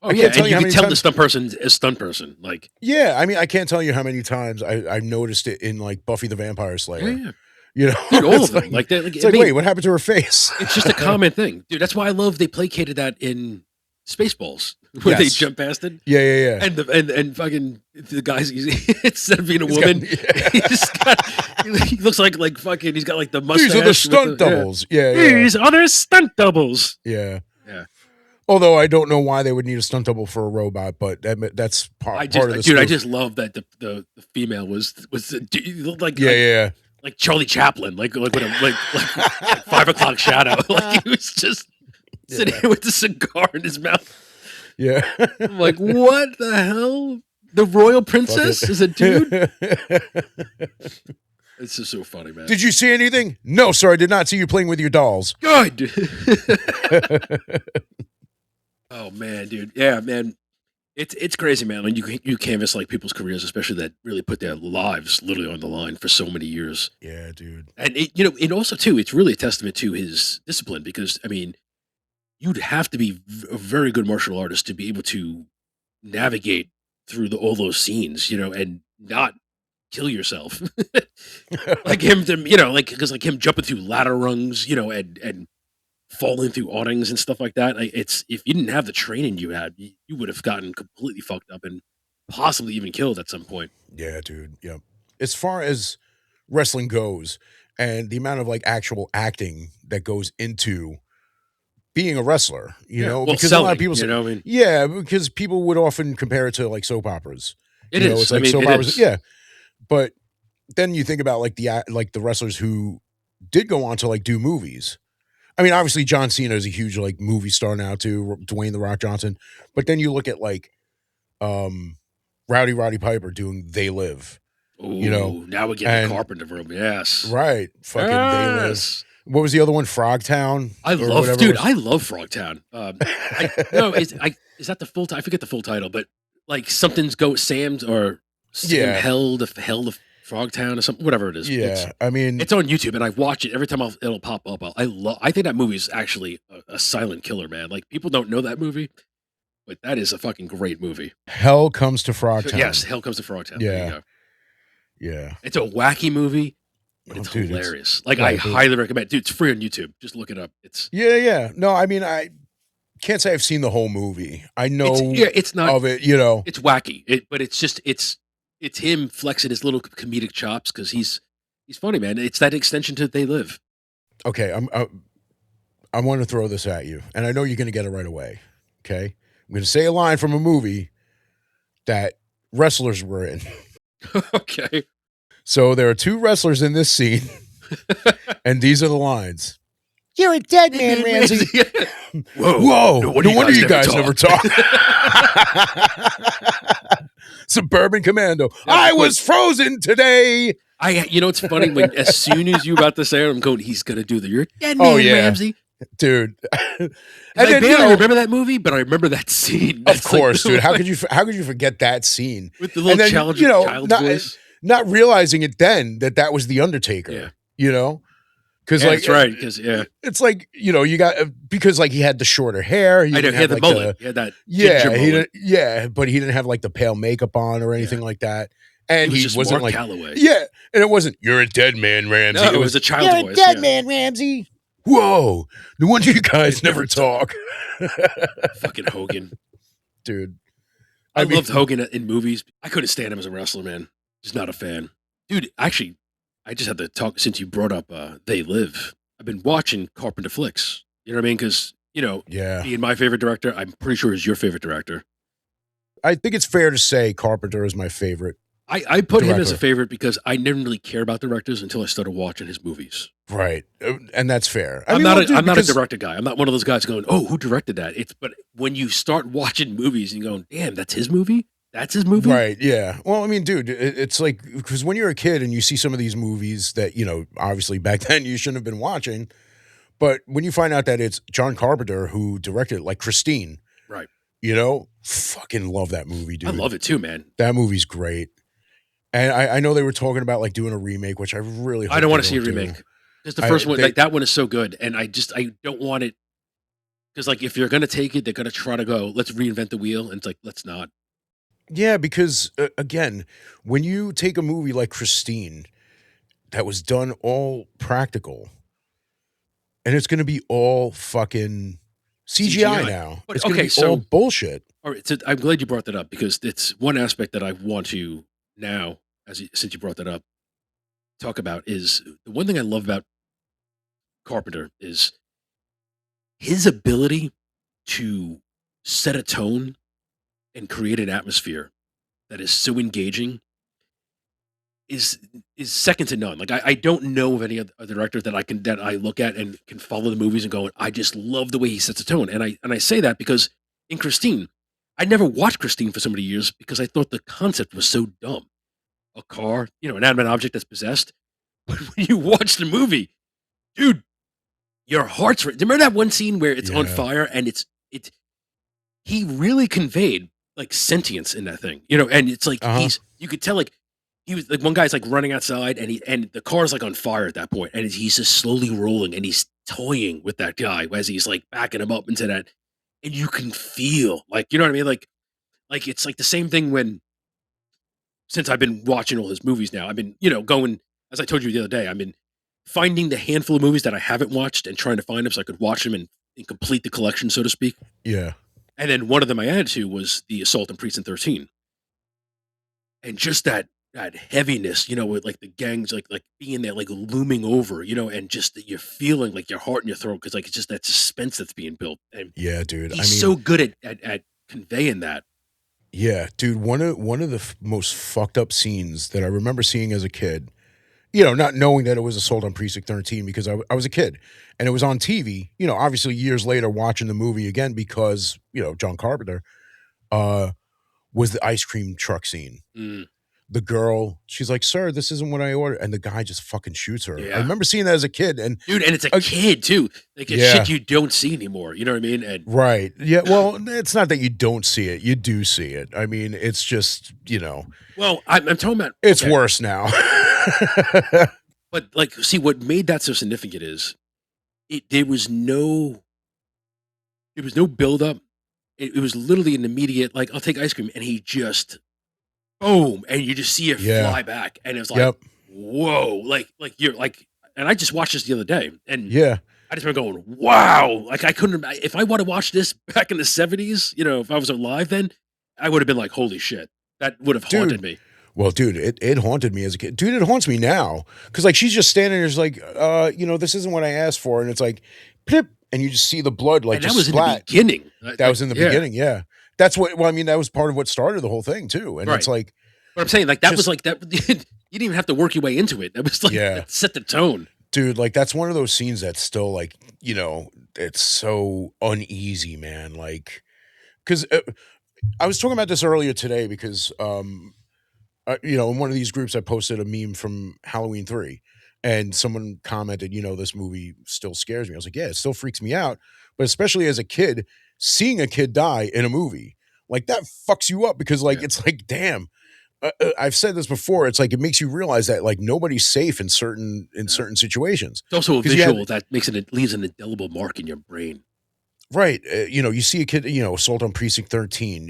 Oh, yeah, and you can tell the stunt person is stunt person. Like, yeah, I mean, I can't tell you how many times I noticed it in like Buffy the Vampire Slayer. Dude, all of them. It's like, wait, what happened to her face? It's just a common thing, dude. That's why I love they placated that in Spaceballs where they jump past it. Yeah. And fucking the guys, instead of being a woman, he looks like fucking. He's got like the mustache. These are the stunt doubles. Yeah. These are their stunt doubles. Yeah. Although I don't know why they would need a stunt double for a robot, but that's part of the dude. I just love that the female was looked like like Charlie Chaplin, like with a like 5 o'clock shadow, like he was just sitting here with the cigar in his mouth. Yeah, I'm like, what the hell? The royal princess is a dude. It's just so funny, man. Did you see anything? No, sir. I did not see you playing with your dolls. Good. Oh man, dude. Yeah, man. It's crazy, man. When you canvas like people's careers, especially that really put their lives literally on the line for so many years. Yeah, dude. And and also too, it's really a testament to his discipline because I mean, you'd have to be a very good martial artist to be able to navigate through all those scenes, and not kill yourself. Like him to, because like him jumping through ladder rungs, and falling through awnings and stuff like that. It's if you didn't have the training you had, you would have gotten completely fucked up and possibly even killed at some point. Yeah, dude. Yeah. As far as wrestling goes, and the amount of like actual acting that goes into being a wrestler, because selling, a lot of people say, yeah, because people would often compare it to like soap operas. It's like soap operas. Yeah, but then you think about like the wrestlers who did go on to like do movies. I mean, obviously John Cena is a huge like movie star now too, Dwayne The Rock Johnson. But then you look at like Rowdy Roddy Piper doing They Live. Ooh, now we're getting Carpenter from yes. Right. Fucking They Live. What was the other one? Frogtown? I love Frogtown. Is that the full title? I forget the full title, but like something's Sam's or Sam Hell the Frogtown or something, whatever it is. Yeah, I mean, it's on YouTube, and I watch it every time it'll pop up. I think that movie is actually a silent killer, man. Like people don't know that movie, but that is a fucking great movie. Hell Comes to Frogtown. Yes, Hell Comes to Frogtown. Yeah, there you go. Yeah. It's a wacky movie, but it's hilarious. I highly recommend. Dude, it's free on YouTube. Just look it up. It's yeah. No, I mean, I can't say I've seen the whole movie. I know it's not of it. It's wacky. But it's just it's him flexing his little comedic chops because he's funny, man. It's that extension to They Live. Okay, I want to throw this at you, and I know you're going to get it right away. Okay, I'm going to say a line from a movie that wrestlers were in. Okay. So there are two wrestlers in this scene, and these are the lines. You're a dead man, Ramsey. Whoa. No wonder you guys never talk. Suburban Commando. I was frozen today. It's funny when as soon as you're about to say it, I'm going, he's going to do you're a dead man, Ramsey. Dude. And then, I remember that movie, but I remember that scene. Of course, dude. How could you forget that scene? With the little child's voice. Not realizing it then that was the Undertaker. Yeah. Because that's right. Because it's like you got because like he had the shorter hair. He had the mullet. He had that. But he didn't have like the pale makeup on or anything like that. And he wasn't like Calloway. Yeah, and it wasn't. You're a dead man, Ramsey. No, it was a child's voice. You're a dead man, Ramsey. Whoa! No wonder you guys never talk. Fucking Hogan, dude. I loved Hogan in movies. I couldn't stand him as a wrestler, man. Just not a fan, dude. Actually. I just had to talk since you brought up They Live. I've been watching Carpenter flicks. You know what I mean? Because, being my favorite director, I'm pretty sure is your favorite director. I think it's fair to say Carpenter is my favorite. I put him as a favorite because I never really cared about directors until I started watching his movies. Right. And that's fair. I'm not a director guy. I'm not one of those guys going, oh, who directed that? But when you start watching movies and going, damn, that's his movie? That's his movie? Right, yeah. Well, I mean, dude, it's like, because when you're a kid and you see some of these movies that, obviously back then you shouldn't have been watching, But when you find out that it's John Carpenter who directed it, like Christine, Right. fucking love that movie, dude. I love it too, man. That movie's great. And I know they were talking about like doing a remake, which I really hope I don't want they to see a don't do. remake. Because the first one, They, like that one is so good, and I don't want it. Because like if you're gonna take it, they're gonna try to go, let's reinvent the wheel, and it's like let's not. yeah, because again, when you take a movie like Christine that was done all practical, and it's going to be all fucking CGI now. But It's going to okay, be all so bullshit. all right, so I'm glad you brought that up because it's one aspect that I want to now, since you brought that up, talk about is the one thing I love about Carpenter is his ability to set a tone and create an atmosphere that is so engaging is second to none. Like I don't know of any other director that I look at and can follow the movies and go, I just love the way he sets a tone. And I say that because in Christine, I never watched Christine for so many years because I thought the concept was so dumb. A car, an inanimate object that's possessed. But when you watch the movie, dude, your heart's remember that one scene where it's on Yeah. fire and it's he really conveyed like sentience in that thing, and it's like you could tell like he was like one guy's like running outside and the car's like on fire at that point and he's just slowly rolling and he's toying with that guy as he's like backing him up into that and you can feel like you know what I mean like it's like the same thing when since I've been watching all his movies now I've been going as I told you the other day I've been finding the handful of movies that I haven't watched and trying to find them so I could watch them and complete the collection so to speak. Yeah. And then one of them I added to was the Assault on Precinct 13. And just that heaviness, with like the gangs like being there, like looming over, and just that you're feeling like your heart in your throat because like it's just that suspense that's being built. And Yeah, dude. he's so good at conveying that. Yeah, dude. One of the most fucked up scenes that I remember seeing as a kid, not knowing that it was Assault on Precinct 13 because I was a kid and it was on TV, obviously years later watching the movie again because, John Carpenter, was the ice cream truck scene. Mm, The girl, she's like, "Sir, this isn't what I ordered," and the guy just fucking shoots her. I yeah. remember seeing that as a kid, and Dude, and it's a kid too. Like it's yeah, shit you don't see anymore. You know what I mean? And right, yeah. Well, it's not that you don't see it; you do see it. I mean, it's just well, I'm talking about it's okay, worse now. but like, see, what made that so significant is there was no build up. It was literally an immediate, like, I'll take ice cream, and he just boom, and you just see it Yeah. fly back, and it's like, Yep. whoa, like you're like, and I just watched this the other day, and Yeah, I just remember going, wow, like I couldn't, if I would have watched this back in the 70s, if I was alive then, I would have been like, holy shit, that would have haunted me. well, dude, it haunted me as a kid. Dude, it haunts me now because like she's just standing there, just like, this isn't what I asked for, and it's like, plip, and you just see the blood like And that just was splat. in the beginning. That was in the beginning, yeah. That's what. Well, I mean, that was part of what started the whole thing too, and it's Right. like. But I'm saying, like, that was Just- like that. You didn't even have to work your way into it. That was like, Yeah. that set the tone. Dude, like that's one of those scenes that's still like, it's so uneasy, man. Like, because I was talking about this earlier today because, in one of these groups, I posted a meme from Halloween 3 and someone commented, this movie still scares me. I was like, yeah, it still freaks me out. But especially as a kid, seeing a kid die in a movie, like that fucks you up because, like, it's like, damn. I've said this before. It's like it makes you realize that like nobody's safe in certain situations. It's also a 'Cause you had- visual that leaves an indelible mark in your brain. Right. You see a kid, Assault on Precinct 13,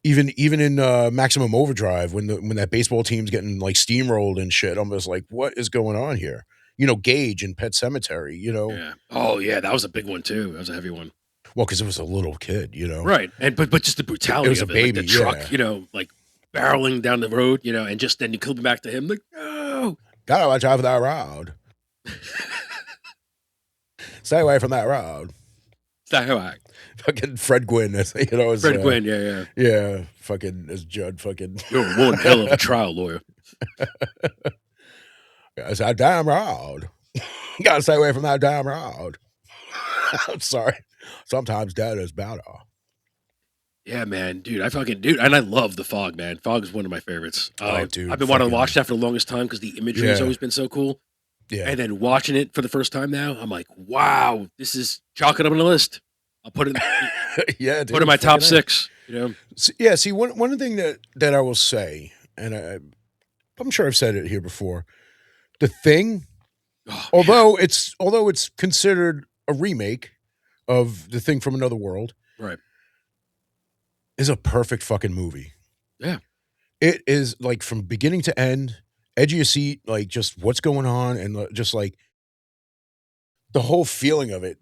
even in Maximum Overdrive when that baseball team's getting like steamrolled and shit. I'm just like, what is going on here? Gage in Pet Sematary, Yeah. Oh yeah, that was a big one too. That was a heavy one. well, because it was a little kid, Right. And but just the brutality It was of a it, like baby, the truck, like barreling down the road, and just then you come back to him like, no. Gotta watch out for that road. Stay away from that road. Is that how I act? Fucking Fred Gwynn, as Fred Gwynn, yeah. yeah, fucking as Judd, fucking. You're one hell of a trial lawyer. It's that damn road. Gotta stay away from that damn road. I'm sorry. Sometimes that is better. Yeah, man, dude, and I love The Fog, man. Fog is one of my favorites. Oh, dude, I've been wanting to fucking- watch that for the longest time because the imagery has Yeah. always been so cool. Yeah. And then watching it for the first time now, I'm like, wow, this is chalk it up on the list. I'll put it Yeah, dude. put it in my top fucking A. 6. You know, Yeah, see, one thing that I will say, and I'm sure I've said it here before, The Thing, oh, man. although it's considered a remake of The Thing from Another World, Right. is a perfect fucking movie. Yeah. It is like from beginning to end, edge of your seat, like just what's going on, and just like the whole feeling of it.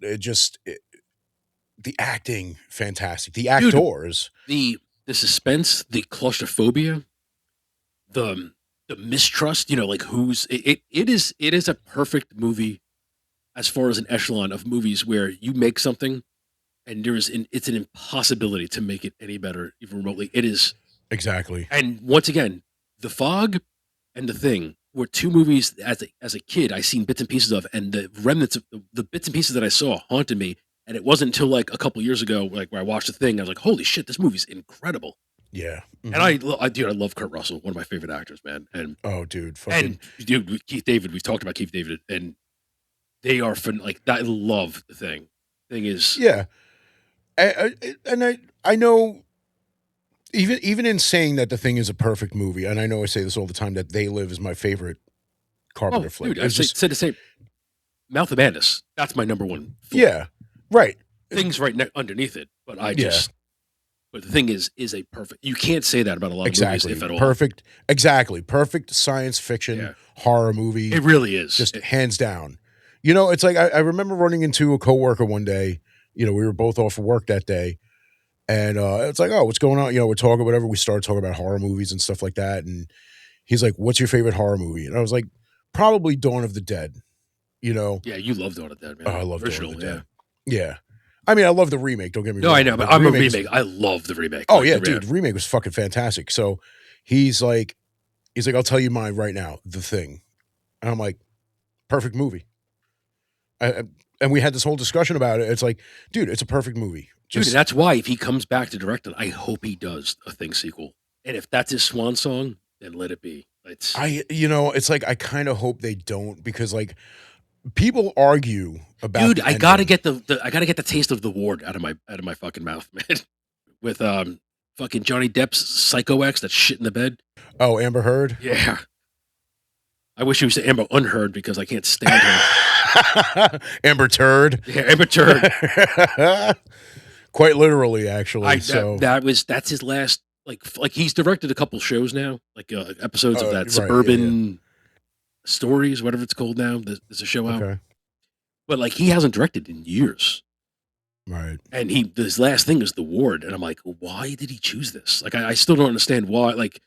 The acting, fantastic. The Dude, actors, the suspense, the claustrophobia, the mistrust, you know, like it is a perfect movie as far as an echelon of movies where you make something and it's an impossibility to make it any better, even remotely. It is. exactly. And once again, The Fog and The Thing were 2 movies as a kid I seen bits and pieces of, and the remnants of the bits and pieces that I saw haunted me. And it wasn't until like a couple years ago, like where I watched The Thing, I was like, "Holy shit, this movie's incredible!" Yeah. And Mhm. I love Kurt Russell, one of my favorite actors, man. Oh, dude, And fucking dude, with Keith David, we've talked about Keith David, and they are like that. I love The Thing. Thing is, yeah. I know even in saying that The Thing is a perfect movie, and I know I say this all the time that They Live is my favorite oh, Carpenter flick. dude, I've It's just said the same. Mouth of Madness, that's my number one flick. yeah, right. Things right underneath it, but Yeah, but The Thing is a perfect. You can't say that about a lot of movies, exactly. if at all. Perfect. Exactly. Perfect science fiction Yeah, horror movie, it really is. just hands down. You know, it's like I remember running into a coworker one day. You know, we were both off of work that day, and it's like, oh, what's going on? You know, we're talking whatever. We started talking about horror movies and stuff like that, and he's like, "What's your favorite horror movie?" And I was like, "Probably Dawn of the Dead." You know, Yeah, you love Dawn of the Dead, oh, man. I love Dawn of the Original, yeah. Dead. Yeah, I mean, I love the remake. Don't get me No, I wrong, know, but but the I'm a remake is remake. I love the remake. oh Like yeah, the dude, the remake was fucking fantastic. So he's like, I'll tell you mine right now, The Thing, and I'm like, perfect movie. And we had this whole discussion about it. It's like, dude, it's a perfect movie. dude, and Just that's why if he comes back to direct it, I hope he does a Thing sequel. And if that's his swan song, then let it be. It's you know, it's like I kind of hope they don't because like people argue about dude, the I gotta ending. get I gotta get the taste of the ward out of my fucking mouth, man. With fucking Johnny Depp's Psycho X, that shit in the bed. Oh, Amber Heard. Yeah. I wish he was Amber Unheard because I can't stand her. Amber Turd. Yeah, Amber Turd. Quite literally, actually. I So, that's his last like he's directed a couple shows now, like episodes of that right, yeah, yeah. Suburban Stories, whatever it's called now. There's a show out, Okay, but like he hasn't directed in years. right. And his last thing is The Ward, and I'm like, why did he choose this? Like, I still don't understand why. Like,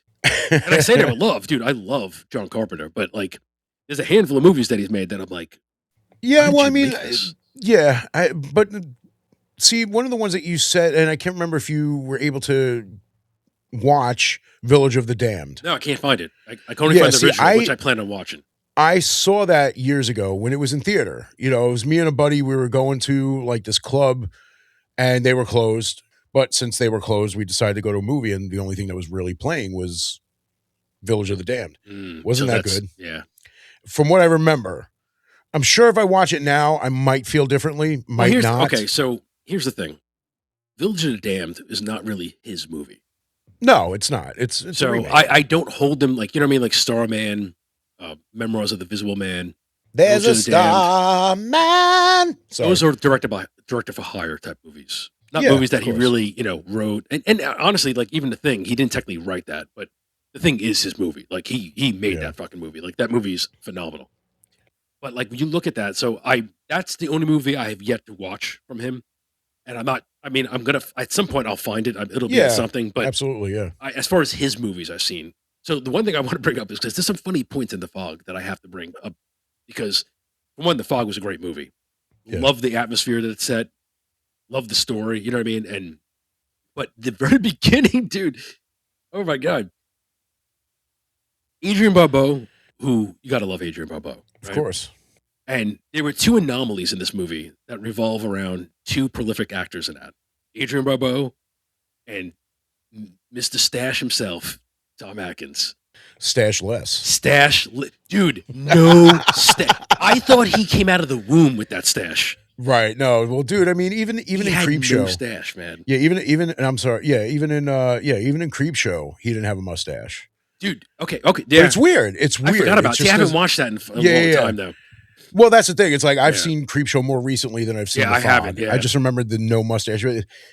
and I say that with love, dude. I love John Carpenter, but like, there's a handful of movies that he's made that I'm like, why Yeah, did well, I you mean, make this? yeah, but see, one of the ones that you said, and I can't remember if you were able to watch Village of the Damned. No, I can't find it. I can only Yeah, find the see, original, which I plan on watching. I saw that years ago when it was in theater. You know, it was me and a buddy. We were going to like this club, and they were closed. But since they were closed, we decided to go to a movie, and the only thing that was really playing was Village of the Damned. So Wasn't that that's good? yeah. From what I remember, I'm sure if I watch it now, I might feel differently, Well, might here's okay. not. So here's the thing: Village of the Damned is not really his movie. No, it's not. It's a So remake. I don't hold them like you know what I mean, like Starman, Memoirs of the Visible Man, There's Village a of the Damned. star man. Sorry. Those are director for hire type movies, not Yeah, movies of that he course. really wrote. And honestly, like even The Thing, he didn't technically write that, but The Thing is his movie. Like he made Yeah. that fucking movie. Like that movie's phenomenal. But like when you look at that, so I that's the only movie I have yet to watch from him, and I'm not. I mean, I'm gonna at some point I'll find it. It'll be in Yeah. something. But Absolutely. Yeah. as far as his movies I've seen, so the one thing I want to bring up is because there's some funny points in The Fog that I have to bring up because for one, The Fog was a great movie. Yeah. Love the atmosphere that it's set. Love the story. You know what I mean? And but the very beginning, dude. Oh my god, Adrian Barbeau, who you gotta love Adrian Barbeau, Of right? course. And there were 2 anomalies in this movie that revolve around 2 prolific actors in that. Adrian Barbeau and Mr. Stash himself, Tom Atkins. Stash less. Dude, no stash. I thought he came out of the womb with that stash. Right. No. Well, dude, I mean, even He in had no Creepshow. stash, man. Yeah, even and I'm sorry. Yeah, even in Creepshow, he didn't have a mustache. Dude, okay. But Yeah. it's weird. It's weird. I forgot about It's it. See, I just haven't watched that in a long time, though. Well, that's the thing. It's like I've Yeah. seen Creepshow more recently than I've seen The I Fog. haven't, yeah. I just remembered the no mustache.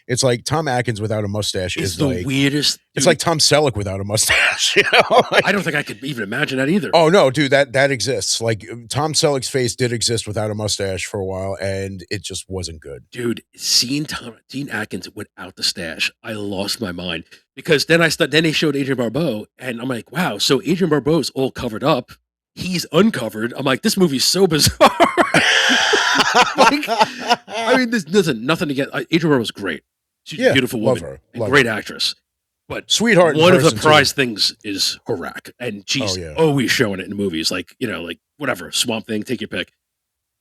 It's like Tom Atkins without a mustache It's is the like weirdest. Dude. It's like Tom Selleck without a mustache. You know? I don't think I could even imagine that either. Oh no, dude, that exists. Like Tom Selleck's face did exist without a mustache for a while, and it just wasn't good. Dude, seeing Gene Atkins without the stash, I lost my mind because then then they showed Adrian Barbeau, and I'm like, wow, so Adrian Barbeau's all covered up. He's uncovered. I'm like, this movie's so bizarre. Like, I mean, there's nothing to get. Adrian Barbeau's great. She's a beautiful woman, love her. and great actress. But sweetheart. One of the prize things is her rack, and she's always showing it in movies, like whatever Swamp Thing, take your pick.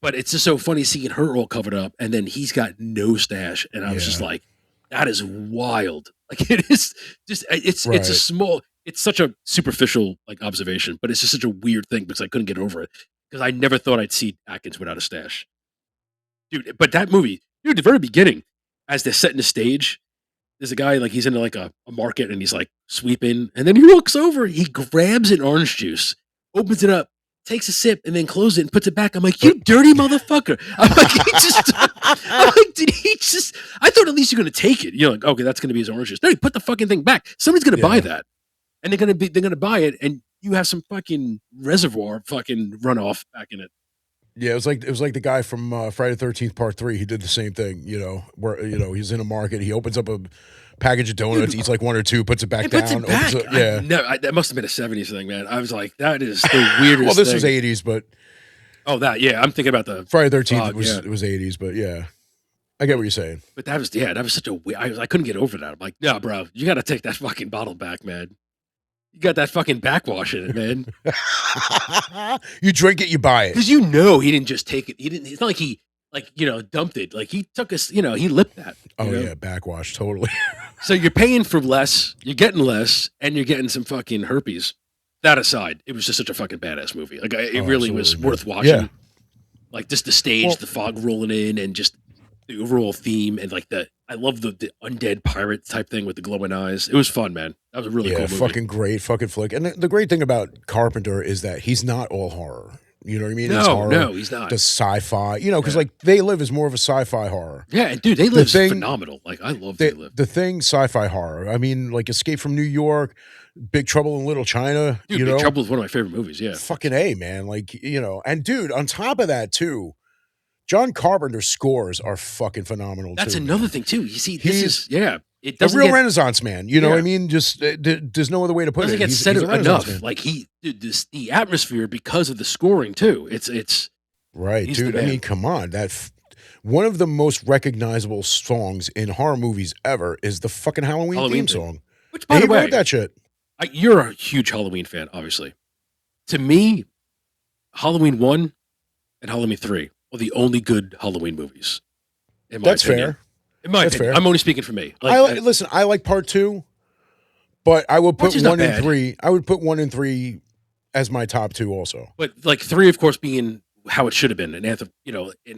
But it's just so funny seeing her all covered up, and then he's got no stash, and I was just like, that is wild. Like it is just it's a small. It's such a superficial like observation, but it's just such a weird thing because I couldn't get over it because I never thought I'd see Atkins without a stash, dude. But that movie, dude, the very beginning, as they're setting the stage, there's a guy like he's in like a market and he's like sweeping, and then he looks over, he grabs an orange juice, opens it up, takes a sip, and then closes it and puts it back. I'm like, you dirty motherfucker! I'm like, did he just? I thought at least you're gonna take it. You're like, okay, that's gonna be his orange juice. No, he put the fucking thing back. Somebody's gonna buy that, and they're gonna buy it, and you have some fucking reservoir fucking runoff back in it. Yeah, it was like the guy from Friday the 13th Part 3. He did the same thing, where he's in a market, he opens up a package of donuts, eats like one or two, puts it back down. That must have been a 70s thing, man. I was like, that is the weirdest well, this thing. was 80s, but I'm thinking about the Friday the 13th it was 80s, but yeah. I get what you're saying. But that was such a weird, I couldn't get over that. I'm like, no, bro, you got to take that fucking bottle back, man. You got that fucking backwash in it, man. You drink it, you buy it. Because he didn't just take it. It's not like he dumped it. Like he took us, he lipped that. Yeah, backwash, totally. So you're paying for less, you're getting less, and you're getting some fucking herpes. That aside, it was just such a fucking badass movie. Like it really was worth watching. Yeah. Like just the stage, the fog rolling in, and just the overall theme, and like I love the undead pirate type thing with the glowing eyes. It was fun, man. That was a really cool movie. Fucking great fucking flick. And the great thing about Carpenter is that he's not all horror. You know what I mean? No, he's not. The sci-fi, because like They Live is more of a sci-fi horror. Yeah, and dude, They Live's phenomenal. Like I love They Live. The Thing, sci-fi horror. I mean, like Escape from New York, Big Trouble in Little China. Dude, Big Trouble is one of my favorite movies. Yeah, fucking A, man. Like and dude, on top of that too, John Carpenter's scores are fucking phenomenal. That's too, another thing too. You see, It a real Renaissance man. You know what I mean? Just there's no other way to put it. Doesn't get said enough. Man. Like the atmosphere because of the scoring too. It's right, dude. I mean, come on. One of the most recognizable songs in horror movies ever is the fucking Halloween theme song. Which, by the way, wrote that shit. You're a huge Halloween fan, obviously. To me, Halloween 1 and Halloween 3 are the only good Halloween movies. In my opinion. Fair. In my opinion. I'm only speaking for me. Listen, I like Part 2, but I would put 1 and 3. I would put 1 and 3 as my top 2 also. But like 3, of course, being how it should have been, an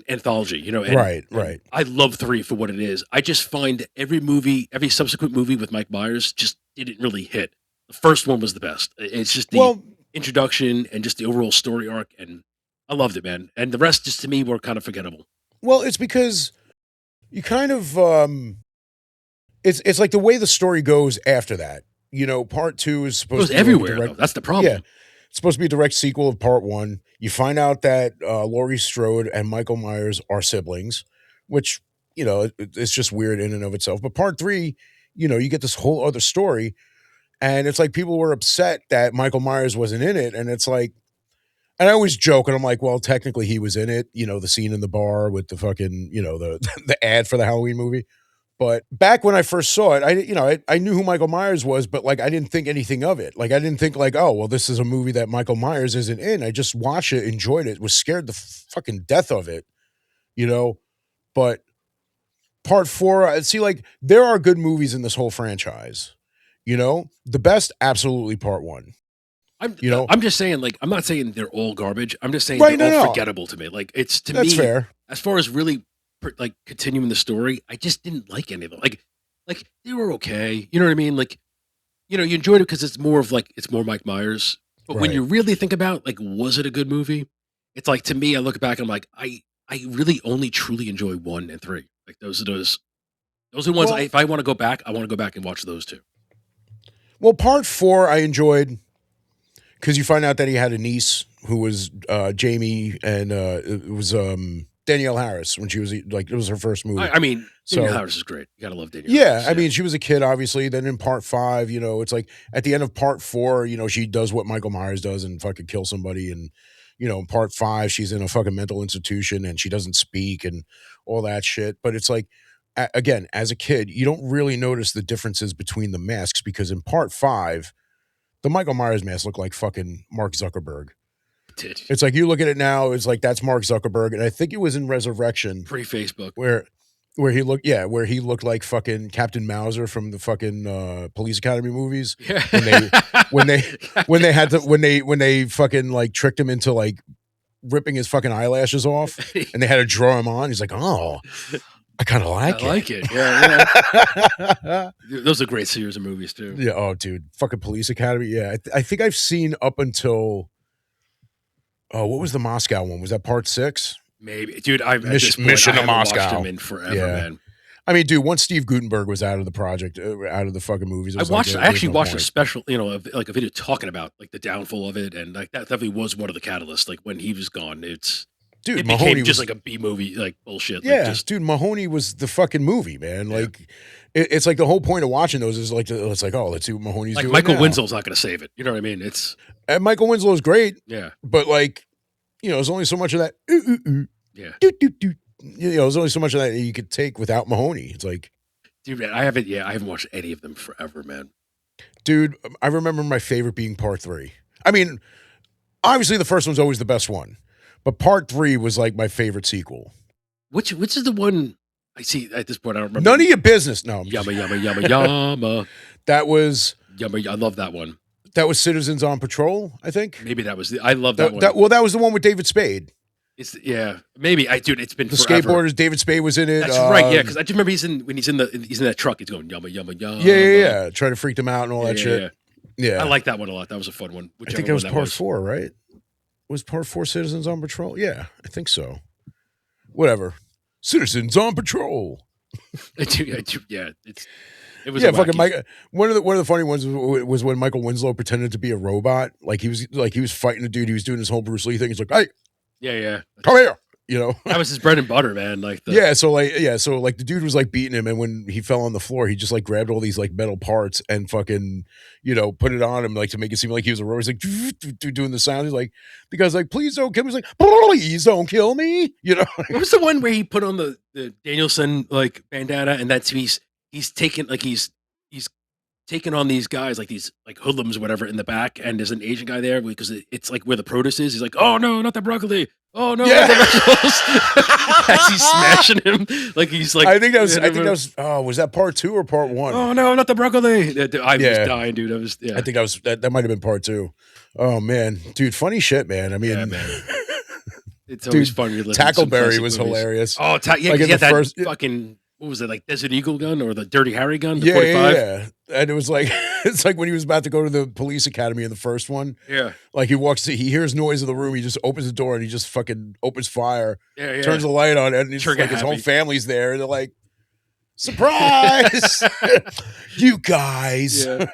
anthology, and, right. I love 3 for what it is. I just find every subsequent movie with Mike Myers just didn't really hit. The first one was the best. It's just the introduction and just the overall story arc, and I loved it, man. And the rest, just to me, were kind of forgettable. Well, it's because you kind of it's like the way the story goes after that. Part 2 is supposed to be everywhere. Though. That's the problem. Yeah, it's supposed to be a direct sequel of Part 1. You find out that Laurie Strode and Michael Myers are siblings, which it's just weird in and of itself. But Part 3, you get this whole other story, and it's like people were upset that Michael Myers wasn't in it, and it's like. And I always joke, and I'm like, well, technically he was in it, the scene in the bar with the fucking, the ad for the Halloween movie. But back when I first saw it, I knew who Michael Myers was, but like I didn't think anything of it. Like I didn't think like, oh, well, this is a movie that Michael Myers isn't in. I just watched it, enjoyed it, was scared the fucking death of it, But Part 4, see, like there are good movies in this whole franchise, The best, absolutely Part 1. I'm just saying, like, I'm not saying they're all garbage. I'm just saying Right, they're all no. forgettable to me. Like, it's to That's me, fair. as far as really like continuing the story, I just didn't like any of them. Like they were okay. You know what I mean? Like, you know, you enjoyed it because it's more of like it's more Mike Myers. But when you Right. really think about like, was it a good movie? It's like to me, I look back, I'm like, I really only truly enjoy 1 and 3. Like those are ones. Well, If I want to go back, I want to go back and watch those two. well, part 4 I enjoyed because you find out that he had a niece who was Jamie, and it was Danielle Harris when she was like, it was her first movie. I mean, Danielle So Harris is great. You gotta love Danielle yeah, Harris. I mean, she was a kid, obviously. Then in part 5, you know, it's like at the end of part 4, you know, she does what Michael Myers does and fucking kill somebody. And, you know, in part 5, she's in a fucking mental institution and she doesn't speak and all that shit. But it's like, again, as a kid, you don't really notice the differences between the masks because in part 5, the Michael Myers mask looked like fucking Mark Zuckerberg. did It's like you look at it now, it's like that's Mark Zuckerberg. And I think it was in Resurrection pre-Facebook. where he looked, yeah, where he looked like fucking Captain Mauser from the fucking Police Academy movies. Yeah. When they fucking like tricked him into like ripping his fucking eyelashes off and they had to draw him on. He's like, oh, I kind of like I it. like it. Yeah. Those are great series of movies too. Yeah. Oh, dude, fucking Police Academy. Yeah, I think I've seen up until. Oh, what was the Moscow one? Was that part 6? Maybe, dude. At this point, Mission I to haven't watched Moscow. them in forever, Yeah. man. I mean, dude, once Steve Gutenberg was out of the project, out of the fucking movies, I actually watched a special, you know, like a video talking about like the downfall of it, and like that definitely was one of the catalysts. Like when he was gone, it dude, became just like a B movie, like bullshit. Yeah, like just, dude, Mahoney was the fucking movie, man. Like, it's like the whole point of watching those is like, it's like, oh, let's see what Mahoney's like doing. Michael now. Winslow's not going to save it. You know what I mean? And Michael Winslow's great. Yeah, but like, you know, there's only so much of that. Yeah, You know, there's only so much of that you could take without Mahoney. It's like, dude, man, I haven't watched any of them forever, man. Dude, I remember my favorite being part 3. I mean, obviously the first one's always the best one, but part 3 was like my favorite sequel. Which is the one I see at this point? I don't remember. None of your business. No, Yumma yumma yumma yumma. That was yumma. I love that one. That was Citizens on Patrol, I think. Maybe that was I love that one. That was the one with David Spade. Maybe dude. It's been the forever. skateboarders. David Spade was in it. That's right. Yeah, because I do remember he's in that truck. He's going yumma yumma yumma. Yeah. Trying to freak them out and all that shit. Yeah. I like that one a lot. That was a fun one. I think that was part 4, right? Was part 4 Citizens on Patrol? Yeah, I think so. Whatever. Citizens on Patrol. It was fucking Mike. One of the funny ones was when Michael Winslow pretended to be a robot. Like he was fighting a dude. He was doing his whole Bruce Lee thing. He's like, hey, come here. You know, that was his bread and butter, man. Like so the dude was like beating him, and when he fell on the floor, he just like grabbed all these like metal parts and fucking, you know, put it on him like to make it seem like he was a robot. He's like doing the sound. He's like, the guy's like, please don't kill me. He's like, please don't kill me. You know, what was the one where he put on the Danielson like bandana, and that's he's taken like he's taking on these guys like these like hoodlums or whatever in the back, and there's an Asian guy there because it's like where the produce is. He's like, oh no, not the broccoli. Oh no, not the vegetables. As he's smashing him, like he's like. I think that was. Oh, was that part 2 or part 1? Oh no, not the broccoli. I was dying, dude. I think that might have been part 2. Oh man, dude, funny shit, man. I mean, man. It's always fun. Tackleberry was hilarious. Oh, like that first fucking. What was it, like Desert Eagle gun or the Dirty Harry gun? The 45? Yeah. And it was like, it's like when he was about to go to the police academy in the first one. Yeah. Like he hears noise in the room. He just opens the door and he just fucking opens fire. Yeah. Turns the light on and it's like his whole family's there. And they're like, surprise, you guys. Yeah.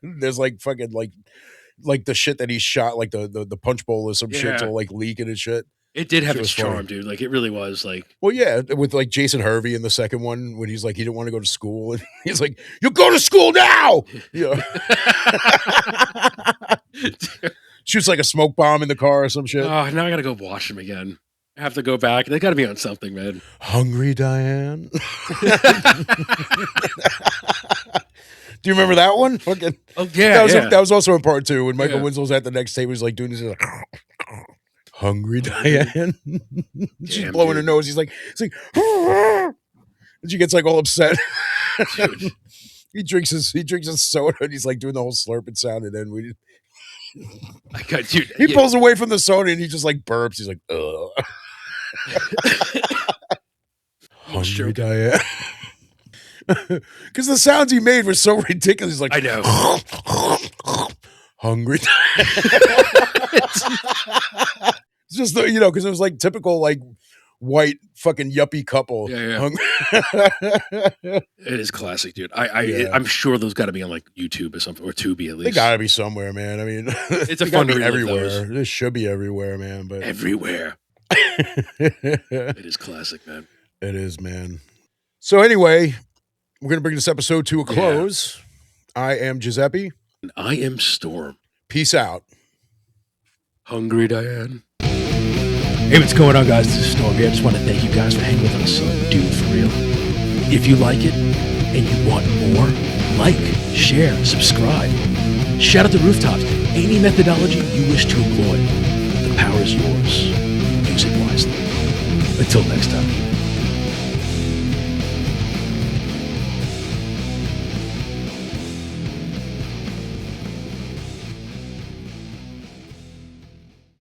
There's like fucking like the shit that he shot, like the punch bowl or some shit's all like leaking and shit. It did have its charm, dude. Like, it really was like. Well, yeah, with like Jason Hervey in the second one, when he's like, he didn't want to go to school. And he's like, you go to school now! You know? Shoots like a smoke bomb in the car or some shit. Oh, now I got to go wash them again. I have to go back. They got to be on something, man. Hungry Diane? Do you remember that one? Fucking. Oh, yeah. That was also in part 2 when Michael Winslow's at the next table. He's like doing this. Like, Hungry Diane. She's blowing her nose. He's like, and she gets like all upset. He drinks his soda and he's like doing the whole slurping sound, and then I got, dude, He pulls away from the soda and he just like burps. He's like, ugh. Hungry Diane. Because the sounds he made were so ridiculous. He's like, I know. Hungry. It's just, because it was like typical, like, white fucking yuppie couple. Yeah. It is classic, dude. I'm sure those got to be on like YouTube or something, or Tubi at least. They got to be somewhere, man. I mean, it's a fun to everywhere. This should be everywhere, man. But everywhere. It is classic, man. It is, man. So anyway, we're gonna bring this episode to a close. Yeah. I am Giuseppe, and I am Storm. Peace out. Hungry Diane. Hey, what's going on, guys? This is Storm here. I just want to thank you guys for hanging with us. Dude, for real. If you like it and you want more, like, share, subscribe. Shout out the rooftops. Any methodology you wish to employ, the power is yours. Use it wisely. Until next time.